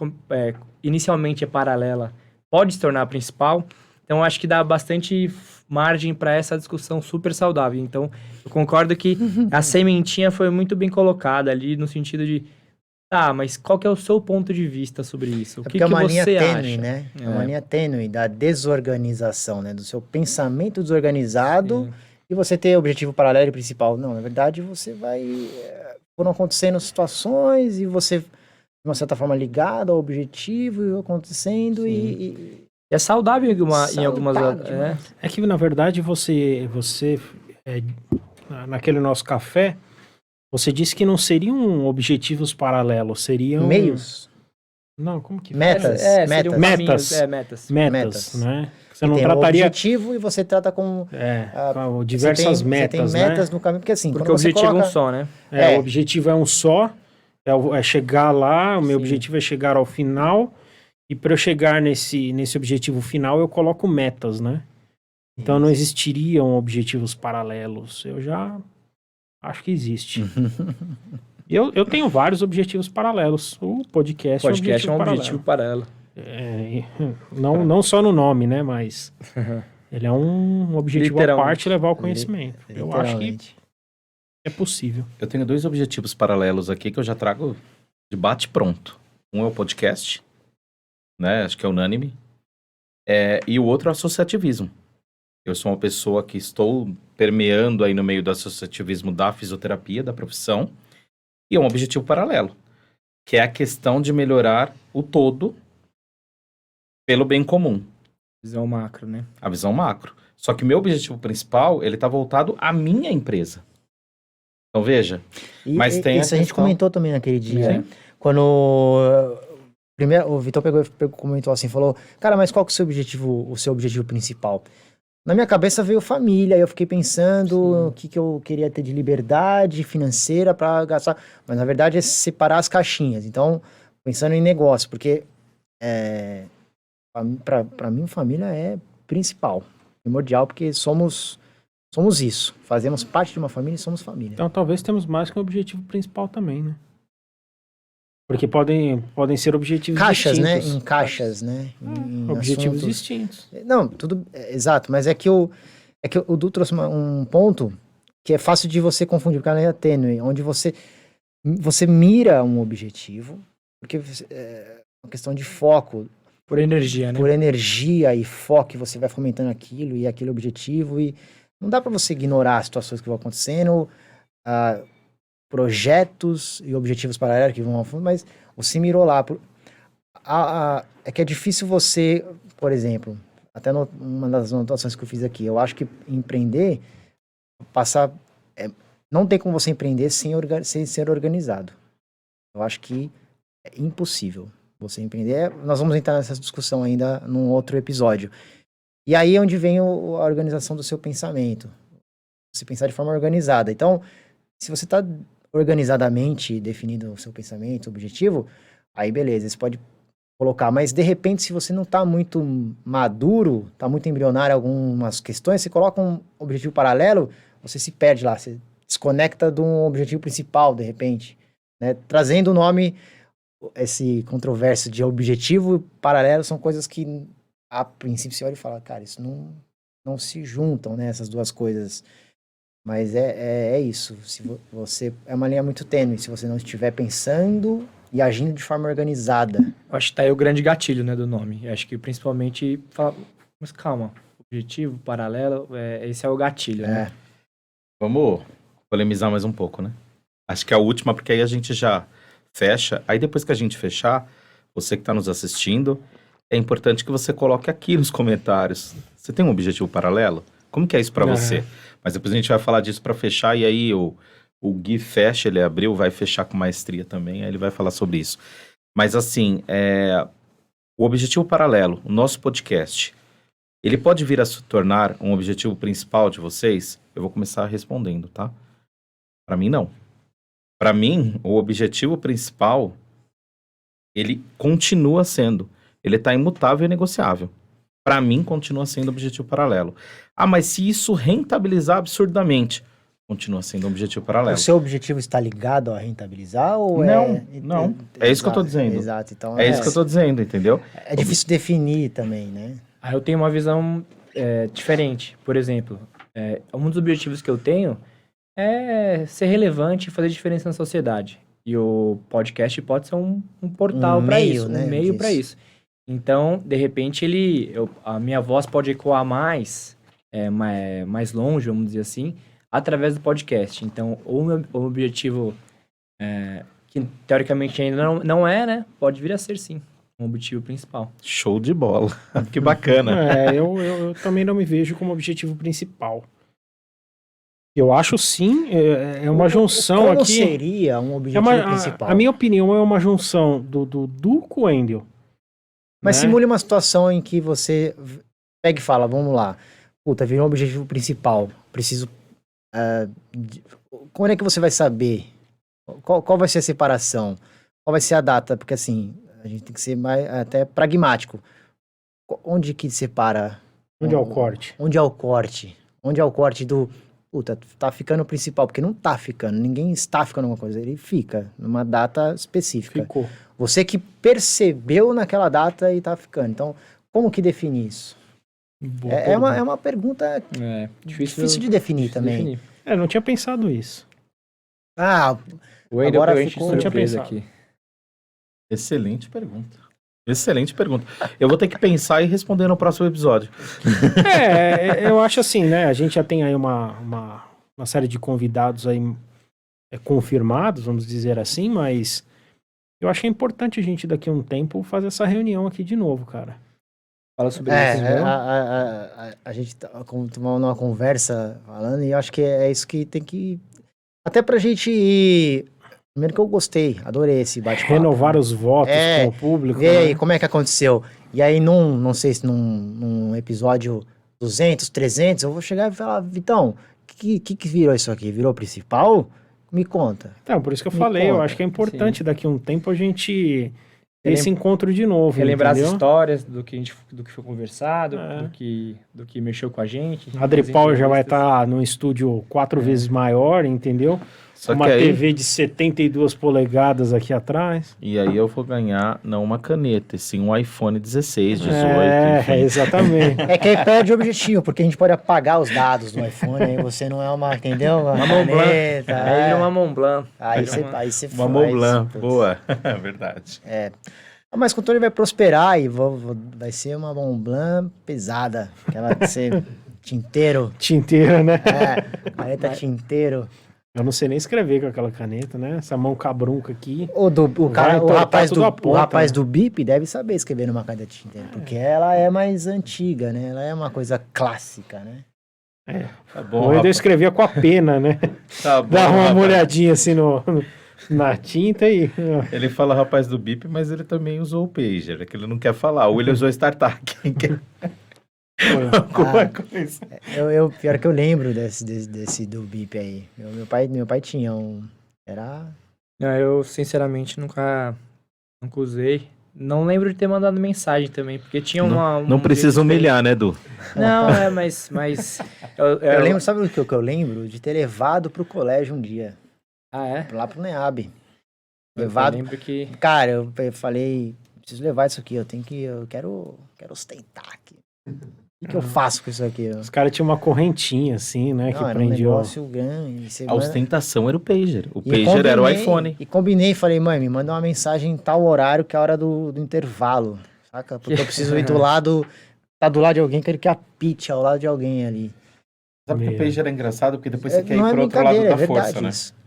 inicialmente é paralela pode se tornar a principal. Então, acho que dá bastante margem para essa discussão super saudável. Então, eu concordo que a sementinha foi muito bem colocada ali, no sentido de, mas qual que é o seu ponto de vista sobre isso? O que é uma linha você tênue, acha? né? É uma linha tênue da desorganização, né? Do seu pensamento desorganizado. Sim. E você ter objetivo paralelo e principal. Não, na verdade, você vai... Foram acontecendo situações e você uma certa forma, ligado ao objetivo e acontecendo Sim. e É saudável em algumas... Saudável É, demais. É que, na verdade, você naquele nosso café, você disse que não seriam objetivos paralelos, seriam... meios, Não, como que metas, seriam Metas. caminhos, metas. Metas, Metas. né? Você que não tem um trataria... objetivo e você trata com com diversas metas, você tem metas né? no caminho, porque assim, Porque quando o você objetivo é coloca... um só, né? O objetivo é um só, é chegar lá, o meu Sim. objetivo é chegar ao final, e para eu chegar nesse objetivo final, eu coloco metas, né? Então não existiriam objetivos paralelos. Eu já acho que existe. Eu tenho vários objetivos paralelos. O podcast, O podcast é um paralelo. objetivo paralelo. Não só no nome, né? Mas ele é um objetivo à Literalmente. parte levar o conhecimento. Eu acho que Literalmente. é possível. Eu tenho 2 objetivos paralelos aqui que eu já trago de bate pronto. Um é o podcast, né? Acho que é unânime. E o outro é o associativismo. Eu sou uma pessoa que estou permeando aí no meio do associativismo da fisioterapia, da profissão, e é um objetivo paralelo, que é a questão de melhorar o todo pelo bem comum, Visão macro, né? a visão macro. Só que o meu objetivo principal, ele está voltado à minha empresa. Então, veja, Mas tem isso a a gente questão- comentou também naquele dia. Sim. Quando primeiro o Vitor comentou assim, falou, cara, mas qual que é o seu objetivo principal? Na minha cabeça veio família, aí eu fiquei pensando o que eu queria ter de liberdade financeira para gastar, mas na verdade é separar as caixinhas. Então, pensando em negócio, porque para mim família é principal, primordial, porque somos isso, fazemos parte de uma família e somos família. Então talvez temos mais que um objetivo principal também, né? Porque podem ser objetivos Caixas, né? distintos. Em caixas, né? Em Objetivos assuntos. distintos. Não, exato, mas é que o Du trouxe um ponto que é fácil de você confundir, porque ela é tênue, onde você mira um objetivo, porque é uma questão de foco, Por energia, né? por energia e foco, que você vai fomentando aquilo e aquele objetivo, e não dá para você ignorar as situações que vão acontecendo, projetos e objetivos paralelos que vão ao fundo, mas você mirou lá. É que é difícil você, por exemplo, até uma das anotações que eu fiz aqui, eu acho que empreender, não tem como você empreender sem ser organizado. Eu acho que é impossível você empreender. Nós vamos entrar nessa discussão ainda num outro episódio. E aí é onde vem a organização do seu pensamento. Você pensar de forma organizada. Então, se você está organizadamente definindo o seu pensamento, o objetivo, aí beleza, você pode colocar. Mas, de repente, se você não está muito maduro, está muito embrionário algumas questões, você coloca um objetivo paralelo, você se perde lá, você desconecta de um objetivo principal, de repente. Né? Trazendo o nome, esse controverso de objetivo paralelo, são coisas que, a princípio, você olha e fala, cara, isso não se juntam, né, essas duas coisas. Mas é isso. Se você é uma linha muito tênue. Se você não estiver pensando e agindo de forma organizada. Acho que tá aí o grande gatilho, né, do nome. Acho que principalmente mas calma, objetivo, paralelo, esse é o gatilho, né? vamos polemizar mais um pouco, né? Acho que é a última, porque aí a gente já fecha. Aí depois que a gente fechar, você que está nos assistindo, é importante que você coloque aqui nos comentários. Você tem um objetivo paralelo? Como que é isso para você? Mas depois a gente vai falar disso para fechar, e aí o Gui fecha, ele abriu, vai fechar com maestria também, aí ele vai falar sobre isso. Mas assim, o objetivo paralelo, o nosso podcast, ele pode vir a se tornar um objetivo principal de vocês? Eu vou começar respondendo, tá? Para mim, não. Para mim, o objetivo principal, ele continua sendo, ele tá imutável e negociável. Para mim, continua sendo objetivo paralelo. Mas se isso rentabilizar absurdamente, continua sendo um objetivo paralelo. O seu objetivo está ligado a rentabilizar ou Não. É isso que eu tô dizendo. Exato. Então, É isso que eu tô dizendo, entendeu? É difícil definir também, né? Aí eu tenho uma visão diferente. Por exemplo, um dos objetivos que eu tenho é ser relevante e fazer diferença na sociedade. E o podcast pode ser um portal para isso, né, um meio para isso. Então, de repente, a minha voz pode ecoar mais longe, vamos dizer assim, através do podcast. Então, o meu objetivo que teoricamente ainda não é, né? Pode vir a ser, sim, um objetivo principal. Show de bola. Que bacana. Eu também não me vejo como objetivo principal. Eu acho sim, é uma junção Como aqui. seria um É objetivo principal? a minha opinião é uma junção do com o Wendel. Mas né? simule uma situação em que você pega e fala, vamos lá, puta, virou um objetivo principal, preciso... Quando é que você vai saber? Qual vai ser a separação? Qual vai ser a data? Porque assim, a gente tem que ser mais até pragmático. Onde que separa? Onde é o corte? Onde é o corte? Onde é o corte do... Puta, tá ficando principal, porque não tá ficando, ninguém está ficando alguma coisa, ele fica numa data específica. Ficou. Você que percebeu naquela data e tá ficando. Então, como que define isso? Boa É pergunta. uma pergunta difícil de definir também. Eu não tinha pensado isso. Ah, O Wendel Agora pegou a gente de ficou- Não tinha surpresa pensado. aqui. Excelente pergunta. Excelente pergunta. Eu vou ter que pensar e responder no próximo episódio. Eu acho assim, né? A gente já tem aí uma série de convidados aí confirmados, vamos dizer assim, mas eu acho que é importante a gente daqui a um tempo fazer essa reunião aqui de novo, cara. Fala sobre isso. a gente tá tomando uma conversa falando e eu acho que é isso que tem que... Até pra gente ir... Primeiro que eu gostei, adorei esse bate-papo. Renovar os votos com o público. Vê aí né? como é que aconteceu. E aí, não sei se num episódio 200, 300, eu vou chegar e falar, Vitão, que virou isso aqui? Virou principal? Me conta. Então, por isso que eu Me falei, eu conta. acho que é importante daqui a um tempo a gente ter Relem- esse encontro de novo, Relembrar as entendeu? histórias do que foi conversado, É. do que mexeu com a gente. A Adri as Power já vai entrevistas. estar num estúdio 4 vezes maior, entendeu? Só Uma que aí, TV de 72 polegadas aqui atrás. e aí eu vou ganhar não uma caneta, e sim um iPhone 16, 18, enfim. Exatamente. É que aí perde o objetivo, porque a gente pode apagar os dados do iPhone, aí você não é uma, entendeu? Uma Mont Blanc. caneta, Aí vira uma Mont Blanc. Aí Vira você Uma Mont Blanc, boa. Verdade. Mas com o Tony vai prosperar e vai ser uma Mont Blanc pesada, aquela de ser tinteiro, Tinteira, né? caneta tinteiro. Eu não sei nem escrever com aquela caneta, né? Essa mão cabrunca aqui. O Vai entortar rapaz, tudo a ponta, o rapaz né? do BIP deve saber escrever numa caneta tinteiro, porque ela é mais antiga, né? Ela é uma coisa clássica, né? Tá O bom, Wendel rapaz. escrevia com a pena, né? Tá bom, Dá uma rapaz. molhadinha assim na tinta e... Ele fala rapaz do BIP, mas ele também usou o pager, é que ele não quer falar. O William usou StarTAC. Alguma coisa. Pior que eu lembro desse do BIP aí. Meu pai tinha um. Era. Não, eu sinceramente nunca usei. Não lembro de ter mandado mensagem também, porque tinha uma... Não precisa humilhar, né, Edu? Não, mas Eu lembro, sabe o que eu lembro? De ter levado pro colégio um dia. Ah, é? Lá pro NEAB. Eu Levado. lembro que... Cara, eu falei, preciso levar isso aqui, eu quero ostentar aqui. O que eu faço com isso aqui? Os caras tinham uma correntinha assim, né? que Não, era um prendia... negócio grande. A ostentação era o pager. O E pager era o combinei- iPhone. E combinei, falei, mãe, me manda uma mensagem em tal horário, que é a hora do intervalo. Saca? Porque eu preciso ir do lado. Tá do lado de alguém, quero que apite ao lado de alguém ali. Sabe que o Meu. pager é engraçado? Porque depois você quer ir Não é pro outro lado brincadeira, da é força, verdade né? isso.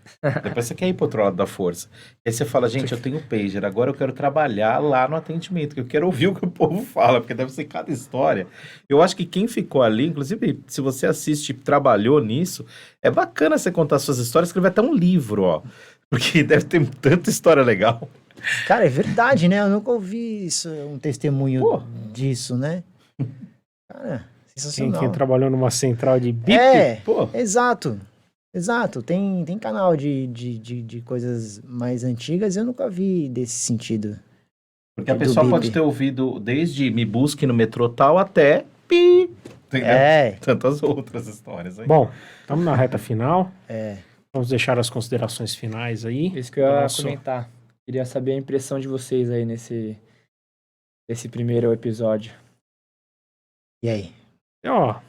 Depois você quer ir pro outro lado da força. Aí você fala, gente, eu tenho pager, agora eu quero trabalhar lá no atendimento, que eu quero ouvir o que o povo fala, porque deve ser cada história. Eu acho que quem ficou ali, inclusive, se você assiste e trabalhou nisso, é bacana você contar suas histórias, escrever até um livro, ó. Porque deve ter tanta história legal. Cara, é verdade, né? Eu nunca ouvi isso, um testemunho Pô. disso, né? Cara, Quem sensacional. trabalhou numa central de bip, Pô, Exato. Tem canal de coisas mais antigas, eu nunca vi desse sentido. porque a Do pessoa bip. pode ter ouvido desde me busque no metrô tal até pi. Entendeu? Tantas outras histórias aí. Bom, estamos na reta final. É. Vamos deixar as considerações finais aí. Isso que eu ia Nossa. comentar. Queria saber a impressão de vocês aí nesse primeiro episódio. E aí? Ó,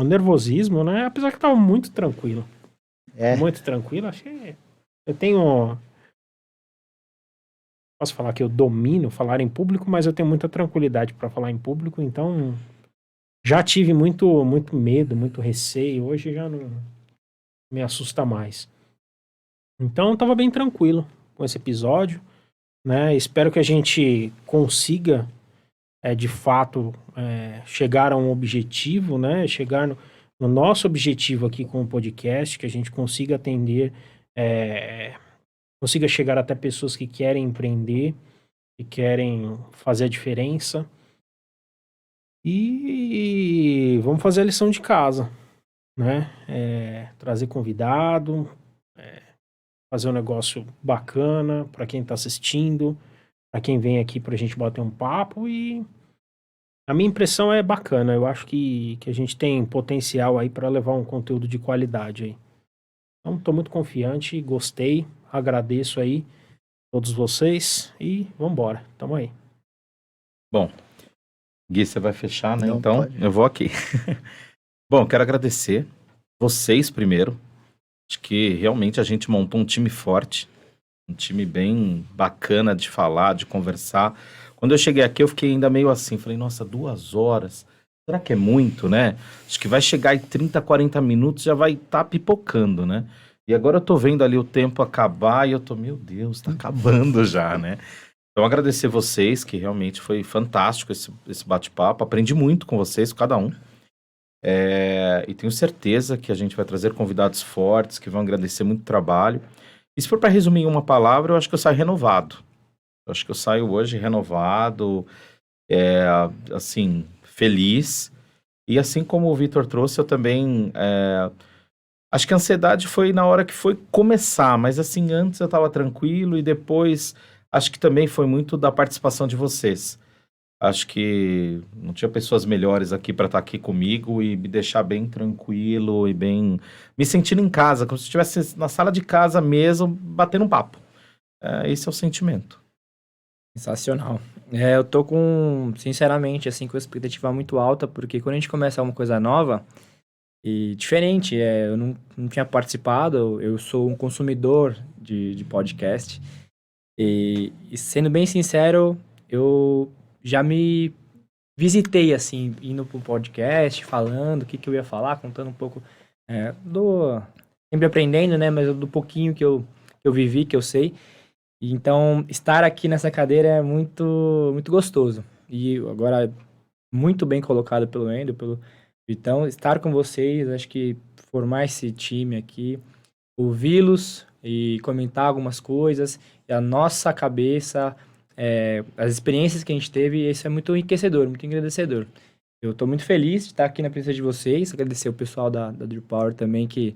o nervosismo, né? Apesar que tava muito tranquilo. É. Muito tranquilo. Acho que eu tenho... Posso falar que eu domino falar em público, mas eu tenho muita tranquilidade para falar em público, então já tive muito medo, muito receio. Hoje já não me assusta mais. Então tava bem tranquilo. com esse episódio, né? Espero que a gente consiga, de fato, chegar a um objetivo, né? Chegar no nosso objetivo aqui com o podcast, que a gente consiga atender, consiga chegar até pessoas que querem empreender, que querem fazer a diferença. E vamos fazer a lição de casa, né? Trazer convidado, fazer um negócio bacana para quem está assistindo, para quem vem aqui para a gente bater um papo. E a minha impressão é bacana. Eu acho que a gente tem potencial aí para levar um conteúdo de qualidade aí. Então, estou muito confiante, gostei, agradeço aí todos vocês e vamos embora. Tamo aí. Bom, Gui, você vai fechar, né? Não, Então, pode. eu vou aqui. Bom, quero agradecer vocês primeiro. Acho que realmente a gente montou um time forte, um time bem bacana de falar, de conversar. Quando eu cheguei aqui, eu fiquei ainda meio assim, falei, nossa, 2 horas, será que é muito, né? Acho que vai chegar em 30, 40 minutos, já vai estar pipocando, né? E agora eu tô vendo ali o tempo acabar e eu tô, meu Deus, tá acabando já, né? Então, agradecer vocês, que realmente foi fantástico esse bate-papo. Aprendi muito com vocês, com cada um. E tenho certeza que a gente vai trazer convidados fortes, que vão agradecer muito o trabalho. E se for para resumir em uma palavra, eu acho que eu saio renovado. Eu acho que eu saio hoje renovado, assim, feliz. E assim como o Vitor trouxe, eu também... acho que a ansiedade foi na hora que foi começar, mas assim, antes eu estava tranquilo e depois... Acho que também foi muito da participação de vocês. Acho que não tinha pessoas melhores aqui para estar aqui comigo e me deixar bem tranquilo e bem... Me sentindo em casa, como se estivesse na sala de casa mesmo, batendo um papo. Esse é o sentimento. Sensacional. Eu tô sinceramente, assim, com a expectativa muito alta, porque quando a gente começa uma coisa nova e diferente, eu não tinha participado, eu sou um consumidor de podcast. E sendo bem sincero, eu já me visitei, assim, indo pro podcast, falando o que eu ia falar, contando um pouco sempre aprendendo, né? Mas do pouquinho que eu vivi, que eu sei. Então, estar aqui nessa cadeira é muito, muito gostoso. E agora, muito bem colocado pelo Endo, pelo Vitão, estar com vocês, acho que formar esse time aqui, ouvi-los e comentar algumas coisas, e a nossa cabeça, as experiências que a gente teve, isso é muito enriquecedor, muito engrandecedor. Eu estou muito feliz de estar aqui na presença de vocês, agradecer o pessoal da Drip Power também que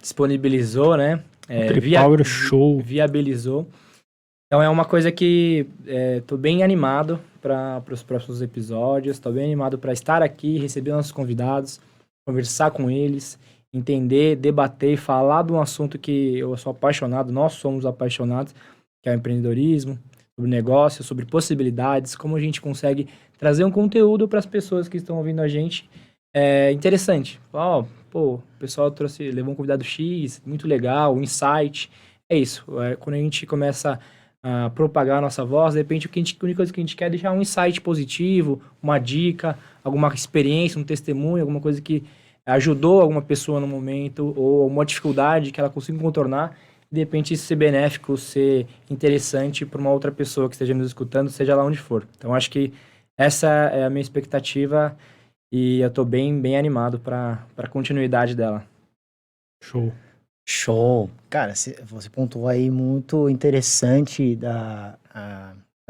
disponibilizou, né? Drip Power Show. Viabilizou. Então é uma coisa que estou bem animado para os próximos episódios, estou bem animado para estar aqui, receber nossos convidados, conversar com eles, entender, debater, falar de um assunto que eu sou apaixonado, nós somos apaixonados, que é o empreendedorismo, sobre negócio, sobre possibilidades, como a gente consegue trazer um conteúdo para as pessoas que estão ouvindo a gente interessante. O pessoal levou um convidado X, muito legal, um insight. É isso, quando a gente começa a propagar a nossa voz, de repente a única coisa que a gente quer é deixar um insight positivo, uma dica, alguma experiência, um testemunho, alguma coisa que ajudou alguma pessoa no momento, ou uma dificuldade que ela consiga contornar, de repente isso ser benéfico, ser interessante para uma outra pessoa que esteja nos escutando, seja lá onde for. Então acho que essa é a minha expectativa e eu estou bem, bem animado para a continuidade dela. Show. Cara, você pontuou aí muito interessante da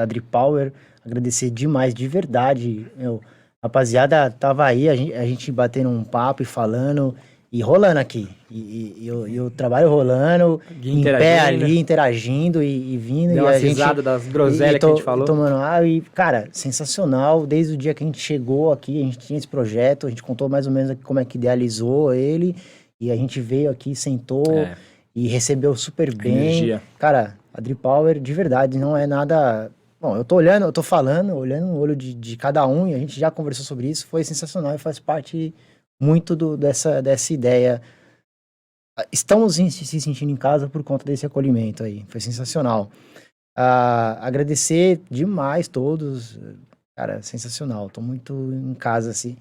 Drip Power. Agradecer demais, de verdade. Rapaziada, tava aí, a gente batendo um papo e falando e rolando aqui. E o trabalho rolando, em pé ali, interagindo e vindo. Deu uma risada das groselhas que a gente falou. Tomando água e, cara, sensacional. Desde o dia que a gente chegou aqui, a gente tinha esse projeto, a gente contou mais ou menos aqui como é que idealizou ele. E a gente veio aqui, sentou e recebeu super bem. Energia. Cara, a Drip Power, de verdade, não é nada... Bom, eu tô falando, olhando no olho de cada um, e a gente já conversou sobre isso, foi sensacional e faz parte muito dessa ideia. Estamos se sentindo em casa por conta desse acolhimento aí, foi sensacional. Agradecer demais todos, cara, sensacional, tô muito em casa, assim.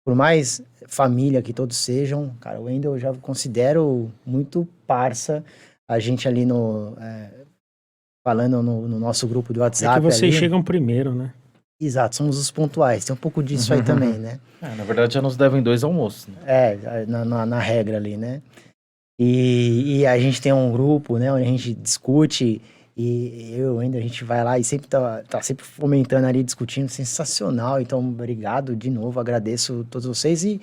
Por mais família que todos sejam, cara, o Wendel eu já considero muito parça. a gente ali falando no nosso grupo do É WhatsApp. que vocês ali. chegam primeiro, né? Exato, somos os pontuais. Tem um pouco disso aí também, né? Na verdade, já nos devem 2 almoços. Né? Na regra ali, né? E a gente tem um grupo, né? Onde a gente discute e a gente vai lá e sempre tá sempre fomentando ali, discutindo. Sensacional. Então, obrigado de novo, agradeço a todos vocês e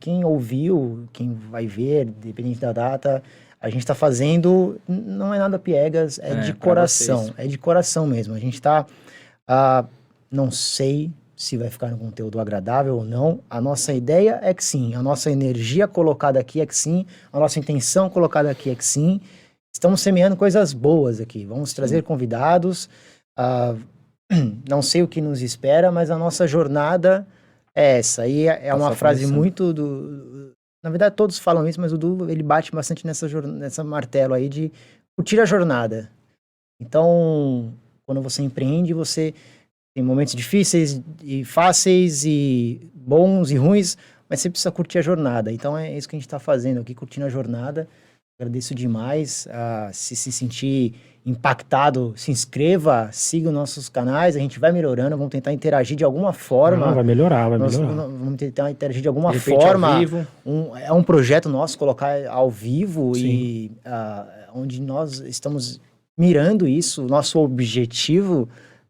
quem ouviu, quem vai ver, dependente da data, a gente tá fazendo, não é nada piegas, é de coração. vocês. É de coração mesmo. A gente tá... não sei se vai ficar um conteúdo agradável ou não. A nossa ideia é que sim. A nossa energia colocada aqui é que sim. A nossa intenção colocada aqui é que sim. Estamos semeando coisas boas aqui. Vamos trazer convidados. Não sei o que nos espera, mas a nossa jornada é essa. E é uma frase muito Na verdade, todos falam isso, mas o Du, ele bate bastante nessa martelo aí de curtir a jornada. Então, quando você empreende, você tem momentos difíceis e fáceis e bons e ruins, mas você precisa curtir a jornada. Então, é isso que a gente está fazendo aqui, curtindo a jornada. Agradeço demais. Se sentir impactado, se inscreva, siga os nossos canais, a gente vai melhorando, vamos tentar interagir de alguma forma. Não, vai melhorar. Vamos tentar interagir de alguma De repente, forma. ao vivo. É um projeto nosso colocar ao vivo. Sim. E onde nós estamos mirando isso, nosso objetivo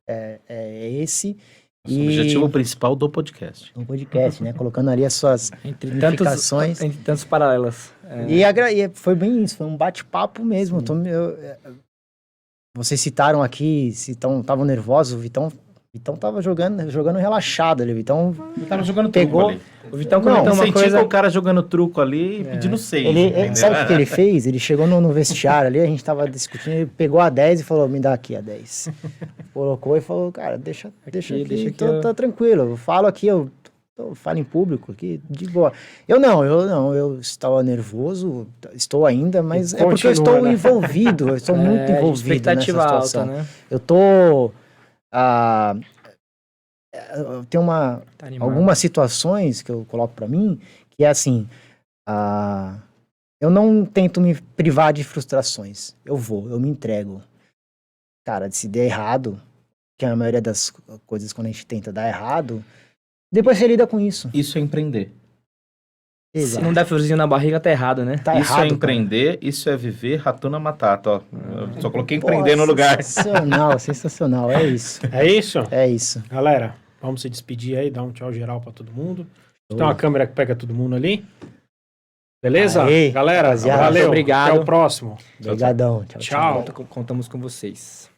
é esse. Nosso objetivo principal do podcast. No podcast, né? Colocando ali as suas Entre ramificações. tantos paralelas. E foi bem isso, foi um bate-papo mesmo. Vocês citaram aqui se estavam nervosos, o Vitão tava jogando relaxado ali. O Vitão Tava jogando pegou. truco ali. O Vitão Não, comentou uma Incentiva coisa. o cara jogando truco ali e pedindo 6. Sabe o que ele fez? Ele chegou no vestiário ali, a gente tava discutindo, ele pegou a 10 e falou, me dá aqui a 10. Colocou e falou, cara, deixa aqui, tá tranquilo, eu falo aqui, eu falo em público aqui, de boa. Eu estava nervoso, estou ainda, mas é porque eu estou envolvido, eu estou muito envolvido nessa Expectativa situação. alta, né? Eu tô... eu tenho Tá animado. algumas situações que eu coloco pra mim, que é assim, eu não tento me privar de frustrações. Eu me entrego. Cara, se der errado, que a maioria das coisas quando a gente tenta dar errado, depois você lida com isso. Isso é empreender. Se Exato. não der friozinho na barriga, tá errado, né? Tá Isso errado, é empreender, isso é viver Ratuna Matata, ó. Eu só coloquei empreender no lugar. Sensacional, é isso. É isso? É isso. Galera, vamos se despedir aí, dar um tchau geral pra todo mundo. Show. Tem uma câmera que pega todo mundo ali. Beleza? Aê, Galera, rapaziada. valeu. Obrigado. Até o próximo. Obrigadão. Tchau. Contamos com vocês.